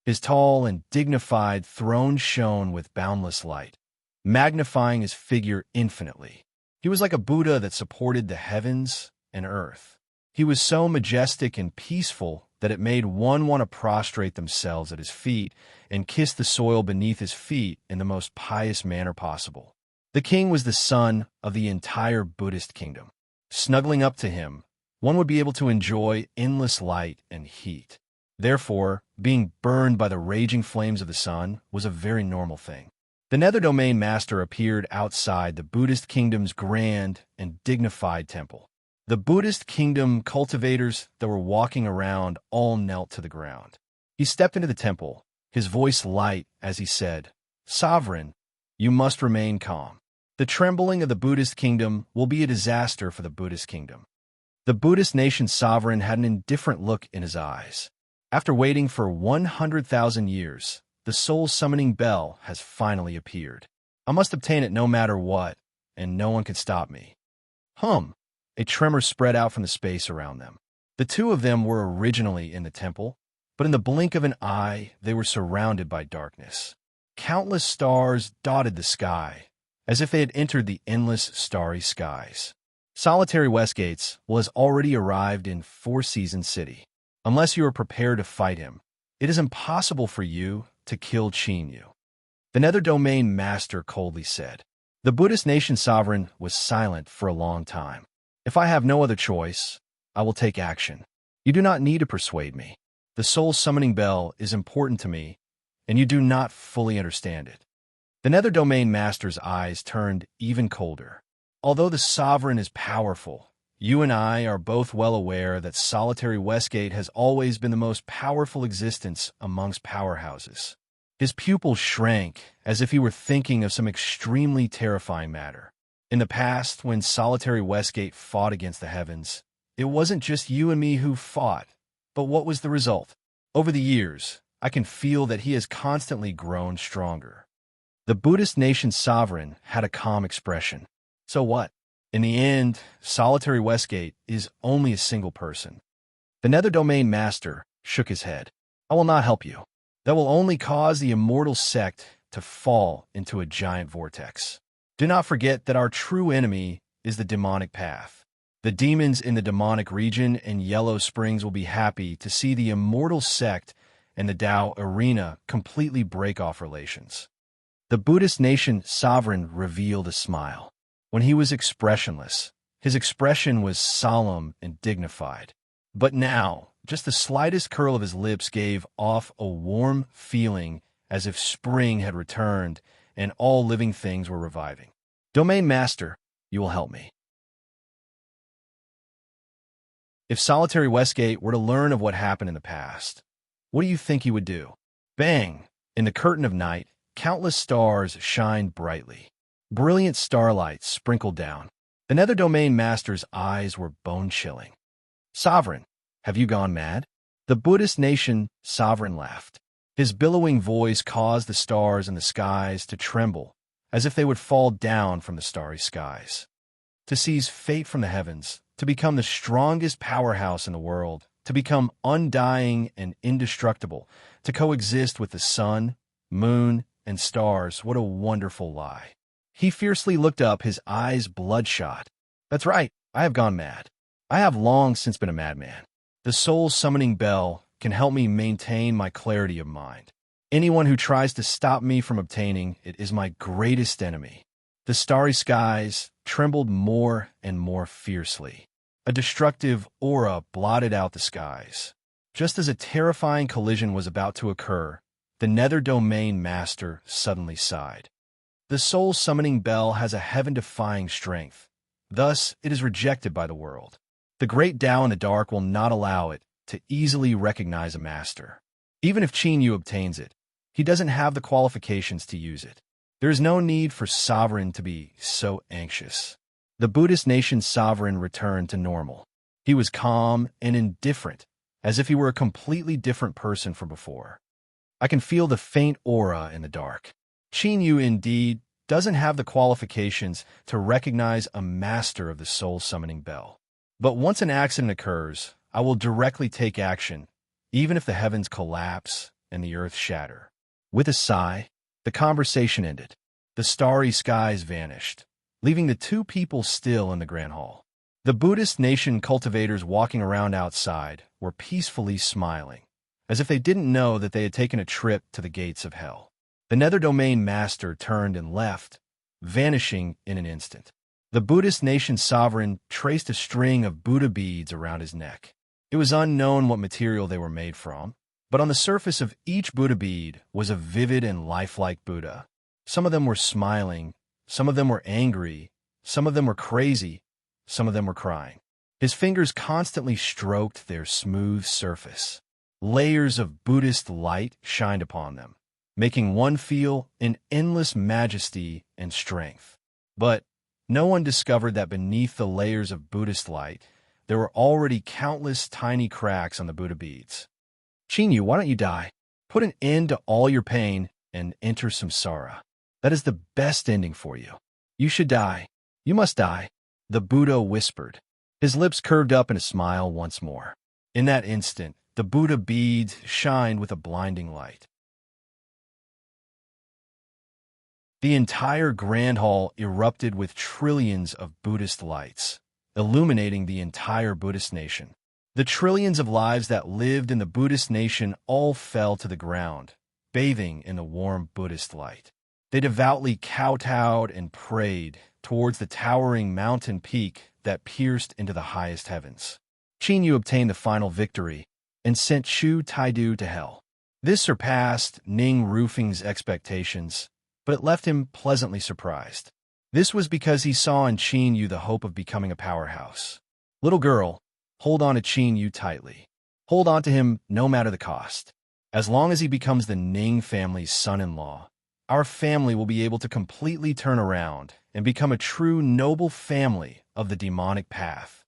His tall and dignified throne shone with boundless light, magnifying his figure infinitely. He was like a Buddha that supported the heavens and earth. He was so majestic and peaceful that it made one want to prostrate themselves at his feet and kiss the soil beneath his feet in the most pious manner possible. The king was the sun of the entire Buddhist kingdom. Snuggling up to him, one would be able to enjoy endless light and heat. Therefore, being burned by the raging flames of the sun was a very normal thing. The Nether Domain Master appeared outside the Buddhist kingdom's grand and dignified temple. The Buddhist kingdom cultivators that were walking around all knelt to the ground. He stepped into the temple, his voice light as he said, "Sovereign, you must remain calm. The trembling of the Buddhist kingdom will be a disaster for the Buddhist kingdom." The Buddhist nation's sovereign had an indifferent look in his eyes. After waiting for 100,000 years, the soul-summoning bell has finally appeared. I must obtain it no matter what, and no one can stop me. A tremor spread out from the space around them. The 2 of them were originally in the temple, but in the blink of an eye, they were surrounded by darkness. Countless stars dotted the sky, as if they had entered the endless starry skies. Solitary Westgates has already arrived in Four Seasons City. Unless you are prepared to fight him, it is impossible for you to kill Chinyu. The Nether Domain Master coldly said. The Buddhist nation sovereign was silent for a long time. If I have no other choice, I will take action. You do not need to persuade me. The soul summoning bell is important to me, and you do not fully understand it. The Nether Domain Master's eyes turned even colder. Although the sovereign is powerful, you and I are both well aware that Solitary Westgate has always been the most powerful existence amongst powerhouses. His pupils shrank as if he were thinking of some extremely terrifying matter. In the past, when Solitary Westgate fought against the heavens, it wasn't just you and me who fought, but what was the result? Over the years, I can feel that he has constantly grown stronger. The Buddhist nation sovereign had a calm expression. So what? In the end, Solitary Westgate is only a single person. The Nether Domain Master shook his head. I will not help you. That will only cause the immortal sect to fall into a giant vortex. Do not forget that our true enemy is the demonic path. The demons in the demonic region and Yellow Springs will be happy to see the immortal sect and the Tao arena completely break off relations. The Buddhist nation sovereign revealed a smile. When he was expressionless, his expression was solemn and dignified. But now, just the slightest curl of his lips gave off a warm feeling as if spring had returned and all living things were reviving. Domain Master, you will help me. If Solitary Westgate were to learn of what happened in the past, what do you think he would do? Bang! In the curtain of night, countless stars shined brightly. Brilliant starlight sprinkled down. The Nether Domain Master's eyes were bone-chilling. Sovereign, have you gone mad? The Buddhist nation sovereign laughed. His billowing voice caused the stars in the skies to tremble, as if they would fall down from the starry skies. To seize fate from the heavens, to become the strongest powerhouse in the world, to become undying and indestructible, to coexist with the sun, moon, and stars, what a wonderful lie. He fiercely looked up, his eyes bloodshot. That's right, I have gone mad. I have long since been a madman. The soul summoning bell can help me maintain my clarity of mind. Anyone who tries to stop me from obtaining it is my greatest enemy. The starry skies trembled more and more fiercely. A destructive aura blotted out the skies. Just as a terrifying collision was about to occur, the Nether Domain Master suddenly sighed. The soul summoning bell has a heaven-defying strength. Thus, it is rejected by the world. The great Tao in the dark will not allow it to easily recognize a master. Even if Chinyu obtains it, he doesn't have the qualifications to use it. There is no need for Sovereign to be so anxious. The Buddhist nation's sovereign returned to normal. He was calm and indifferent, as if he were a completely different person from before. I can feel the faint aura in the dark. Chinyu, indeed, doesn't have the qualifications to recognize a master of the soul-summoning bell. But once an accident occurs, I will directly take action, even if the heavens collapse and the earth shatter. With a sigh, the conversation ended. The starry skies vanished, leaving the two people still in the Grand Hall. The Buddhist nation cultivators walking around outside were peacefully smiling, as if they didn't know that they had taken a trip to the gates of hell. The Nether Domain Master turned and left, vanishing in an instant. The Buddhist nation sovereign traced a string of Buddha beads around his neck. It was unknown what material they were made from, but on the surface of each Buddha bead was a vivid and lifelike Buddha. Some of them were smiling, some of them were angry, some of them were crazy, some of them were crying. His fingers constantly stroked their smooth surface. Layers of Buddhist light shined upon them, making one feel an endless majesty and strength. But no one discovered that beneath the layers of Buddhist light, there were already countless tiny cracks on the Buddha beads. Chinyu, why don't you die? Put an end to all your pain and enter samsara. That is the best ending for you. You should die. You must die, the Buddha whispered. His lips curved up in a smile once more. In that instant, the Buddha beads shined with a blinding light. The entire Grand Hall erupted with trillions of Buddhist lights. illuminating the entire Buddhist nation. The trillions of lives that lived in the Buddhist nation all fell to the ground, bathing in the warm Buddhist light. They devoutly kowtowed and prayed towards the towering mountain peak that pierced into the highest heavens. Qin Yu obtained the final victory and sent Chu Taidu to hell. This surpassed Ning Rufing's expectations, but it left him pleasantly surprised. This was because he saw in Qin Yu the hope of becoming a powerhouse. Little girl, hold on to Qin Yu tightly. Hold on to him no matter the cost. As long as he becomes the Ning family's son-in-law, our family will be able to completely turn around and become a true noble family of the demonic path.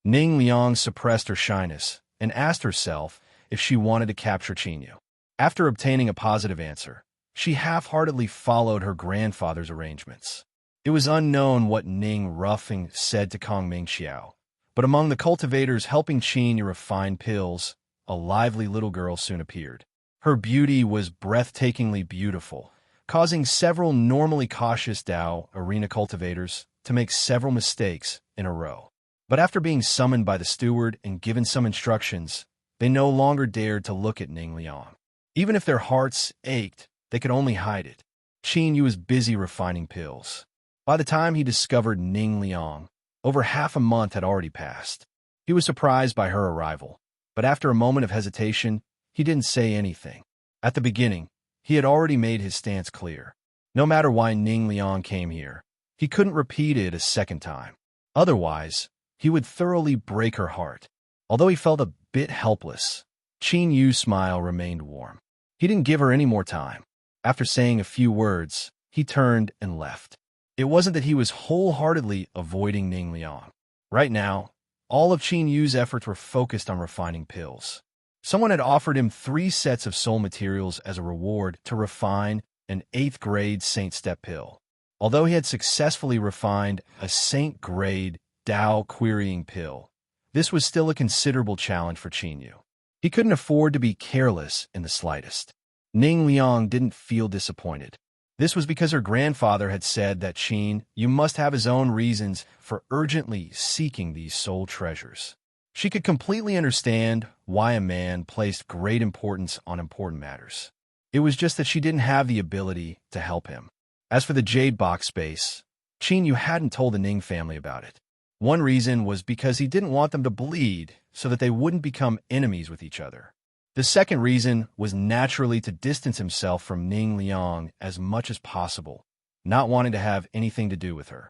Ning Liang suppressed her shyness and asked herself if she wanted to capture Qin Yu. After obtaining a positive answer, she half-heartedly followed her grandfather's arrangements. It was unknown what Ning Rufing said to Kong Mingxiao, but among the cultivators helping Qin Yu refine pills, a lively little girl soon appeared. Her beauty was breathtakingly beautiful, causing several normally cautious Dao arena cultivators to make several mistakes in a row. But after being summoned by the steward and given some instructions, they no longer dared to look at Ning Liang. Even if their hearts ached, they could only hide it. Qin Yu was busy refining pills. By the time he discovered Ning Liang, over half a month had already passed. He was surprised by her arrival, but after a moment of hesitation, he didn't say anything. At the beginning, he had already made his stance clear. No matter why Ning Liang came here, he couldn't repeat it a second time. Otherwise, he would thoroughly break her heart. Although he felt a bit helpless, Qin Yu's smile remained warm. He didn't give her any more time. After saying a few words, he turned and left. It wasn't that he was wholeheartedly avoiding Ning Liang. Right now, all of Qin Yu's efforts were focused on refining pills. Someone had offered him 3 sets of soul materials as a reward to refine an 8th-grade Saint Step pill. Although he had successfully refined a Saint-grade Dao querying pill, this was still a considerable challenge for Qin Yu. He couldn't afford to be careless in the slightest. Ning Liang didn't feel disappointed. This was because her grandfather had said that Qin Yu must have his own reasons for urgently seeking these soul treasures. She could completely understand why a man placed great importance on important matters. It was just that she didn't have the ability to help him. As for the jade box space, Qin Yu hadn't told the Ning family about it. One reason was because he didn't want them to bleed so that they wouldn't become enemies with each other. The second reason was naturally to distance himself from Ning Liang as much as possible, not wanting to have anything to do with her.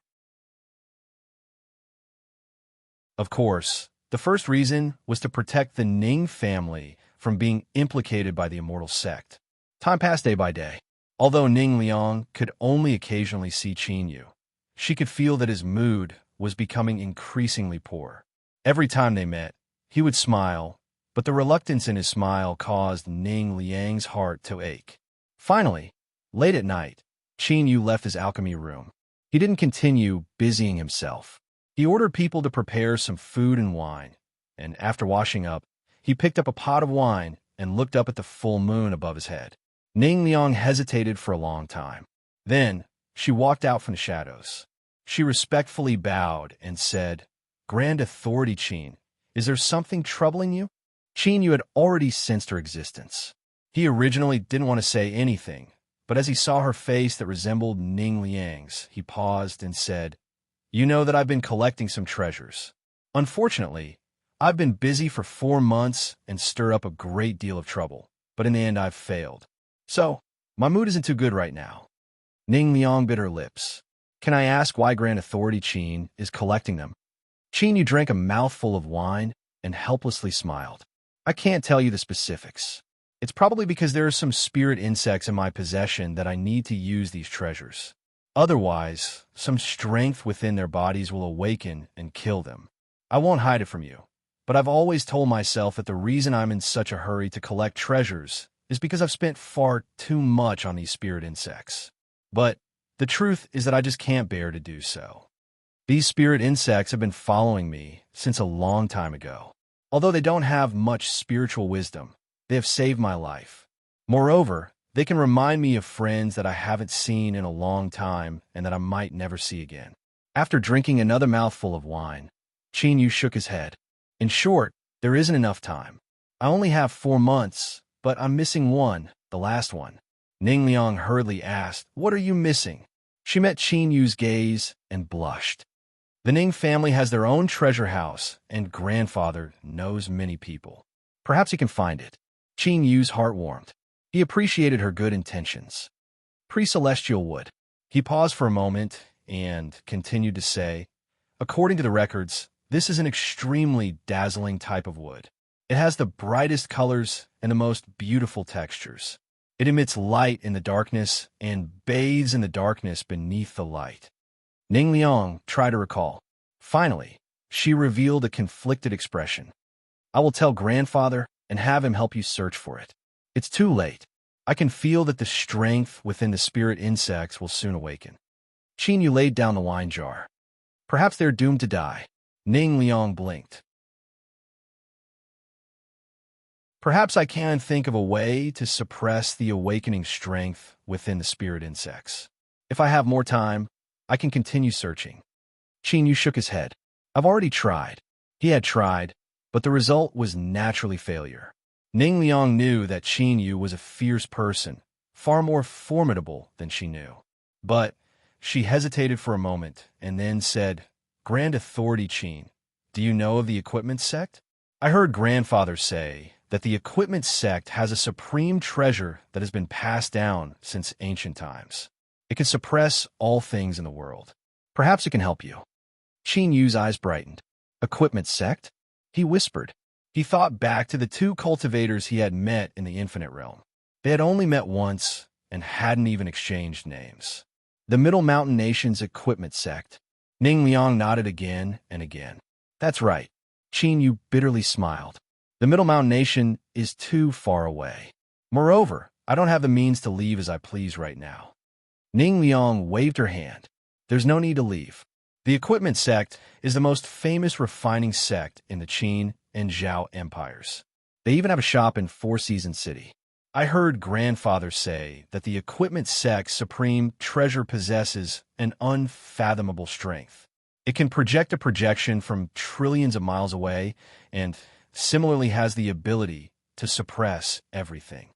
Of course, the first reason was to protect the Ning family from being implicated by the immortal sect. Time passed day by day. Although Ning Liang could only occasionally see Qin Yu, she could feel that his mood was becoming increasingly poor. Every time they met, he would smile, but the reluctance in his smile caused Ning Liang's heart to ache. Finally, late at night, Qin Yu left his alchemy room. He didn't continue busying himself. He ordered people to prepare some food and wine, and after washing up, he picked up a pot of wine and looked up at the full moon above his head. Ning Liang hesitated for a long time. Then, she walked out from the shadows. She respectfully bowed and said, "Grand Authority Qin, is there something troubling you?" Qin Yu had already sensed her existence. He originally didn't want to say anything, but as he saw her face that resembled Ning Liang's, he paused and said, "You know that I've been collecting some treasures. Unfortunately, I've been busy for 4 months and stirred up a great deal of trouble, but in the end I've failed. So, my mood isn't too good right now." Ning Liang bit her lips. "Can I ask why Grand Authority Qin is collecting them?" Qin Yu drank a mouthful of wine and helplessly smiled. "I can't tell you the specifics. It's probably because there are some spirit insects in my possession that I need to use these treasures. Otherwise, some strength within their bodies will awaken and kill them. I won't hide it from you, but I've always told myself that the reason I'm in such a hurry to collect treasures is because I've spent far too much on these spirit insects. But the truth is that I just can't bear to do so. These spirit insects have been following me since a long time ago. Although they don't have much spiritual wisdom, they have saved my life. Moreover, they can remind me of friends that I haven't seen in a long time and that I might never see again." After drinking another mouthful of wine, Qin Yu shook his head. In short, there isn't enough time. I only have 4 months, but I'm missing one, the last one. Ning Liang hurriedly asked, "What are you missing?" She met Qin Yu's gaze and blushed. The Ning family has their own treasure house, and grandfather knows many people. Perhaps he can find it. Qin Yu's heart warmed. He appreciated her good intentions. Pre-celestial wood. He paused for a moment and continued to say, according to the records, this is an extremely dazzling type of wood. It has the brightest colors and the most beautiful textures. It emits light in the darkness and bathes in the darkness beneath the light. Ning Liang tried to recall. Finally, she revealed a conflicted expression. I will tell grandfather and have him help you search for it. It's too late. I can feel that the strength within the spirit insects will soon awaken. Qin Yu laid down the wine jar. Perhaps they're doomed to die. Ning Liang blinked. Perhaps I can think of a way to suppress the awakening strength within the spirit insects. If I have more time, I can continue searching. Qin Yu shook his head. I've already tried. He had tried, but the result was naturally failure. Ning Liang knew that Qin Yu was a fierce person, far more formidable than she knew. But she hesitated for a moment and then said, Grand Authority Qin, do you know of the Equipment Sect? I heard grandfather say that the Equipment Sect has a supreme treasure that has been passed down since ancient times. It can suppress all things in the world. Perhaps it can help you. Qin Yu's eyes brightened. Equipment Sect? He whispered. He thought back to the 2 cultivators he had met in the Infinite Realm. They had only met once and hadn't even exchanged names. The Middle Mountain Nation's Equipment Sect. Ning Liang nodded again and again. That's right. Qin Yu bitterly smiled. The Middle Mountain Nation is too far away. Moreover, I don't have the means to leave as I please right now. Ning Liang waved her hand. There's no need to leave. The Equipment Sect is the most famous refining sect in the Qin and Zhao empires. They even have a shop in Four Seasons City. I heard grandfather say that the Equipment Sect's supreme treasure possesses an unfathomable strength. It can project a projection from trillions of miles away and similarly has the ability to suppress everything.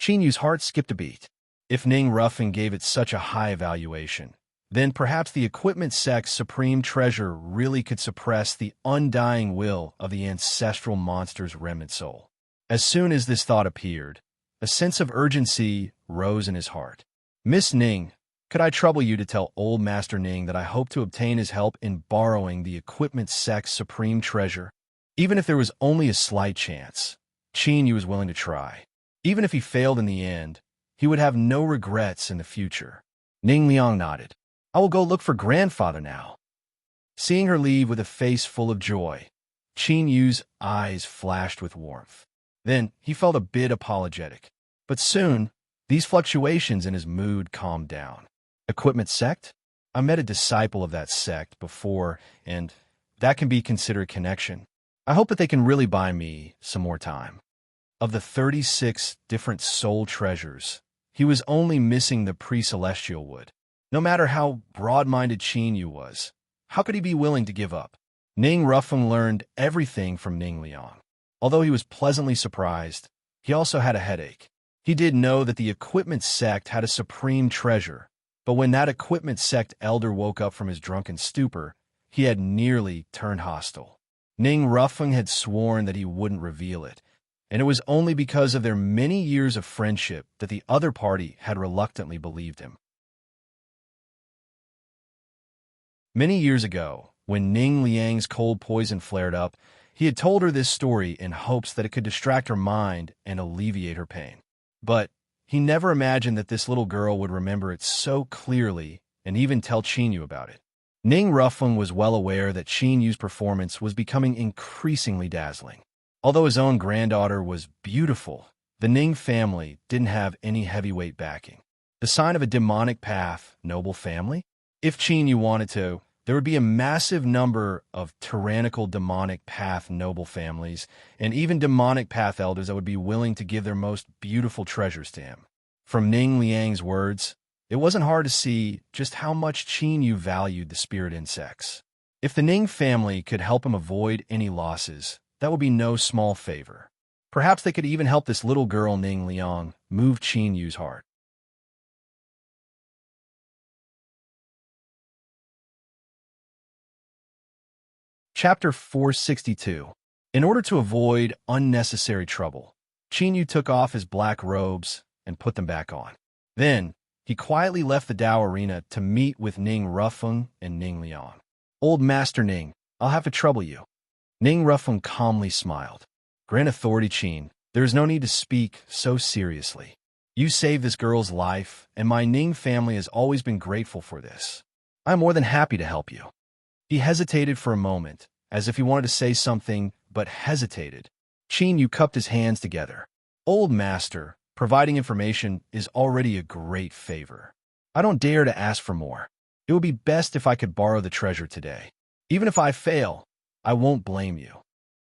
Qin Yu's heart skipped a beat. If Ning Ruffin gave it such a high evaluation, then perhaps the Equipment Sect's supreme treasure really could suppress the undying will of the ancestral monster's remnant soul. As soon as this thought appeared, a sense of urgency rose in his heart. Miss Ning, could I trouble you to tell old Master Ning that I hope to obtain his help in borrowing the Equipment Sect's supreme treasure? Even if there was only a slight chance, Qin Yu was willing to try. Even if he failed in the end, he would have no regrets in the future. Ning Liang nodded. I will go look for grandfather now. Seeing her leave with a face full of joy, Qin Yu's eyes flashed with warmth. Then he felt a bit apologetic. But soon, these fluctuations in his mood calmed down. Equipment Sect? I met a disciple of that sect before, and that can be considered connection. I hope that they can really buy me some more time. Of the 36 different soul treasures, he was only missing the pre-celestial wood. No matter how broad-minded Qin Yu was, how could he be willing to give up? Ning Ruffin learned everything from Ning Liang. Although he was pleasantly surprised, he also had a headache. He did know that the Equipment Sect had a supreme treasure, but when that Equipment Sect elder woke up from his drunken stupor, he had nearly turned hostile. Ning Ruffin had sworn that he wouldn't reveal it, and it was only because of their many years of friendship that the other party had reluctantly believed him. Many years ago, when Ning Liang's cold poison flared up, he had told her this story in hopes that it could distract her mind and alleviate her pain. But he never imagined that this little girl would remember it so clearly and even tell Qin Yu about it. Ning Ruffin was well aware that Qin Yu's performance was becoming increasingly dazzling. Although his own granddaughter was beautiful, the Ning family didn't have any heavyweight backing. The sign of a demonic path, noble family? If Qin Yu wanted to, there would be a massive number of tyrannical demonic path noble families and even demonic path elders that would be willing to give their most beautiful treasures to him. From Ning Liang's words, it wasn't hard to see just how much Qin Yu valued the spirit insects. If the Ning family could help him avoid any losses, that would be no small favor. Perhaps they could even help this little girl Ning Liang move Qin Yu's heart. Chapter 462. In order to avoid unnecessary trouble, Qin Yu took off his black robes and put them back on. Then, he quietly left the Dao arena to meet with Ning Rufeng and Ning Liang. Old Master Ning, I'll have to trouble you. Ning Rufeng calmly smiled. Grand Authority Qin, there is no need to speak so seriously. You saved this girl's life, and my Ning family has always been grateful for this. I am more than happy to help you. He hesitated for a moment, as if he wanted to say something, but hesitated. Qin Yu cupped his hands together. Old Master, providing information is already a great favor. I don't dare to ask for more. It would be best if I could borrow the treasure today. Even if I fail, I won't blame you.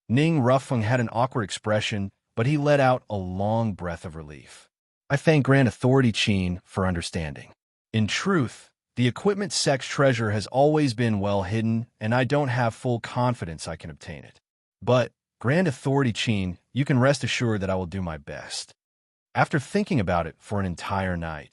Ning Rufeng had an awkward expression, but he let out a long breath of relief. I thank Grand Authority Qin for understanding. In truth, the equipment sect's treasure has always been well hidden, and I don't have full confidence I can obtain it. But, Grand Authority Qin, you can rest assured that I will do my best. After thinking about it for an entire night,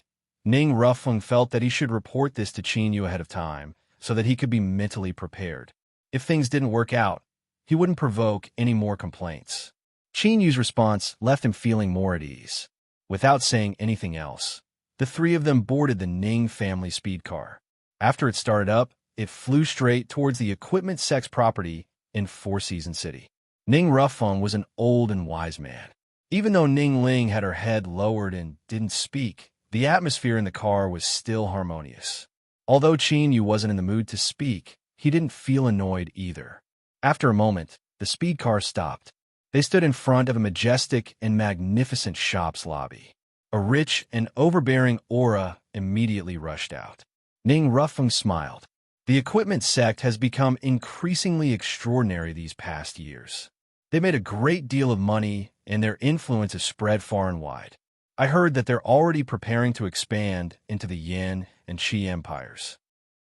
Ning Rufeng felt that he should report this to Qin Yu ahead of time, so that he could be mentally prepared. If things didn't work out, he wouldn't provoke any more complaints. Qin Yu's response left him feeling more at ease. Without saying anything else, the three of them boarded the Ning family speed car. After it started up, it flew straight towards the equipment sect's property in Four Seasons City. Ning Rufeng was an old and wise man. Even though Ning Ling had her head lowered and didn't speak, the atmosphere in the car was still harmonious. Although Qin Yu wasn't in the mood to speak, he didn't feel annoyed either. After a moment, the speed car stopped. They stood in front of a majestic and magnificent shop's lobby. A rich and overbearing aura immediately rushed out. Ning Rufeng smiled. The equipment sect has become increasingly extraordinary these past years. They made a great deal of money, and their influence has spread far and wide. I heard that they're already preparing to expand into the Yin and Qi empires.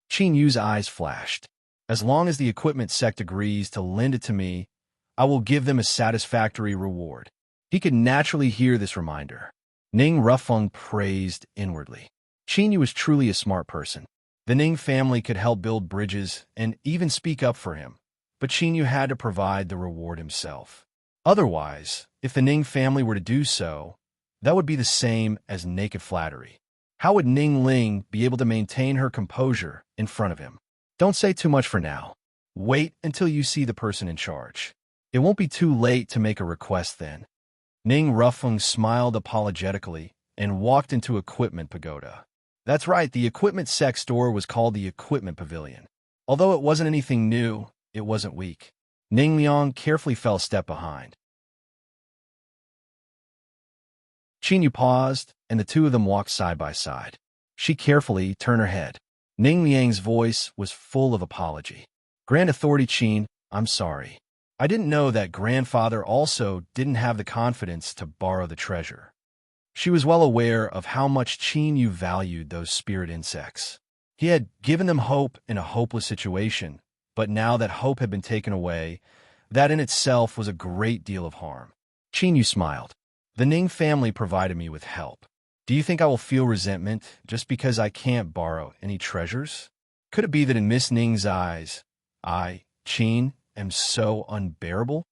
Qin Yu's eyes flashed. As long as the equipment sect agrees to lend it to me, I will give them a satisfactory reward. He could naturally hear this reminder. Ning Rufeng praised inwardly. Qin Yu was truly a smart person. The Ning family could help build bridges and even speak up for him, but Qin Yu had to provide the reward himself. Otherwise, if the Ning family were to do so, that would be the same as naked flattery. How would Ning Ling be able to maintain her composure in front of him? Don't say too much for now. Wait until you see the person in charge. It won't be too late to make a request then. Ning Rufeng smiled apologetically and walked into Equipment Pagoda. That's right, the equipment sect store was called the Equipment Pavilion. Although it wasn't anything new, it wasn't weak. Ning Liang carefully fell a step behind. Qin Yu paused, and the two of them walked side by side. She carefully turned her head. Ning Liang's voice was full of apology. Grand Authority Qin, I'm sorry. I didn't know that grandfather also didn't have the confidence to borrow the treasure. She was well aware of how much Qin Yu valued those spirit insects. He had given them hope in a hopeless situation, but now that hope had been taken away, that in itself was a great deal of harm. Qin Yu smiled. The Ning family provided me with help. Do you think I will feel resentment just because I can't borrow any treasures? Could it be that in Miss Ning's eyes, I, Qin, am so unbearable?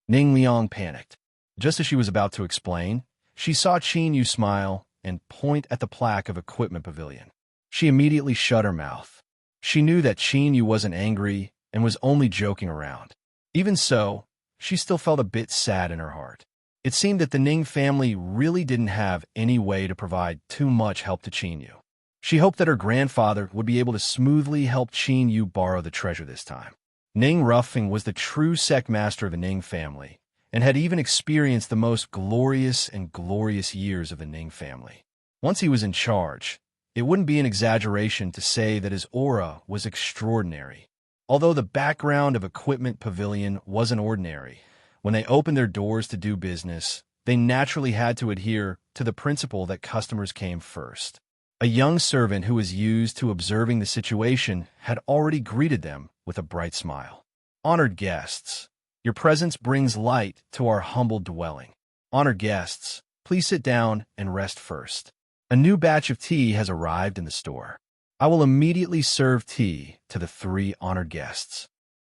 Ning Liang panicked. Just as she was about to explain, she saw Qin Yu smile and point at the plaque of Equipment Pavilion. She immediately shut her mouth. She knew that Qin Yu wasn't angry and was only joking around. Even so, she still felt a bit sad in her heart. It seemed that the Ning family really didn't have any way to provide too much help to Qin Yu. She hoped that her grandfather would be able to smoothly help Qin Yu borrow the treasure this time. Ning Rufeng was the true sect master of the Ning family, and had even experienced the most glorious years of the Ning family. Once he was in charge, it wouldn't be an exaggeration to say that his aura was extraordinary. Although the background of Equipment Pavilion wasn't ordinary, when they opened their doors to do business, they naturally had to adhere to the principle that customers came first. A young servant who was used to observing the situation had already greeted them with a bright smile. Honored guests, your presence brings light to our humble dwelling. Honored guests, please sit down and rest first. A new batch of tea has arrived in the store. I will immediately serve tea to the 3 honored guests.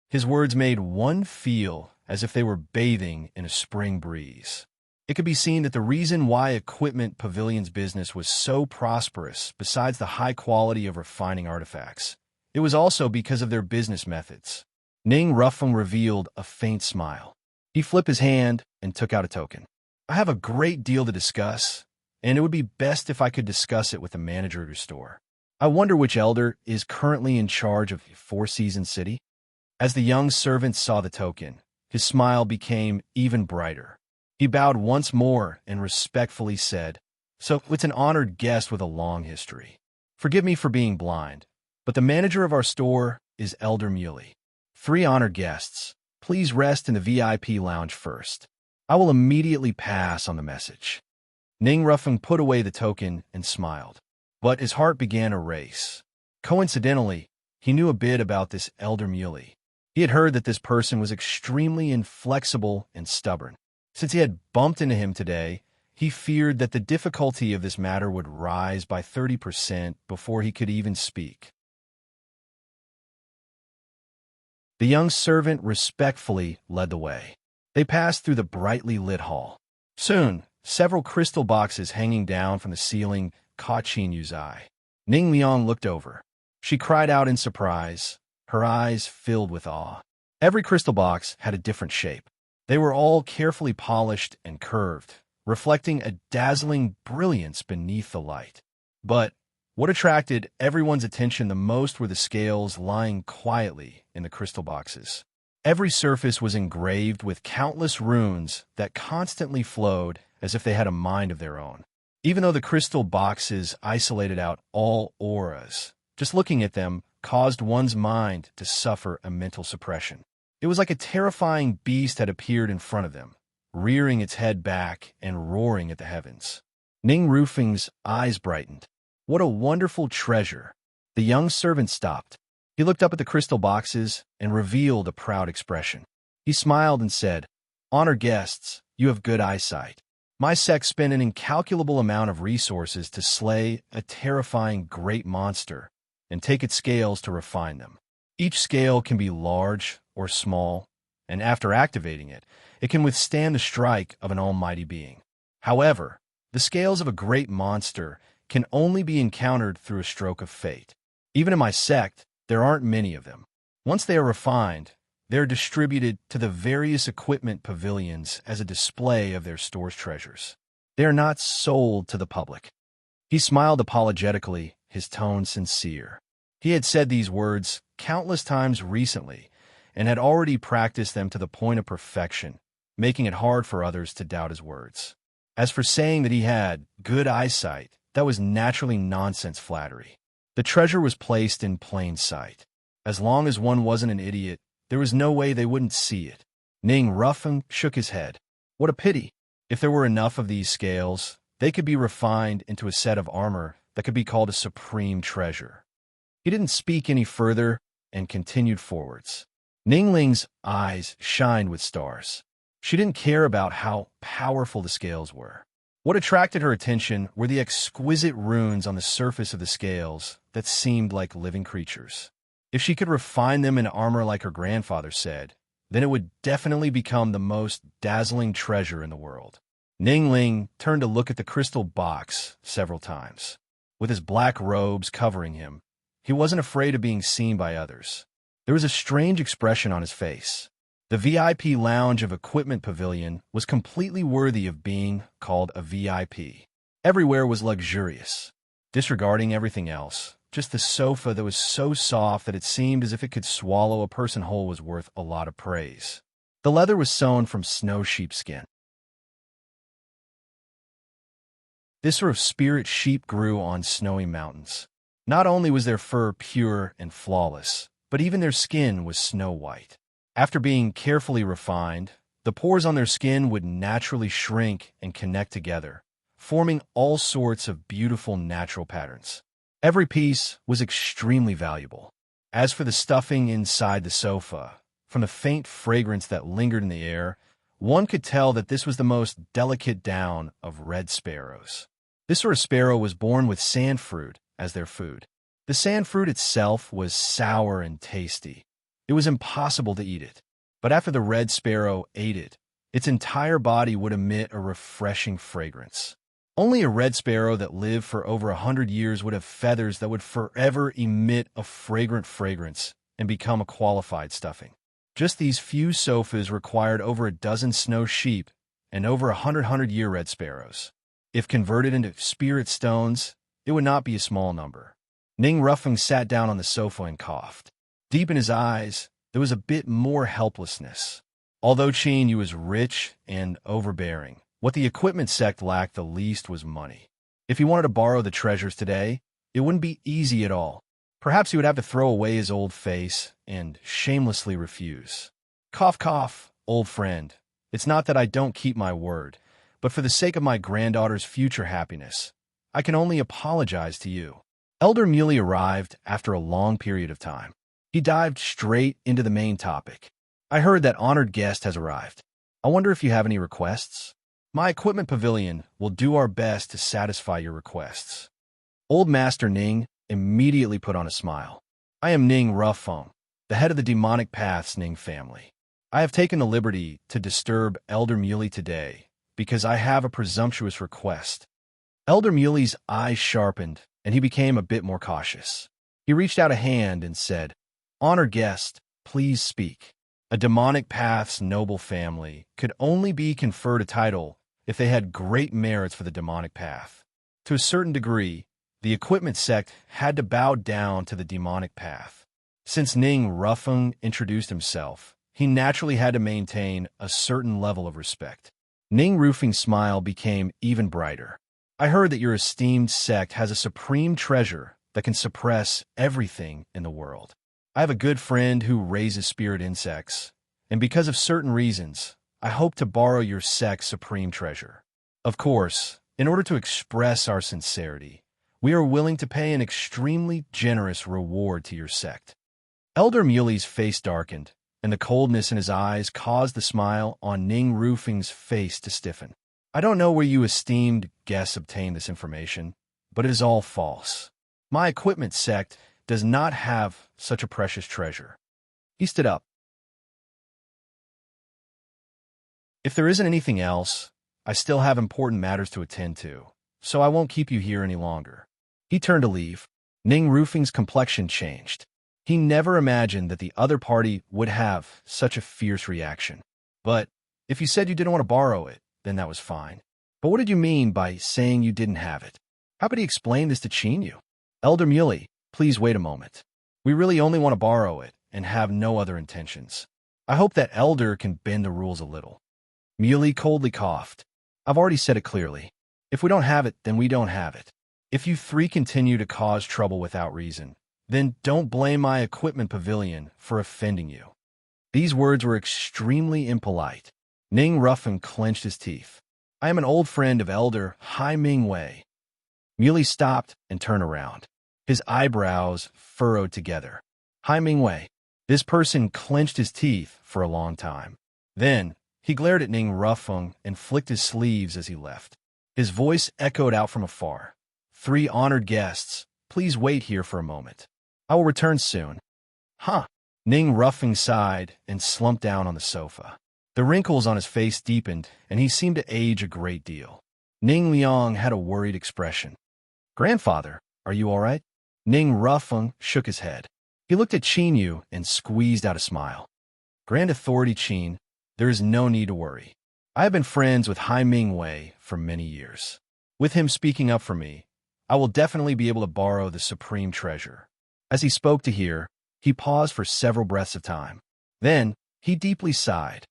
His words made one feel as if they were bathing in a spring breeze. It could be seen that the reason why Equipment Pavilion's business was so prosperous, besides the high quality of refining artifacts, it was also because of their business methods. Ning Ruffung revealed a faint smile. He flipped his hand and took out a token. I have a great deal to discuss, and it would be best if I could discuss it with the manager of your store. I wonder which elder is currently in charge of Four Seasons City? As the young servant saw the token, his smile became even brighter. He bowed once more and respectfully said, "So it's an honored guest with a long history. Forgive me for being blind, but the manager of our store is Elder Muley. 3 honored guests, please rest in the VIP lounge first. I will immediately pass on the message." Ning Ruffung put away the token and smiled, but his heart began a race. Coincidentally, he knew a bit about this Elder Muley. He had heard that this person was extremely inflexible and stubborn. Since he had bumped into him today, he feared that the difficulty of this matter would rise by 30% before he could even speak. The young servant respectfully led the way. They passed through the brightly lit hall. Soon, several crystal boxes hanging down from the ceiling caught Qin Yu's eye. Ning Liang looked over. She cried out in surprise, her eyes filled with awe. Every crystal box had a different shape. They were all carefully polished and curved, reflecting a dazzling brilliance beneath the light. But what attracted everyone's attention the most were the scales lying quietly in the crystal boxes. Every surface was engraved with countless runes that constantly flowed as if they had a mind of their own. Even though the crystal boxes isolated out all auras, just looking at them caused one's mind to suffer a mental suppression. It was like a terrifying beast had appeared in front of them, rearing its head back and roaring at the heavens. Ning Ruffung's eyes brightened. What a wonderful treasure! The young servant stopped. He looked up at the crystal boxes and revealed a proud expression. He smiled and said, "Honored guests, you have good eyesight. My sect spent an incalculable amount of resources to slay a terrifying great monster and take its scales to refine them. Each scale can be large or small, and after activating it, it can withstand the strike of an almighty being. However, the scales of a great monster can only be encountered through a stroke of fate. Even in my sect, there aren't many of them. Once they are refined, they are distributed to the various equipment pavilions as a display of their store's treasures. They are not sold to the public." He smiled apologetically, his tone sincere. He had said these words countless times recently and had already practiced them to the point of perfection, making it hard for others to doubt his words. As for saying that he had good eyesight, that was naturally nonsense flattery. The treasure was placed in plain sight. As long as one wasn't an idiot, there was no way they wouldn't see it. Ning Ruffung shook his head. What a pity. If there were enough of these scales, they could be refined into a set of armor that could be called a supreme treasure. He didn't speak any further and continued forwards. Ning Ling's eyes shined with stars. She didn't care about how powerful the scales were. What attracted her attention were the exquisite runes on the surface of the scales that seemed like living creatures. If she could refine them in armor like her grandfather said, then it would definitely become the most dazzling treasure in the world. Ning Ling turned to look at the crystal box several times. With his black robes covering him, he wasn't afraid of being seen by others. There was a strange expression on his face. The VIP lounge of Equipment Pavilion was completely worthy of being called a VIP. Everywhere was luxurious. Disregarding everything else, just the sofa that was so soft that it seemed as if it could swallow a person whole was worth a lot of praise. The leather was sewn from snow sheepskin. This sort of spirit sheep grew on snowy mountains. Not only was their fur pure and flawless, but even their skin was snow white. After being carefully refined, the pores on their skin would naturally shrink and connect together, forming all sorts of beautiful natural patterns. Every piece was extremely valuable. As for the stuffing inside the sofa, from the faint fragrance that lingered in the air, one could tell that this was the most delicate down of red sparrows. This sort of sparrow was born with sand fruit as their food. The sand fruit itself was sour and tasty. It was impossible to eat it. But after the red sparrow ate it, its entire body would emit a refreshing fragrance. Only a red sparrow that lived for over 100 years would have feathers that would forever emit a fragrant fragrance and become a qualified stuffing. Just these few sofas required over a dozen snow sheep and over 100-year red sparrows. If converted into spirit stones, it would not be a small number. Ning Ruffing sat down on the sofa and coughed. Deep in his eyes, there was a bit more helplessness. Although Qin Yu was rich and overbearing, what the equipment sect lacked the least was money. If he wanted to borrow the treasures today, it wouldn't be easy at all. Perhaps he would have to throw away his old face and shamelessly refuse. Cough, cough, old friend. It's not that I don't keep my word, but for the sake of my granddaughter's future happiness, I can only apologize to you. Elder Muley arrived after a long period of time. He dived straight into the main topic. I heard that honored guest has arrived. I wonder if you have any requests? My equipment pavilion will do our best to satisfy your requests. Old Master Ning immediately put on a smile. I am Ning Ruffeng, the head of the demonic path's Ning family. I have taken the liberty to disturb Elder Muley today because I have a presumptuous request. Elder Muley's eyes sharpened, and he became a bit more cautious. He reached out a hand and said, Honored guest, please speak. A demonic path's noble family could only be conferred a title if they had great merits for the demonic path. To a certain degree, the equipment sect had to bow down to the demonic path. Since Ning Ruffeng introduced himself, he naturally had to maintain a certain level of respect. Ning Ruffeng's smile became even brighter. I heard that your esteemed sect has a supreme treasure that can suppress everything in the world. I have a good friend who raises spirit insects, and because of certain reasons, I hope to borrow your sect's supreme treasure. Of course, in order to express our sincerity, we are willing to pay an extremely generous reward to your sect. Elder Muley's face darkened, and the coldness in his eyes caused the smile on Ning Ruffeng's face to stiffen. I don't know where you esteemed guests obtained this information, but it is all false. My equipment sect does not have such a precious treasure. He stood up. If there isn't anything else, I still have important matters to attend to, so I won't keep you here any longer. He turned to leave. Ning Ruffeng's complexion changed. He never imagined that the other party would have such a fierce reaction. But if you said you didn't want to borrow it, then that was fine. But what did you mean by saying you didn't have it? How could he explain this to Qin Yu? Elder Muley, please wait a moment. We really only want to borrow it and have no other intentions. I hope that Elder can bend the rules a little. Muley coldly coughed. I've already said it clearly. If we don't have it, then we don't have it. If you three continue to cause trouble without reason, then don't blame my equipment pavilion for offending you. These words were extremely impolite. Ning Ruffeng clenched his teeth. I am an old friend of Elder Hai Ming Wei. Muley stopped and turned around. His eyebrows furrowed together. Hai Ming Wei. This person clenched his teeth for a long time. Then, he glared at Ning Ruffeng and flicked his sleeves as he left. His voice echoed out from afar. 3 honored guests, please wait here for a moment. I will return soon. Huh. Ning Ruffeng sighed and slumped down on the sofa. The wrinkles on his face deepened, and he seemed to age a great deal. Ning Liang had a worried expression. Grandfather, are you all right? Ning Ruffeng shook his head. He looked at Qin Yu and squeezed out a smile. Grand Authority Qin, there is no need to worry. I have been friends with Hai Ming Wei for many years. With him speaking up for me, I will definitely be able to borrow the supreme treasure. As he spoke to her, he paused for several breaths of time. Then, he deeply sighed.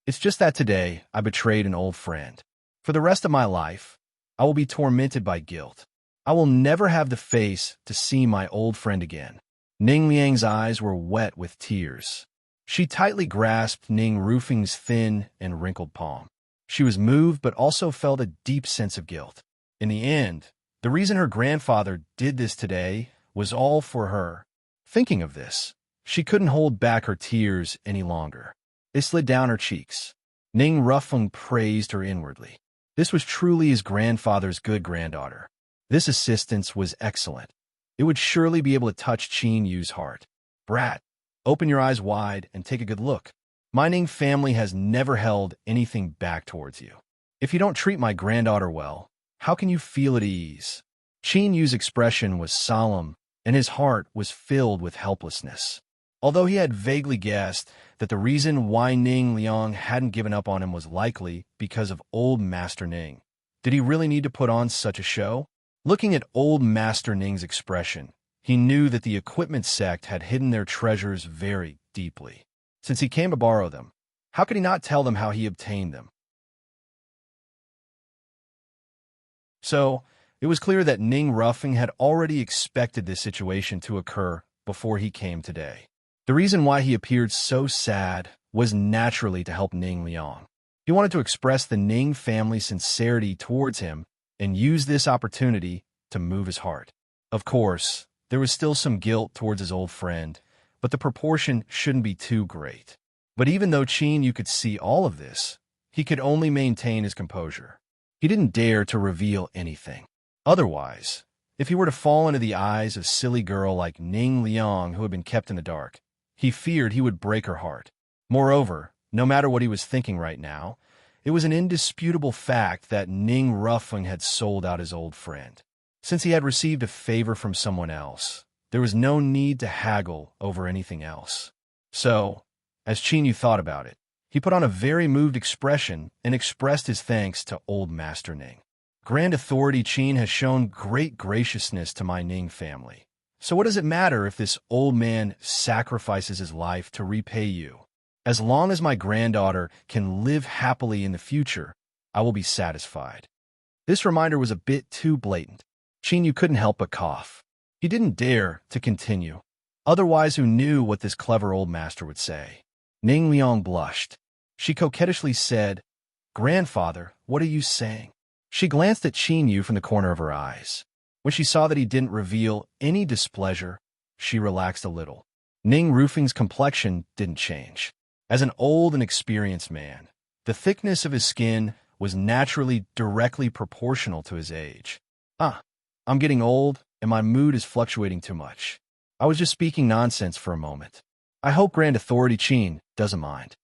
It's just that today I betrayed an old friend. For the rest of my life, I will be tormented by guilt. I will never have the face to see my old friend again. Ning Liang's eyes were wet with tears. She tightly grasped Ning Ruffeng's thin and wrinkled palm. She was moved but also felt a deep sense of guilt. In the end, the reason her grandfather did this today was all for her. Thinking of this, she couldn't hold back her tears any longer. They slid down her cheeks. Ning Rufeng praised her inwardly. This was truly his grandfather's good granddaughter. This assistance was excellent. It would surely be able to touch Qin Yu's heart. Brat, open your eyes wide and take a good look. My Ning family has never held anything back towards you. If you don't treat my granddaughter well, how can you feel at ease? Qin Yu's expression was solemn, and his heart was filled with helplessness. Although he had vaguely guessed that the reason why Ning Liang hadn't given up on him was likely because of old Master Ning, did he really need to put on such a show? Looking at old Master Ning's expression, he knew that the equipment sect had hidden their treasures very deeply. Since he came to borrow them, how could he not tell them how he obtained them? So, it was clear that Ning Rufeng had already expected this situation to occur before he came today. The reason why he appeared so sad was naturally to help Ning Liang. He wanted to express the Ning family's sincerity towards him and use this opportunity to move his heart. Of course, there was still some guilt towards his old friend, but the proportion shouldn't be too great. But even though Qin Yu could see all of this, he could only maintain his composure. He didn't dare to reveal anything. Otherwise, if he were to fall into the eyes of a silly girl like Ning Liang who had been kept in the dark, he feared he would break her heart. Moreover, no matter what he was thinking right now, it was an indisputable fact that Ning Rufeng had sold out his old friend. Since he had received a favor from someone else, there was no need to haggle over anything else. So, as Qin Yu thought about it, he put on a very moved expression and expressed his thanks to old Master Ning. Grand Authority Qin has shown great graciousness to my Ning family. So what does it matter if this old man sacrifices his life to repay you? As long as my granddaughter can live happily in the future, I will be satisfied. This reminder was a bit too blatant. Qin Yu couldn't help but cough. He didn't dare to continue. Otherwise, who knew what this clever old master would say? Ning Liang blushed. She coquettishly said, "Grandfather, what are you saying?" She glanced at Qin Yu from the corner of her eyes. When she saw that he didn't reveal any displeasure, she relaxed a little. Ning Rufeng's complexion didn't change. As an old and experienced man, the thickness of his skin was naturally directly proportional to his age. I'm getting old, and my mood is fluctuating too much. I was just speaking nonsense for a moment. I hope Grand Authority Qin doesn't mind.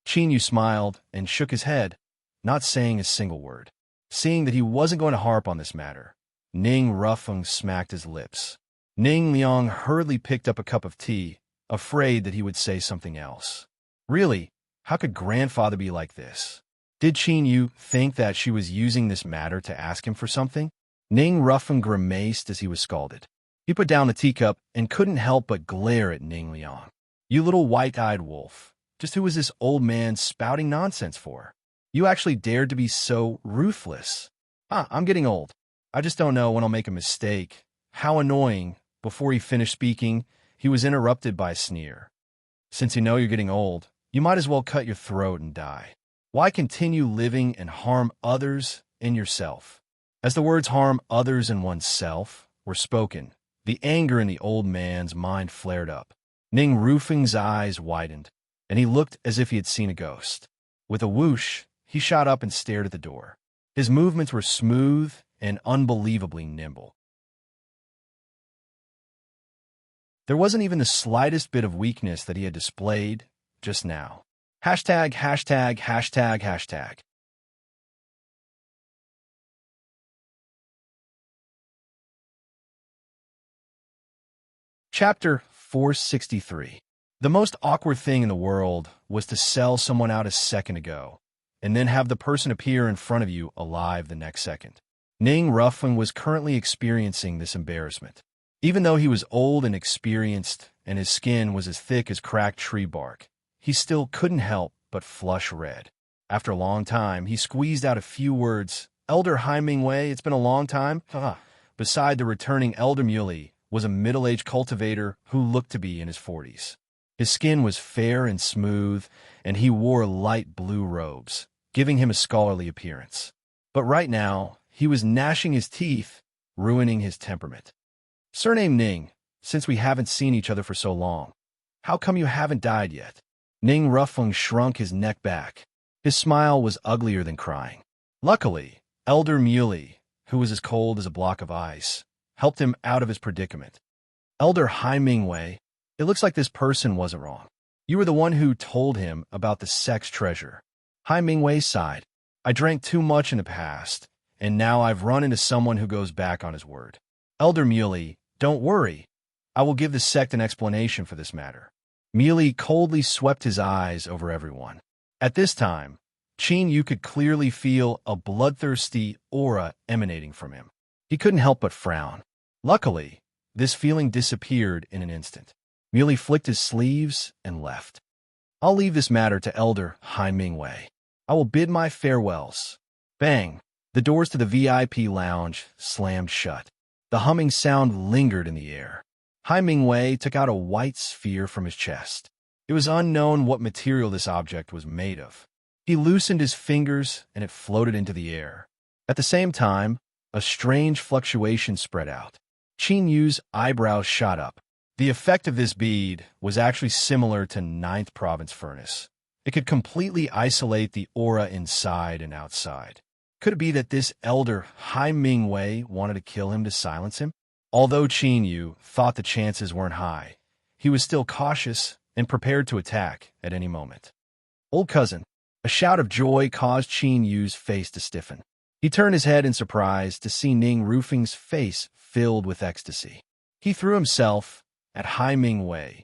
Qin Yu smiled and shook his head, not saying a single word. Seeing that he wasn't going to harp on this matter, Ning Rufeng smacked his lips. Ning Liang hurriedly picked up a cup of tea, afraid that he would say something else. Really, how could grandfather be like this? Did Qin Yu think that she was using this matter to ask him for something? Ning Rufeng grimaced as he was scalded. He put down the teacup and couldn't help but glare at Ning Liang. You little white-eyed wolf, just who was this old man spouting nonsense for? You actually dared to be so ruthless. I'm getting old. I just don't know when I'll make a mistake. How annoying. Before he finished speaking, he was interrupted by a sneer. Since you know you're getting old, you might as well cut your throat and die. Why continue living and harm others and yourself? As the words harm others and oneself were spoken, the anger in the old man's mind flared up. Ning Rufeng's eyes widened, and he looked as if he had seen a ghost. With a whoosh, he shot up and stared at the door. His movements were smooth and unbelievably nimble. There wasn't even the slightest bit of weakness that he had displayed just now. Hashtag, hashtag, hashtag, hashtag. Chapter 463. The most awkward thing in the world was to sell someone out a second ago, and then have the person appear in front of you alive the next second. Ning Rufeng was currently experiencing this embarrassment. Even though he was old and experienced, and his skin was as thick as cracked tree bark, he still couldn't help but flush red. After a long time, he squeezed out a few words. Elder Hemingway, it's been a long time. Beside the returning Elder Muley was a middle-aged cultivator who looked to be in his 40s. His skin was fair and smooth, and he wore light blue robes, giving him a scholarly appearance. But right now, he was gnashing his teeth, ruining his temperament. Surname Ning, since we haven't seen each other for so long. How come you haven't died yet? Ning Ruffung shrunk his neck back. His smile was uglier than crying. Luckily, Elder Muley, who was as cold as a block of ice, helped him out of his predicament. Elder Hai Mingwei, it looks like this person wasn't wrong. You were the one who told him about the sex treasure. Hai Mingwei sighed. I drank too much in the past, and now I've run into someone who goes back on his word. Elder Muley, don't worry. I will give the sect an explanation for this matter. Muley coldly swept his eyes over everyone. At this time, Qin Yu could clearly feel a bloodthirsty aura emanating from him. He couldn't help but frown. Luckily, this feeling disappeared in an instant. Muley flicked his sleeves and left. I'll leave this matter to Elder Hai Mingwei. I will bid my farewells. Bang! The doors to the VIP lounge slammed shut. The humming sound lingered in the air. Hai Mingwei took out a white sphere from his chest. It was unknown what material this object was made of. He loosened his fingers and it floated into the air. At the same time, a strange fluctuation spread out. Qin Yu's eyebrows shot up. The effect of this bead was actually similar to Ninth Province Furnace. It could completely isolate the aura inside and outside. Could it be that this elder Hai Mingwei wanted to kill him to silence him? Although Qin Yu thought the chances weren't high, he was still cautious and prepared to attack at any moment. Old cousin, a shout of joy caused Qin Yu's face to stiffen. He turned his head in surprise to see Ning Rufing's face filled with ecstasy. He threw himself at Hai Mingwei,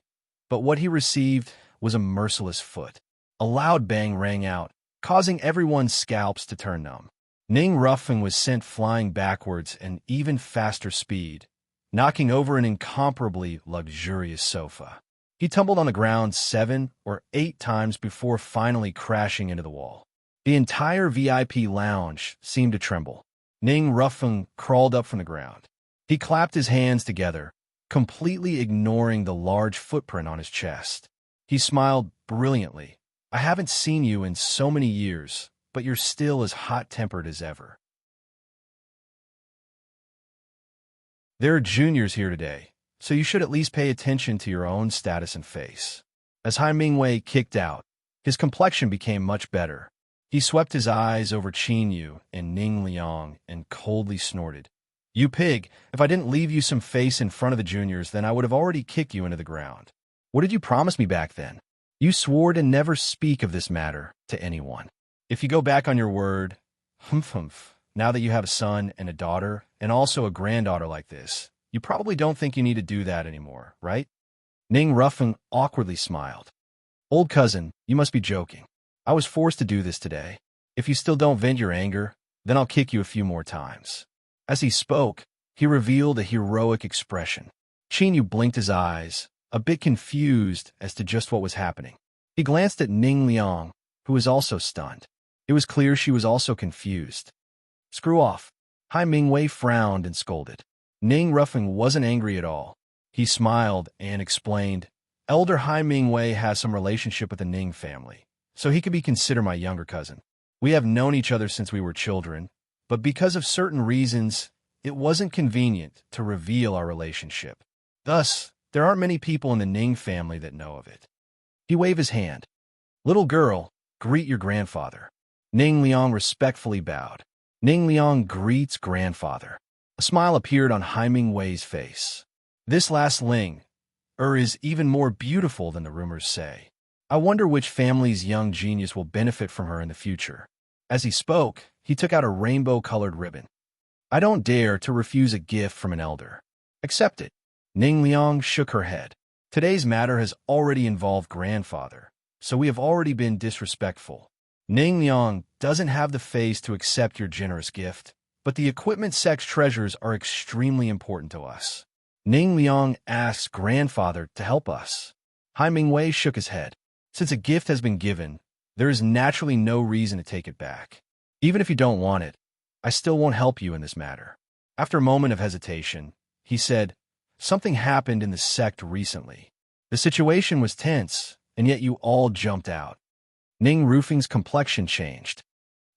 but what he received was a merciless foot. A loud bang rang out, causing everyone's scalps to turn numb. Ning Rufing was sent flying backwards at an even faster speed, knocking over an incomparably luxurious sofa. He tumbled on the ground 7 or 8 times before finally crashing into the wall. The entire VIP lounge seemed to tremble. Ning Rufing crawled up from the ground. He clapped his hands together, completely ignoring the large footprint on his chest. He smiled brilliantly. I haven't seen you in so many years, but you're still as hot-tempered as ever. There are juniors here today, so you should at least pay attention to your own status and face. As Hai Mingwei kicked out, his complexion became much better. He swept his eyes over Qin Yu and Ning Liang and coldly snorted. You pig, if I didn't leave you some face in front of the juniors, then I would have already kicked you into the ground. What did you promise me back then? You swore to never speak of this matter to anyone. If you go back on your word, humph, now that you have a son and a daughter, and also a granddaughter like this, you probably don't think you need to do that anymore, right? Ning Rufing awkwardly smiled. Old cousin, you must be joking. I was forced to do this today. If you still don't vent your anger, then I'll kick you a few more times. As he spoke, he revealed a heroic expression. Qin Yu blinked his eyes, a bit confused as to just what was happening. He glanced at Ning Liang, who was also stunned. It was clear she was also confused. Screw off. Hai Mingwei frowned and scolded. Ning Rufing wasn't angry at all. He smiled and explained, Elder Hai Mingwei has some relationship with the Ning family, so he could be considered my younger cousin. We have known each other since we were children, but because of certain reasons, it wasn't convenient to reveal our relationship. Thus, there aren't many people in the Ning family that know of it. He waved his hand. Little girl, greet your grandfather. Ning Liang respectfully bowed. Ning Liang greets grandfather. A smile appeared on Hai Mingwei's face. This last Ling is even more beautiful than the rumors say. I wonder which family's young genius will benefit from her in the future. As he spoke, he took out a rainbow-colored ribbon. I don't dare to refuse a gift from an elder. Accept it. Ning Liang shook her head. Today's matter has already involved grandfather, so we have already been disrespectful. Ning Liang doesn't have the face to accept your generous gift, but the equipment sex treasures are extremely important to us. Ning Liang asks grandfather to help us. Hai Mingwei shook his head. Since a gift has been given, there is naturally no reason to take it back. Even if you don't want it, I still won't help you in this matter. After a moment of hesitation, he said, Something happened in the sect recently. The situation was tense, and yet you all jumped out. Ning Rufing's complexion changed.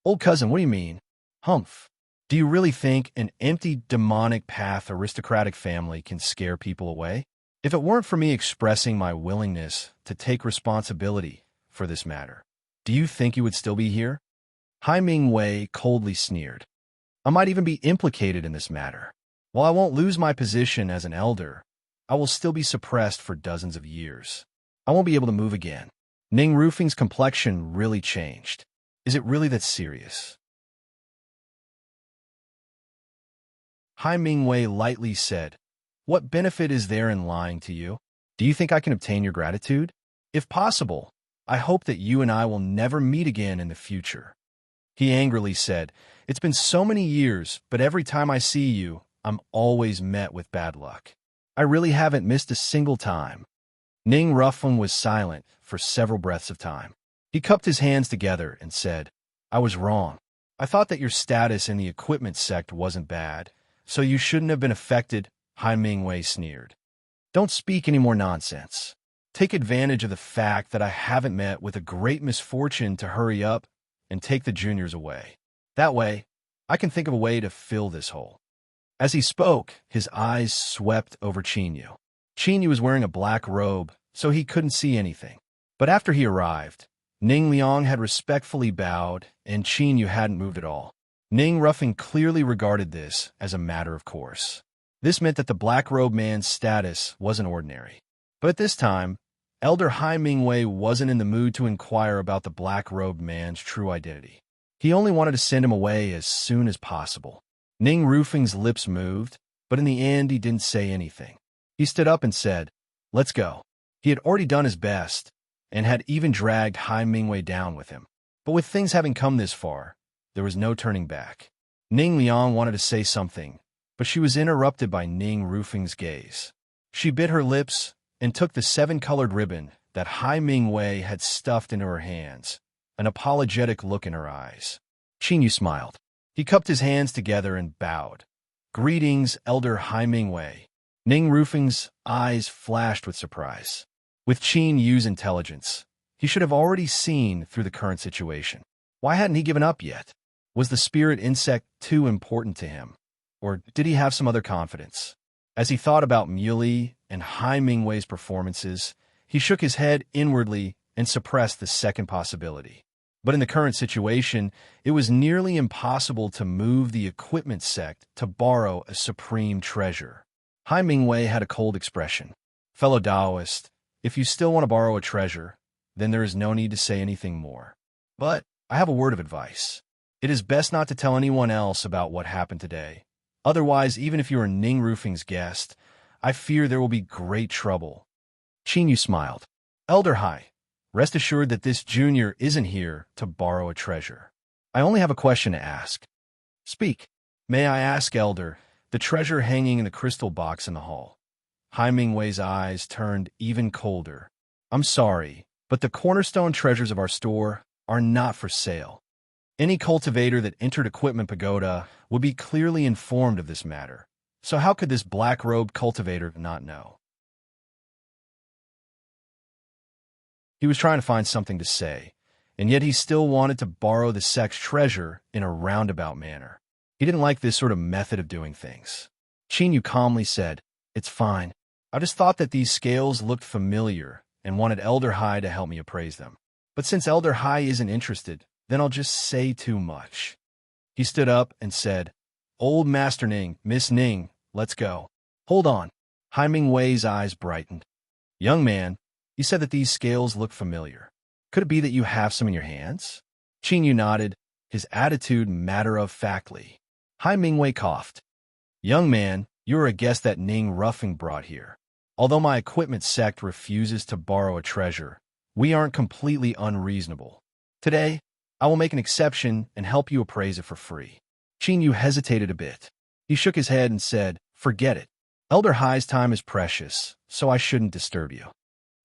Old cousin, what do you mean? Humph. Do you really think an empty, demonic path aristocratic family can scare people away? If it weren't for me expressing my willingness to take responsibility for this matter, do you think you would still be here? Hai Ming-wei coldly sneered. I might even be implicated in this matter. While I won't lose my position as an elder, I will still be suppressed for dozens of years. I won't be able to move again. Ning Rufing's complexion really changed. Is it really that serious? Hai Ming-wei lightly said, What benefit is there in lying to you? Do you think I can obtain your gratitude? If possible, I hope that you and I will never meet again in the future. He angrily said, It's been so many years, but every time I see you, I'm always met with bad luck. I really haven't missed a single time. Ning Rufing was silent for several breaths of time. He cupped his hands together and said, I was wrong. I thought that your status in the equipment sect wasn't bad, so you shouldn't have been affected, Hai Ming-wei sneered. Don't speak any more nonsense. Take advantage of the fact that I haven't met with a great misfortune to hurry up and take the juniors away. That way, I can think of a way to fill this hole. As he spoke, his eyes swept over Qinyu. Qinyu was wearing a black robe, so he couldn't see anything. But after he arrived, Ning Liang had respectfully bowed, and Qinyu hadn't moved at all. Ning Rufing clearly regarded this as a matter of course. This meant that the black-robed man's status wasn't ordinary. But at this time, Elder Hai Ming-wei wasn't in the mood to inquire about the black-robed man's true identity. He only wanted to send him away as soon as possible. Ning Rufing's lips moved, but in the end he didn't say anything. He stood up and said, Let's go. He had already done his best, and had even dragged Hai Ming-wei down with him. But with things having come this far, there was no turning back. Ning Liang wanted to say something, but she was interrupted by Ning Rufing's gaze. She bit her lips and took the 7-colored ribbon that Hai Ming-wei had stuffed into her hands, an apologetic look in her eyes. Qinyu smiled. He cupped his hands together and bowed. Greetings, Elder Hai Ming-wei. Ning Rufing's eyes flashed with surprise. With Qinyu's intelligence, he should have already seen through the current situation. Why hadn't he given up yet? Was the spirit insect too important to him? Or did he have some other confidence? As he thought about Muley and Hai Ming-wei's performances, he shook his head inwardly and suppressed the second possibility. But in the current situation, it was nearly impossible to move the equipment sect to borrow a supreme treasure. Hai Ming-wei had a cold expression. Fellow Taoist, if you still want to borrow a treasure, then there is no need to say anything more. But I have a word of advice. It is best not to tell anyone else about what happened today. Otherwise, even if you are Ning Rufing's guest, I fear there will be great trouble. Qinyu smiled. Elder Hai, rest assured that this junior isn't here to borrow a treasure. I only have a question to ask. Speak. May I ask, Elder, the treasure hanging in the crystal box in the hall? Hai Ming-wei's eyes turned even colder. I'm sorry, but the cornerstone treasures of our store are not for sale. Any cultivator that entered Equipment Pagoda would be clearly informed of this matter. So how could this black-robed cultivator not know? He was trying to find something to say, and yet he still wanted to borrow the sect's treasure in a roundabout manner. He didn't like this sort of method of doing things. Qinyu calmly said, It's fine. I just thought that these scales looked familiar and wanted Elder Hai to help me appraise them. But since Elder Hai isn't interested, then I'll just say too much. He stood up and said, Old Master Ning, Miss Ning, let's go. Hold on. Hai Ming-wei's eyes brightened. Young man, you said that these scales look familiar. Could it be that you have some in your hands? Qinyu nodded, his attitude matter-of-factly. Hai Ming-wei coughed. Young man, you are a guest that Ning Rufing brought here. Although my equipment sect refuses to borrow a treasure, we aren't completely unreasonable. Today, I will make an exception and help you appraise it for free. Qinyu hesitated a bit. He shook his head and said, Forget it. Elder Hai's time is precious, so I shouldn't disturb you.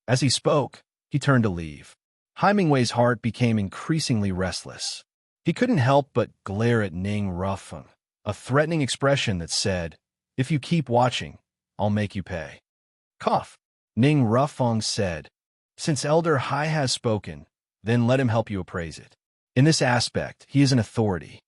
As he spoke, he turned to leave. Hai Ming-wei's heart became increasingly restless. He couldn't help but glare at Ning Rufing, a threatening expression that said, If you keep watching, I'll make you pay. Cough. Ning Rufing said, Since Elder Hai has spoken, then let him help you appraise it. In this aspect, he is an authority.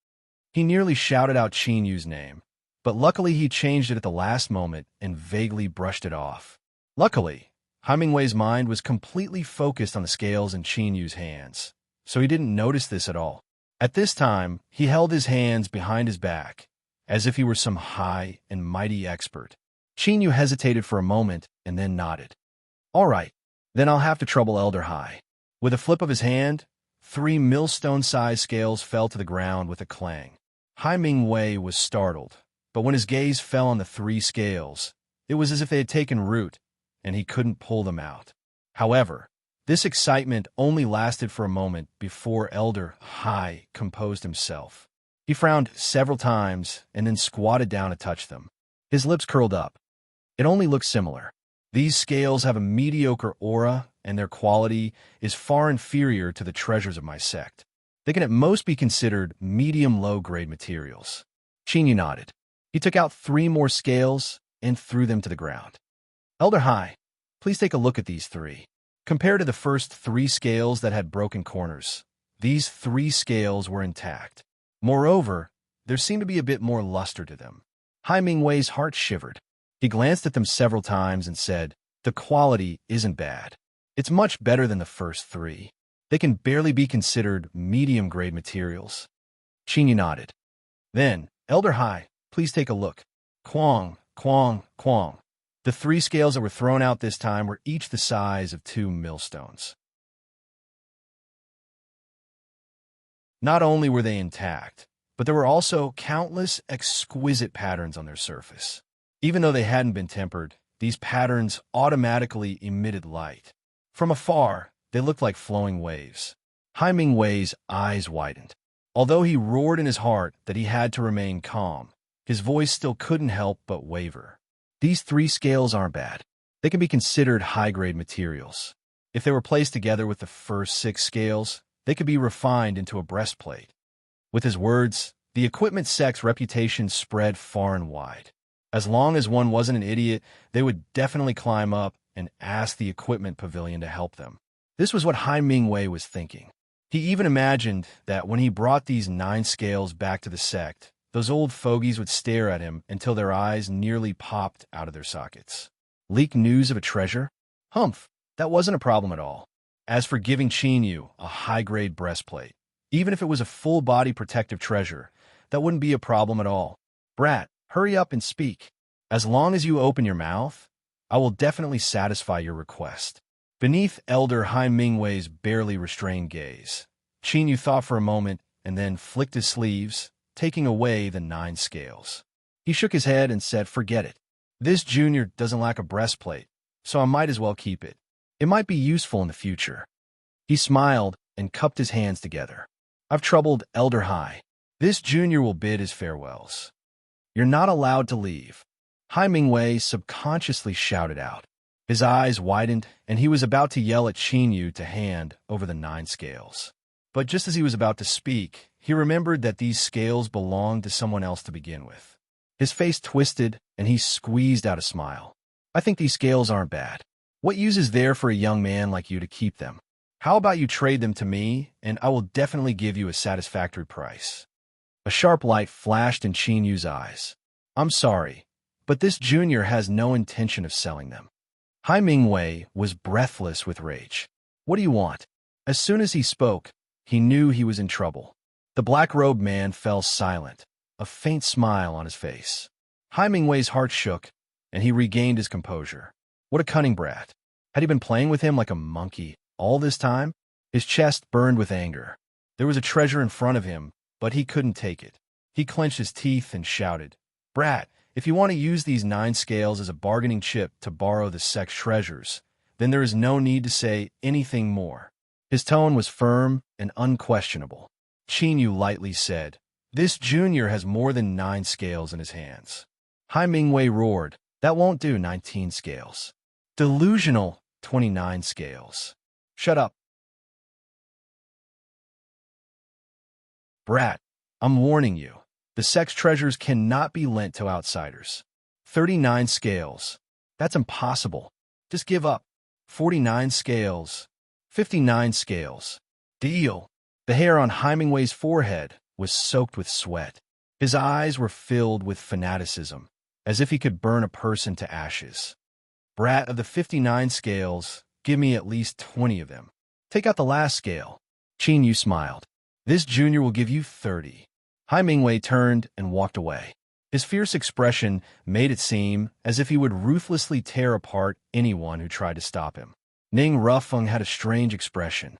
He nearly shouted out Qin Yu's name, but luckily he changed it at the last moment and vaguely brushed it off. Luckily, Hemingway's mind was completely focused on the scales in Qin Yu's hands, so he didn't notice this at all. At this time, he held his hands behind his back, as if he were some high and mighty expert. Qin Yu hesitated for a moment and then nodded. All right, then I'll have to trouble Elder Hai. With a flip of his hand, 3 millstone-sized scales fell to the ground with a clang. Hemingway was startled, but when his gaze fell on the 3 scales, it was as if they had taken root, and he couldn't pull them out. However, this excitement only lasted for a moment before Elder Hai composed himself. He frowned several times and then squatted down to touch them. His lips curled up. It only looked similar. These scales have a mediocre aura, and their quality is far inferior to the treasures of my sect. They can at most be considered medium-low-grade materials. Qin Yu nodded. He took out 3 more scales and threw them to the ground. Elder Hai, please take a look at these 3. Compared to the first 3 scales that had broken corners, these 3 scales were intact. Moreover, there seemed to be a bit more luster to them. Hemingway's heart shivered. He glanced at them several times and said, the quality isn't bad. It's much better than the first 3. They can barely be considered medium-grade materials. Qin Yu nodded. Then, Elder Hai, please take a look. Quang, quang, quang. The 3 scales that were thrown out this time were each the size of 2 millstones. Not only were they intact, but there were also countless exquisite patterns on their surface. Even though they hadn't been tempered, these patterns automatically emitted light. From afar, they looked like flowing waves. Hemingway's eyes widened. Although he roared in his heart that he had to remain calm, his voice still couldn't help but waver. These 3 scales aren't bad. They can be considered high-grade materials. If they were placed together with the first 6 scales, they could be refined into a breastplate. With his words, the equipment sect's reputation spread far and wide. As long as one wasn't an idiot, they would definitely climb up and ask the equipment pavilion to help them. This was what Hemingway was thinking. He even imagined that when he brought these 9 scales back to the sect, those old fogies would stare at him until their eyes nearly popped out of their sockets. Leak news of a treasure? Humph, that wasn't a problem at all. As for giving Qin Yu a high-grade breastplate, even if it was a full-body protective treasure, that wouldn't be a problem at all. Brat, hurry up and speak. As long as you open your mouth, I will definitely satisfy your request. Beneath Elder Hemingway's barely restrained gaze, Qin Yu thought for a moment and then flicked his sleeves, taking away the 9 scales. He shook his head and said, forget it. This junior doesn't lack a breastplate, so I might as well keep it. It might be useful in the future. He smiled and cupped his hands together. I've troubled Elder Hai. This junior will bid his farewells. You're not allowed to leave. Hemingway subconsciously shouted out. His eyes widened, and he was about to yell at Qin Yu to hand over the 9 scales. But just as he was about to speak, he remembered that these scales belonged to someone else to begin with. His face twisted, and he squeezed out a smile. I think these scales aren't bad. What use is there for a young man like you to keep them? How about you trade them to me, and I will definitely give you a satisfactory price. A sharp light flashed in Qin Yu's eyes. I'm sorry, but this junior has no intention of selling them. Hemingway was breathless with rage. What do you want? As soon as he spoke, he knew he was in trouble. The black-robed man fell silent, a faint smile on his face. Hemingway's heart shook, and he regained his composure. What a cunning brat. Had he been playing with him like a monkey all this time? His chest burned with anger. There was a treasure in front of him, but he couldn't take it. He clenched his teeth and shouted, Brat, if you want to use these 9 scales as a bargaining chip to borrow the sect's treasures, then there is no need to say anything more. His tone was firm and unquestionable. Qin Yu lightly said, This junior has more than 9 scales in his hands. Hemingway roared, That won't do, 19 scales. Delusional, 29 scales. Shut up. Brat, I'm warning you. The sect's treasures cannot be lent to outsiders. 39 scales. That's impossible. Just give up. 49 scales. 59 scales. Deal. The hair on Hemingway's forehead was soaked with sweat. His eyes were filled with fanaticism, as if he could burn a person to ashes. Brat of the 59 scales, give me at least 20 of them. Take out the last scale. Qin Yu smiled. This junior will give you 30. Hai Mingwei turned and walked away. His fierce expression made it seem as if he would ruthlessly tear apart anyone who tried to stop him. Ning Rufeng had a strange expression.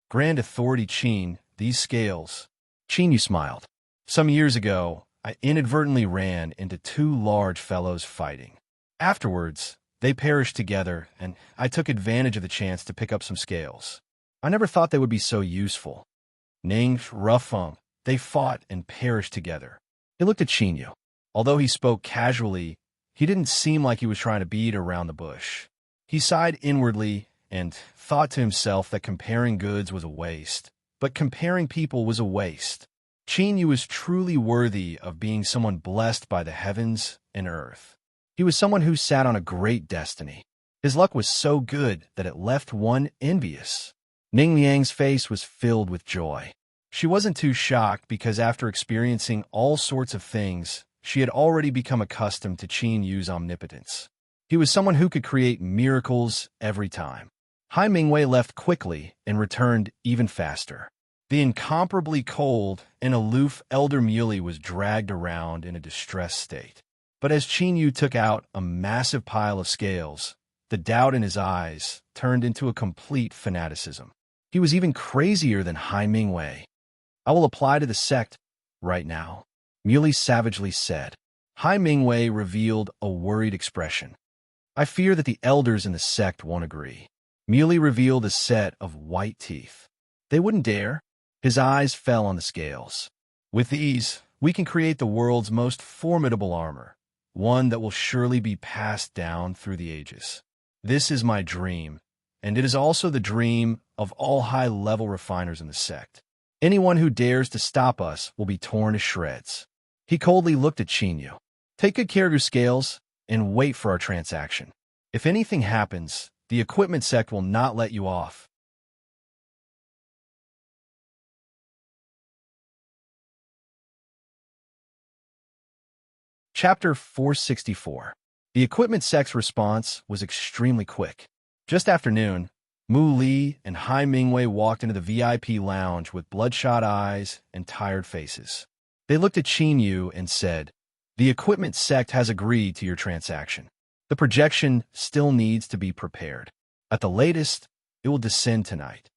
Grand Authority Qin, these scales. Qin Yu smiled. Some years ago, I inadvertently ran into two large fellows fighting. Afterwards, they perished together, and I took advantage of the chance to pick up some scales. I never thought they would be so useful. Ning Rufeng, they fought and perished together. He looked at Qin Yu. Although he spoke casually, he didn't seem like he was trying to beat around the bush. He sighed inwardly and thought to himself that comparing goods was a waste, but comparing people was a waste. Qin Yu was truly worthy of being someone blessed by the heavens and earth. He was someone who sat on a great destiny. His luck was so good that it left one envious. Ning Liang's face was filled with joy. She wasn't too shocked because after experiencing all sorts of things, she had already become accustomed to Qin Yu's omnipotence. He was someone who could create miracles every time. Hai Mingwei left quickly and returned even faster. The incomparably cold and aloof elder muley was dragged around in a distressed state. But as Qin Yu took out a massive pile of scales, the doubt in his eyes turned into a complete fanaticism. He was even crazier than Hai Mingwei. I will apply to the sect right now, Muley savagely said. Hai Mingwei revealed a worried expression. I fear that the elders in the sect won't agree. Muley revealed a set of white teeth. They wouldn't dare. His eyes fell on the scales. With these, we can create the world's most formidable armor, one that will surely be passed down through the ages. This is my dream, and it is also the dream of all high-level refiners in the sect. Anyone who dares to stop us will be torn to shreds. He coldly looked at Qin Yu. Take good care of your scales and wait for our transaction. If anything happens, the equipment sect will not let you off. Chapter 464. The equipment sect's response was extremely quick. Just after noon, Mu Li and Hai Mingwei walked into the VIP lounge with bloodshot eyes and tired faces. They looked at Qin Yu and said, "The equipment sect has agreed to your transaction. The projection still needs to be prepared. At the latest, it will descend tonight."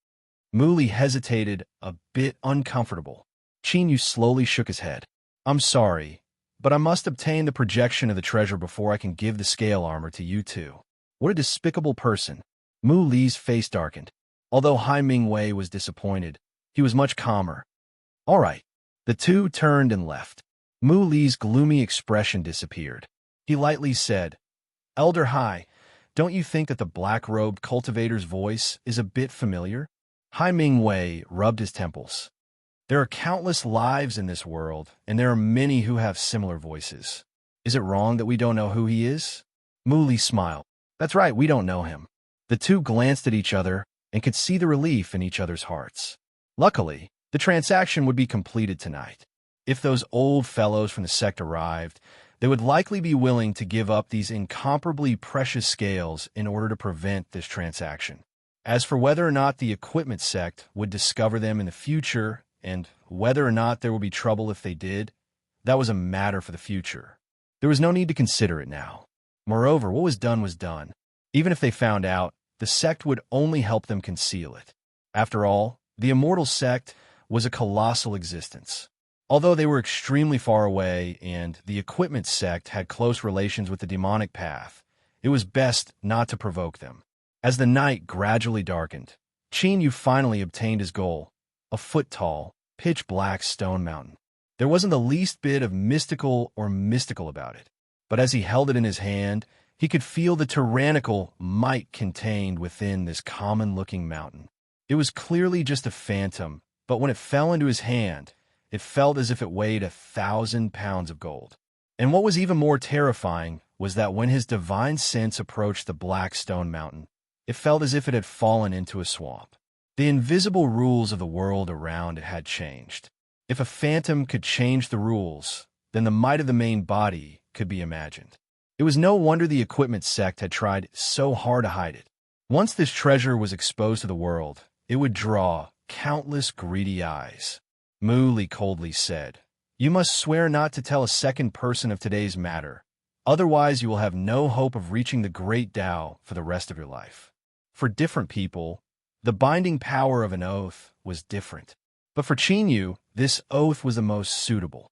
Mu Li hesitated, a bit uncomfortable. Qin Yu slowly shook his head. "I'm sorry, but I must obtain the projection of the treasure before I can give the scale armor to you two." What a despicable person. Mu Li's face darkened. Although Hai Mingwei was disappointed, he was much calmer. All right. The two turned and left. Mu Li's gloomy expression disappeared. He lightly said, "Elder Hai, don't you think that the black-robed cultivator's voice is a bit familiar?" Hai Mingwei rubbed his temples. There are countless lives in this world, and there are many who have similar voices. Is it wrong that we don't know who he is? Mu Li smiled. That's right, we don't know him. The two glanced at each other and could see the relief in each other's hearts. Luckily, the transaction would be completed tonight. If those old fellows from the sect arrived, they would likely be willing to give up these incomparably precious scales in order to prevent this transaction. As for whether or not the equipment sect would discover them in the future, and whether or not there would be trouble if they did, that was a matter for the future. There was no need to consider it now. Moreover, what was done. Even if they found out, the sect would only help them conceal it. After all, the immortal sect was a colossal existence. Although they were extremely far away and the equipment sect had close relations with the demonic path, it was best not to provoke them. As the night gradually darkened, Qin Yu finally obtained his goal, a foot-tall, pitch-black stone mountain. There wasn't the least bit of mystical about it, but as he held it in his hand, he could feel the tyrannical might contained within this common-looking mountain. It was clearly just a phantom, but when it fell into his hand, it felt as if it weighed 1,000 pounds of gold. And what was even more terrifying was that when his divine sense approached the black stone mountain, it felt as if it had fallen into a swamp. The invisible rules of the world around it had changed. If a phantom could change the rules, than the might of the main body could be imagined. It was no wonder the equipment sect had tried so hard to hide it. Once this treasure was exposed to the world, it would draw countless greedy eyes. Mu coldly said, "You must swear not to tell a second person of today's matter. Otherwise, you will have no hope of reaching the great Tao for the rest of your life." For different people, the binding power of an oath was different. But for Qin, this oath was the most suitable.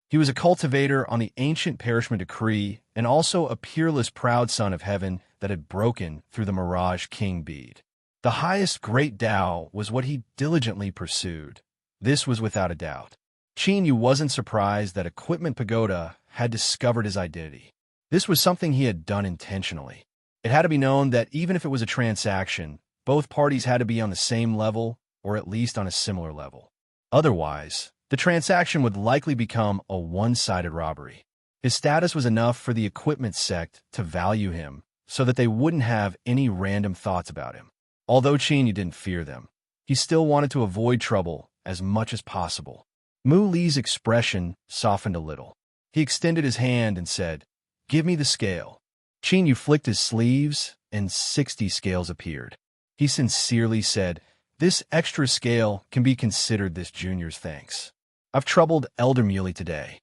He was a cultivator on the ancient perishment decree and also a peerless proud son of heaven that had broken through the Mirage King bead. The highest great Tao was what he diligently pursued. This was without a doubt. Qin wasn't surprised that Equipment Pagoda had discovered his identity. This was something he had done intentionally. It had to be known that even if it was a transaction, both parties had to be on the same level, or at least on a similar level. Otherwise, the transaction would likely become a one-sided robbery. His status was enough for the equipment sect to value him so that they wouldn't have any random thoughts about him. Although Qin didn't fear them, he still wanted to avoid trouble as much as possible. Mu Li's expression softened a little. He extended his hand and said, "Give me the scale." Qin flicked his sleeves, and 60 scales appeared. He sincerely said, "This extra scale can be considered this junior's thanks. I've troubled Elder Muley today."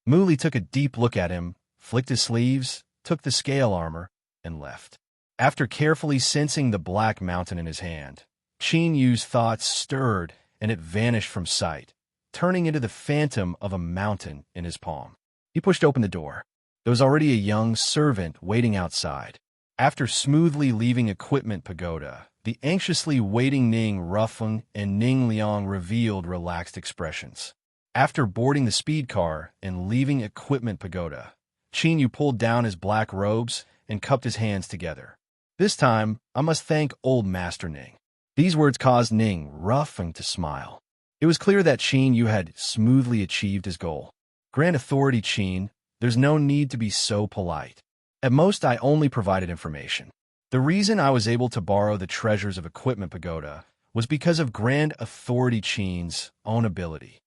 Muley took a deep look at him, flicked his sleeves, took the scale armor, and left. After carefully sensing the black mountain in his hand, Qin thoughts stirred and it vanished from sight, turning into the phantom of a mountain in his palm. He pushed open the door. There was already a young servant waiting outside. After smoothly leaving Equipment Pagoda, the anxiously waiting Ning Ruffeng and Ning Liang revealed relaxed expressions. After boarding the speed car and leaving Equipment Pagoda, Qin pulled down his black robes and cupped his hands together. "This time, I must thank old Master Ning." These words caused Ning Ruffeng to smile. It was clear that Qin had smoothly achieved his goal. "Grand Authority Qin, there's no need to be so polite. At most, I only provided information. The reason I was able to borrow the treasures of Equipment Pagoda was because of Grand Authority Qin's own ability."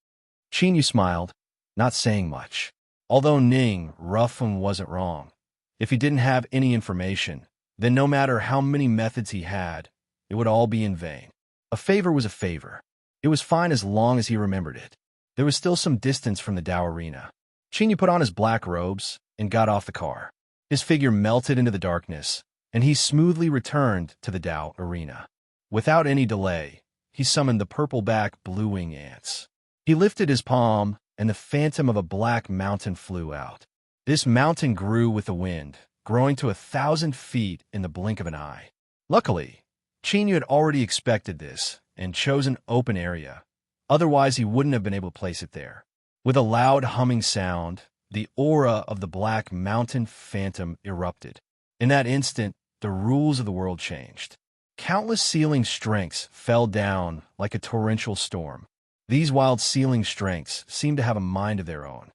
Qin smiled, not saying much. Although Ning Ruffeng wasn't wrong. If he didn't have any information, then no matter how many methods he had, it would all be in vain. A favor was a favor. It was fine as long as he remembered it. There was still some distance from the Tao arena. Qin put on his black robes and got off the car. His figure melted into the darkness, and he smoothly returned to the Tao arena. Without any delay, he summoned the purple-back blue-wing ants. He lifted his palm, and the phantom of a black mountain flew out. This mountain grew with the wind, growing to 1,000 feet in the blink of an eye. Luckily, Qin had already expected this and chose an open area. Otherwise, he wouldn't have been able to place it there. With a loud humming sound, the aura of the black mountain phantom erupted. In that instant, the rules of the world changed. Countless sealing strengths fell down like a torrential storm. These wild sealing strengths seemed to have a mind of their own.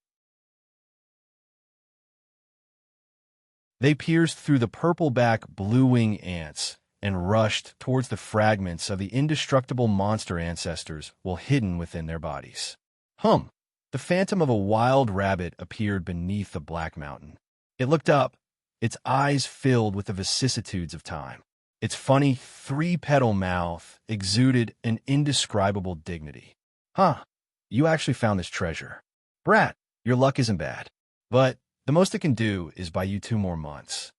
They pierced through the purple-back blue-wing ants and rushed towards the fragments of the indestructible monster ancestors while hidden within their bodies. The phantom of a wild rabbit appeared beneath the black mountain. It looked up, its eyes filled with the vicissitudes of time. Its funny, three-petal mouth exuded an indescribable dignity. You actually found this treasure. Brat, your luck isn't bad. But the most it can do is buy you 2 more months.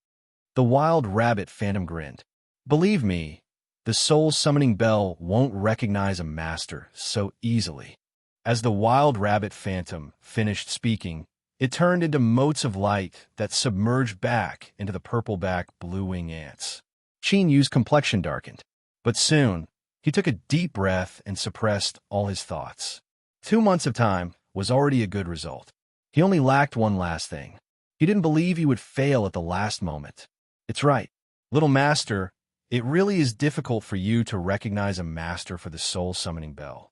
The wild rabbit phantom grinned. Believe me, the soul-summoning bell won't recognize a master so easily. As the wild rabbit phantom finished speaking, it turned into motes of light that submerged back into the purple-back blue-wing ants. Qin complexion darkened, but soon he took a deep breath and suppressed all his thoughts. 2 months of time was already a good result. He only lacked one last thing. He didn't believe he would fail at the last moment. It's right, little master, it really is difficult for you to recognize a master for the soul-summoning bell.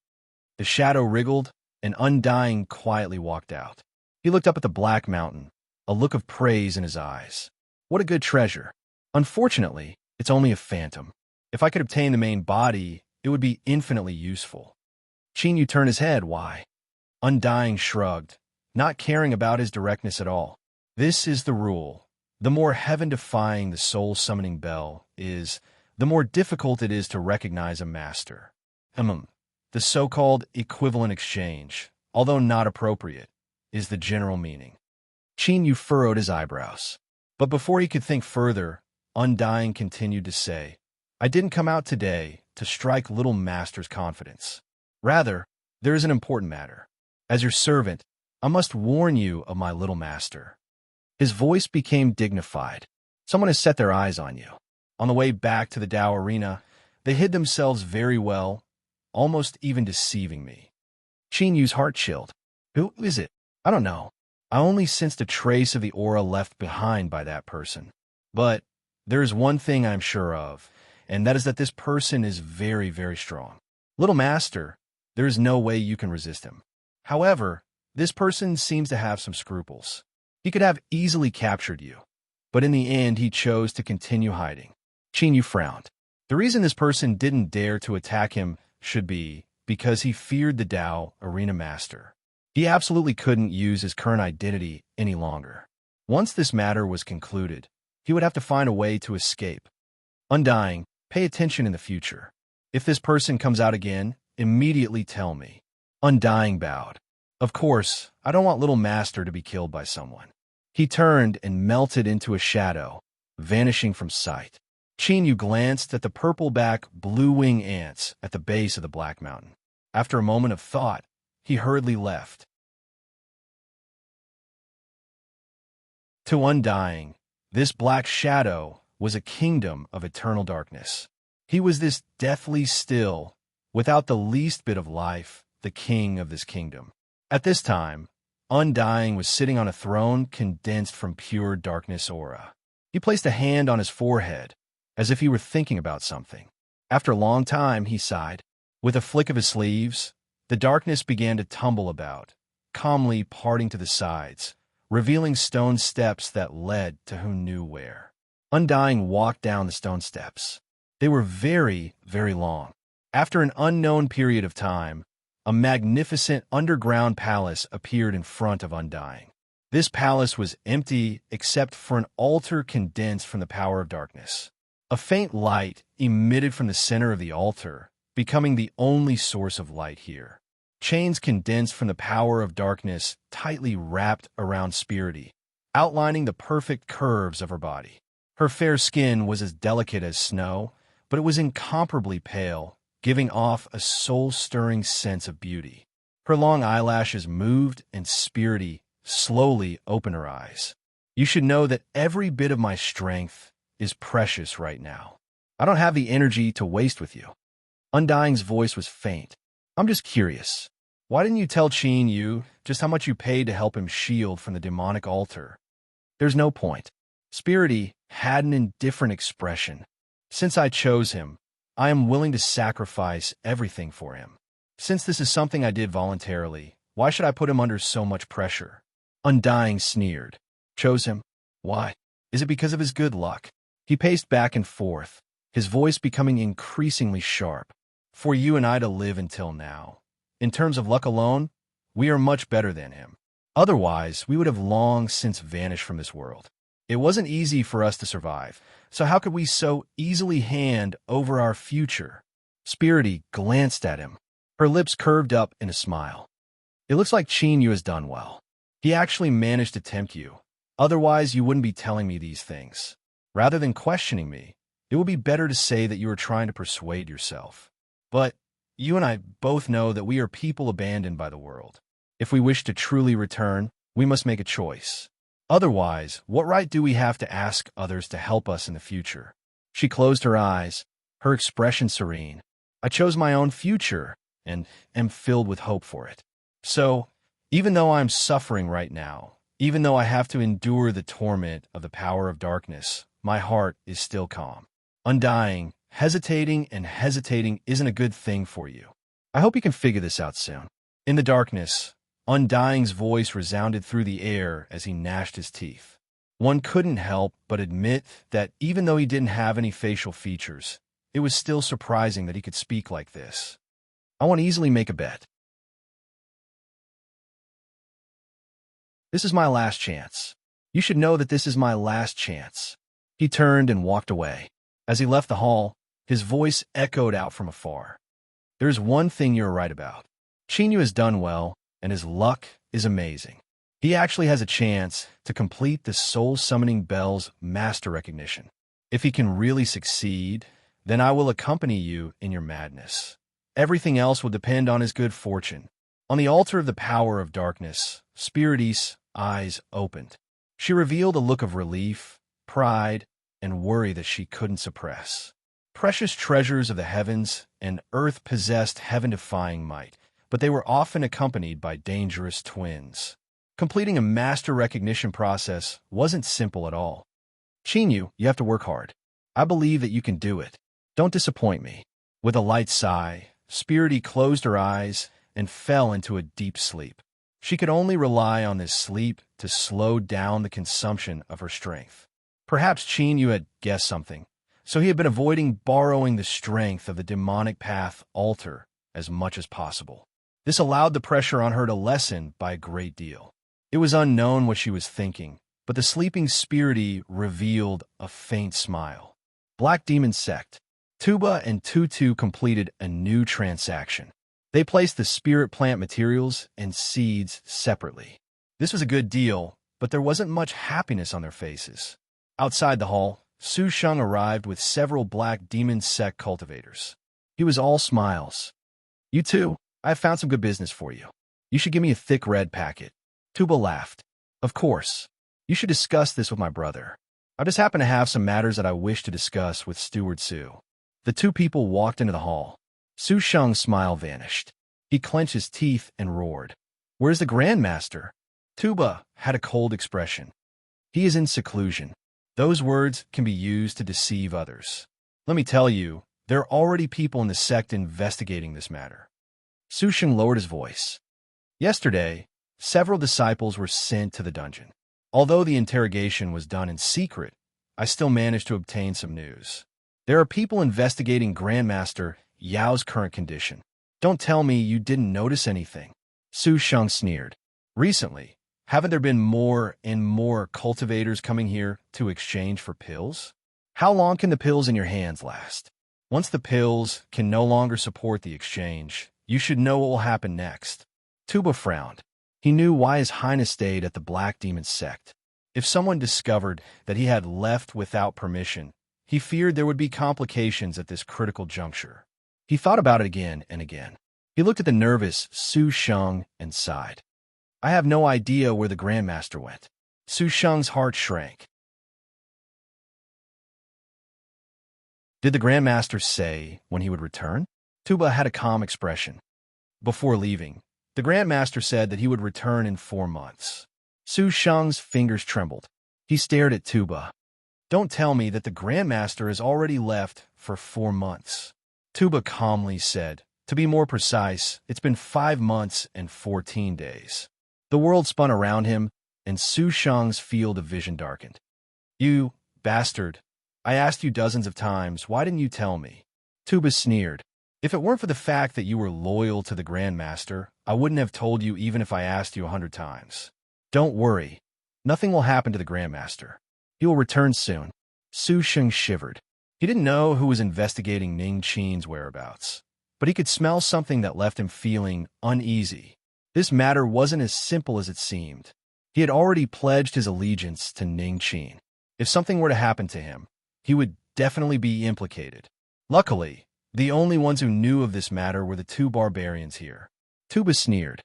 The shadow wriggled, and Undying quietly walked out. He looked up at the black mountain, a look of praise in his eyes. What a good treasure. Unfortunately, it's only a phantom. If I could obtain the main body, it would be infinitely useful. Qin Yu turned his head. Why? Undying shrugged, not caring about his directness at all. This is the rule. The more heaven-defying the soul-summoning bell is, the more difficult it is to recognize a master. The so-called equivalent exchange, although not appropriate, is the general meaning. Qin Yu furrowed his eyebrows. But before he could think further, Undying continued to say, I didn't come out today to strike little master's confidence. Rather, there is an important matter. As your servant, I must warn you of my little master. His voice became dignified. Someone has set their eyes on you. On the way back to the Tao arena, they hid themselves very well, almost even deceiving me. Qin Yu's heart chilled. Who is it? I don't know. I only sensed a trace of the aura left behind by that person. But there is one thing I'm sure of, and that is that this person is very, very strong. Little Master, there is no way you can resist him. However, this person seems to have some scruples. He could have easily captured you, but in the end he chose to continue hiding. Qin Yu frowned. The reason this person didn't dare to attack him should be because he feared the Tao Arena Master. He absolutely couldn't use his current identity any longer. Once this matter was concluded, he would have to find a way to escape. Undying, pay attention in the future. If this person comes out again, immediately tell me. Undying bowed. Of course, I don't want Little Master to be killed by someone. He turned and melted into a shadow, vanishing from sight. Qin Yu glanced at the purple-back, blue-wing ants at the base of the Black Mountain. After a moment of thought, he hurriedly left. To Undying, this black shadow was a kingdom of eternal darkness. He was this deathly still, without the least bit of life, the king of this kingdom. At this time, Undying was sitting on a throne condensed from pure darkness aura. He placed a hand on his forehead, as if he were thinking about something. After a long time, he sighed. With a flick of his sleeves, the darkness began to tumble about, calmly parting to the sides, revealing stone steps that led to who knew where. Undying walked down the stone steps. They were very, very long. After an unknown period of time, a magnificent underground palace appeared in front of Undying. This palace was empty except for an altar condensed from the power of darkness. A faint light emitted from the center of the altar, becoming the only source of light here. Chains condensed from the power of darkness tightly wrapped around Spirity, outlining the perfect curves of her body. Her fair skin was as delicate as snow, but it was incomparably pale, giving off a soul-stirring sense of beauty. Her long eyelashes moved, and Spirity slowly opened her eyes. You should know that every bit of my strength is precious right now. I don't have the energy to waste with you. Undying's voice was faint. I'm just curious. Why didn't you tell Qin Yu just how much you paid to help him shield from the demonic altar? There's no point. Spirity had an indifferent expression. Since I chose him, I am willing to sacrifice everything for him. Since this is something I did voluntarily, why should I put him under so much pressure? Undying sneered. Chose him? Why? Is it because of his good luck? He paced back and forth, his voice becoming increasingly sharp. For you and I to live until now. In terms of luck alone, we are much better than him. Otherwise, we would have long since vanished from this world. It wasn't easy for us to survive, so how could we so easily hand over our future? Spirity glanced at him. Her lips curved up in a smile. It looks like Qin Yu has done well. He actually managed to tempt you. Otherwise, you wouldn't be telling me these things. Rather than questioning me, it would be better to say that you are trying to persuade yourself. But you and I both know that we are people abandoned by the world. If we wish to truly return, we must make a choice. Otherwise, what right do we have to ask others to help us in the future? She closed her eyes, her expression serene. I chose my own future and am filled with hope for it. So, even though I'm suffering right now, even though I have to endure the torment of the power of darkness, my heart is still calm. Undying, hesitating isn't a good thing for you. I hope you can figure this out soon. In the darkness, Undying's voice resounded through the air as he gnashed his teeth. One couldn't help but admit that even though he didn't have any facial features, it was still surprising that he could speak like this. I want to easily make a bet. This is my last chance. You should know that this is my last chance. He turned and walked away. As he left the hall, his voice echoed out from afar. There's one thing you're right about. Chinyu has done well, and his luck is amazing. He actually has a chance to complete the soul-summoning bell's master recognition. If he can really succeed, then I will accompany you in your madness. Everything else will depend on his good fortune. On the altar of the power of darkness, Spirity's eyes opened. She revealed a look of relief, pride, and worry that she couldn't suppress. Precious treasures of the heavens and earth possessed heaven-defying might, but they were often accompanied by dangerous twins. Completing a master recognition process wasn't simple at all. Chinyu, you have to work hard. I believe that you can do it. Don't disappoint me. With a light sigh, Spirity closed her eyes and fell into a deep sleep. She could only rely on this sleep to slow down the consumption of her strength. Perhaps Chinyu had guessed something, so he had been avoiding borrowing the strength of the demonic path altar as much as possible. This allowed the pressure on her to lessen by a great deal. It was unknown what she was thinking, but the sleeping Spirity revealed a faint smile. Black Demon Sect. Tuba and Tutu completed a new transaction. They placed the spirit plant materials and seeds separately. This was a good deal, but there wasn't much happiness on their faces. Outside the hall, Su Sheng arrived with several Black Demon Sect cultivators. He was all smiles. You too, I have found some good business for you. You should give me a thick red packet. Tuba laughed. Of course. You should discuss this with my brother. I just happen to have some matters that I wish to discuss with Steward Su. The two people walked into the hall. Su Sheng's smile vanished. He clenched his teeth and roared. Where's the Grandmaster? Tuba had a cold expression. He is in seclusion. Those words can be used to deceive others. Let me tell you, there are already people in the sect investigating this matter. Su Sheng lowered his voice. Yesterday, several disciples were sent to the dungeon. Although the interrogation was done in secret, I still managed to obtain some news. There are people investigating Grandmaster Yao's current condition. Don't tell me you didn't notice anything. Su Sheng sneered. Recently, haven't there been more and more cultivators coming here to exchange for pills? How long can the pills in your hands last? Once the pills can no longer support the exchange, you should know what will happen next. Tuba frowned. He knew why His Highness stayed at the Black Demon Sect. If someone discovered that he had left without permission, he feared there would be complications at this critical juncture. He thought about it again and again. He looked at the nervous Su Sheng and sighed. I have no idea where the Grandmaster went. Su Sheng's heart shrank. Did the Grandmaster say when he would return? Tuba had a calm expression. Before leaving, the Grandmaster said that he would return in 4 months. Su Sheng's fingers trembled. He stared at Tuba. Don't tell me that the Grandmaster has already left for 4 months. Tuba calmly said, to be more precise, it's been 5 months and 14 days. The world spun around him, and Su Sheng's field of vision darkened. You bastard. I asked you dozens of times, why didn't you tell me? Tuba sneered. If it weren't for the fact that you were loyal to the Grandmaster, I wouldn't have told you even if I asked you 100 times. Don't worry. Nothing will happen to the Grandmaster. He will return soon. Su Sheng shivered. He didn't know who was investigating Ning Qin's whereabouts, but he could smell something that left him feeling uneasy. This matter wasn't as simple as it seemed. He had already pledged his allegiance to Ning Qin. If something were to happen to him, he would definitely be implicated. Luckily, the only ones who knew of this matter were the 2 barbarians here. Tuba sneered.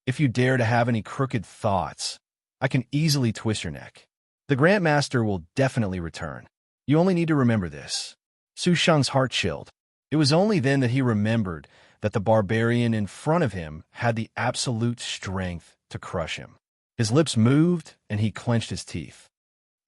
If you dare to have any crooked thoughts, I can easily twist your neck. The Grandmaster will definitely return. You only need to remember this. Su Sheng's heart chilled. It was only then that he remembered that the barbarian in front of him had the absolute strength to crush him. His lips moved, and he clenched his teeth.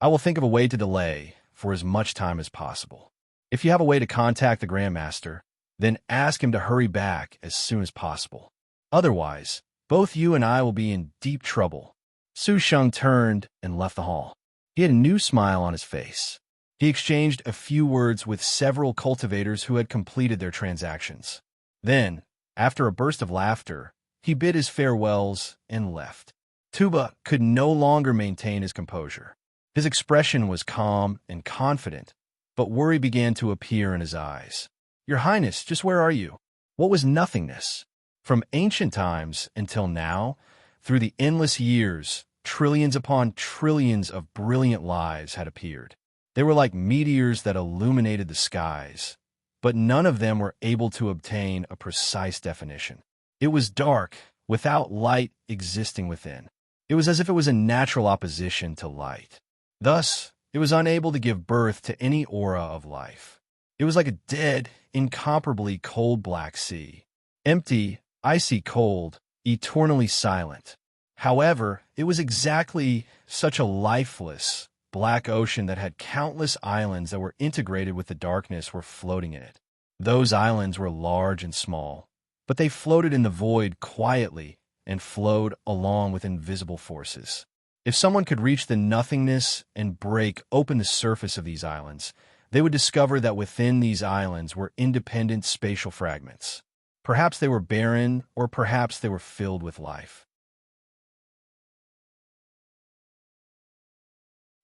I will think of a way to delay for as much time as possible. If you have a way to contact the Grandmaster, then ask him to hurry back as soon as possible. Otherwise, both you and I will be in deep trouble. Su Sheng turned and left the hall. He had a new smile on his face. He exchanged a few words with several cultivators who had completed their transactions. Then, After a burst of laughter, he bid his farewells and left. Tuba could no longer maintain his composure. His expression was calm and confident, but worry began to appear in his eyes. "Your Highness, just where are you?" What was nothingness? From ancient times until now, through the endless years, trillions upon trillions of brilliant lives had appeared. They were like meteors that illuminated the skies, but none of them were able to obtain a precise definition. It was dark, without light existing within. It was as if it was in natural opposition to light. Thus, it was unable to give birth to any aura of life. It was like a dead, incomparably cold black sea. Empty, icy cold, eternally silent. However, it was exactly such a lifeless, black ocean that had countless islands that were integrated with the darkness were floating in it. Those islands were large and small, but they floated in the void quietly and flowed along with invisible forces. If someone could reach the nothingness and break open the surface of these islands, they would discover that within these islands were independent spatial fragments. Perhaps they were barren, or perhaps they were filled with life.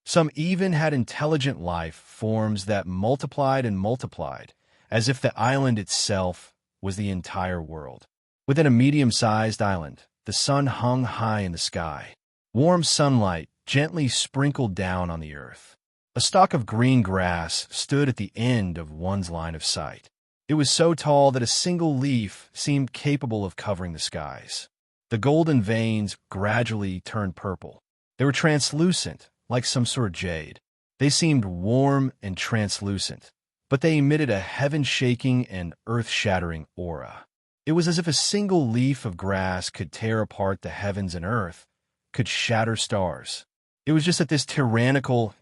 Some even had intelligent life forms that multiplied and multiplied, as if the island itself was the entire world. Within a medium-sized island, the sun hung high in the sky. Warm sunlight gently sprinkled down on the earth. A stalk of green grass stood at the end of one's line of sight. It was so tall that a single leaf seemed capable of covering the skies. The golden veins gradually turned purple. They were translucent, like some sort of jade. They seemed warm and translucent, but they emitted a heaven-shaking and earth-shattering aura. It was as if a single leaf of grass could tear apart the heavens and earth, could shatter stars. It was just that this tyrannical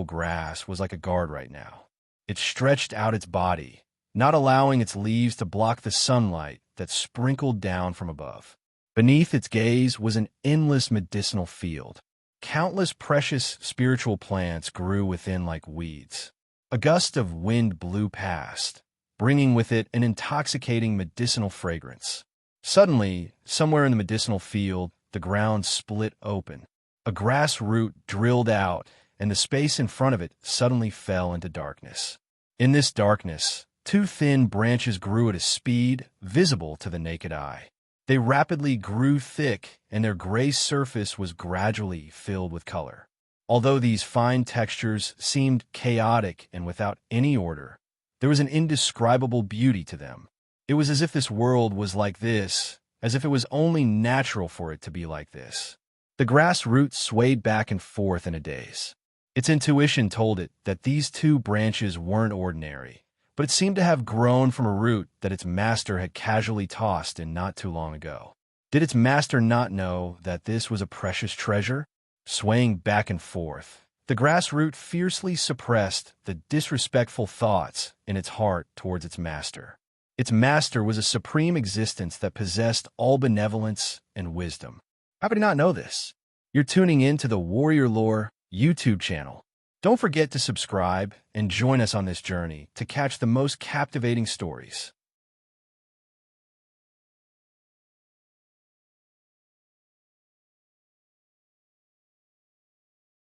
grass was like a guard right now. It stretched out its body, not allowing its leaves to block the sunlight that sprinkled down from above. Beneath its gaze was an endless medicinal field. Countless precious spiritual plants grew within like weeds. A gust of wind blew past, bringing with it an intoxicating medicinal fragrance. Suddenly, somewhere in the medicinal field, the ground split open. A grass root drilled out, and the space in front of it suddenly fell into darkness. In this darkness, two thin branches grew at a speed visible to the naked eye. They rapidly grew thick, and their gray surface was gradually filled with color. Although these fine textures seemed chaotic and without any order, there was an indescribable beauty to them. It was as if this world was like this, as if it was only natural for it to be like this. The grass roots swayed back and forth in a daze. Its intuition told it that these two branches weren't ordinary, but it seemed to have grown from a root that its master had casually tossed in not too long ago. Did its master not know that this was a precious treasure? Swaying back and forth, the grass root fiercely suppressed the disrespectful thoughts in its heart towards its master. Its master was a supreme existence that possessed all benevolence and wisdom. How could he not know this? You're tuning in to the Warrior Lore YouTube channel. Don't forget to subscribe and join us on this journey to catch the most captivating stories.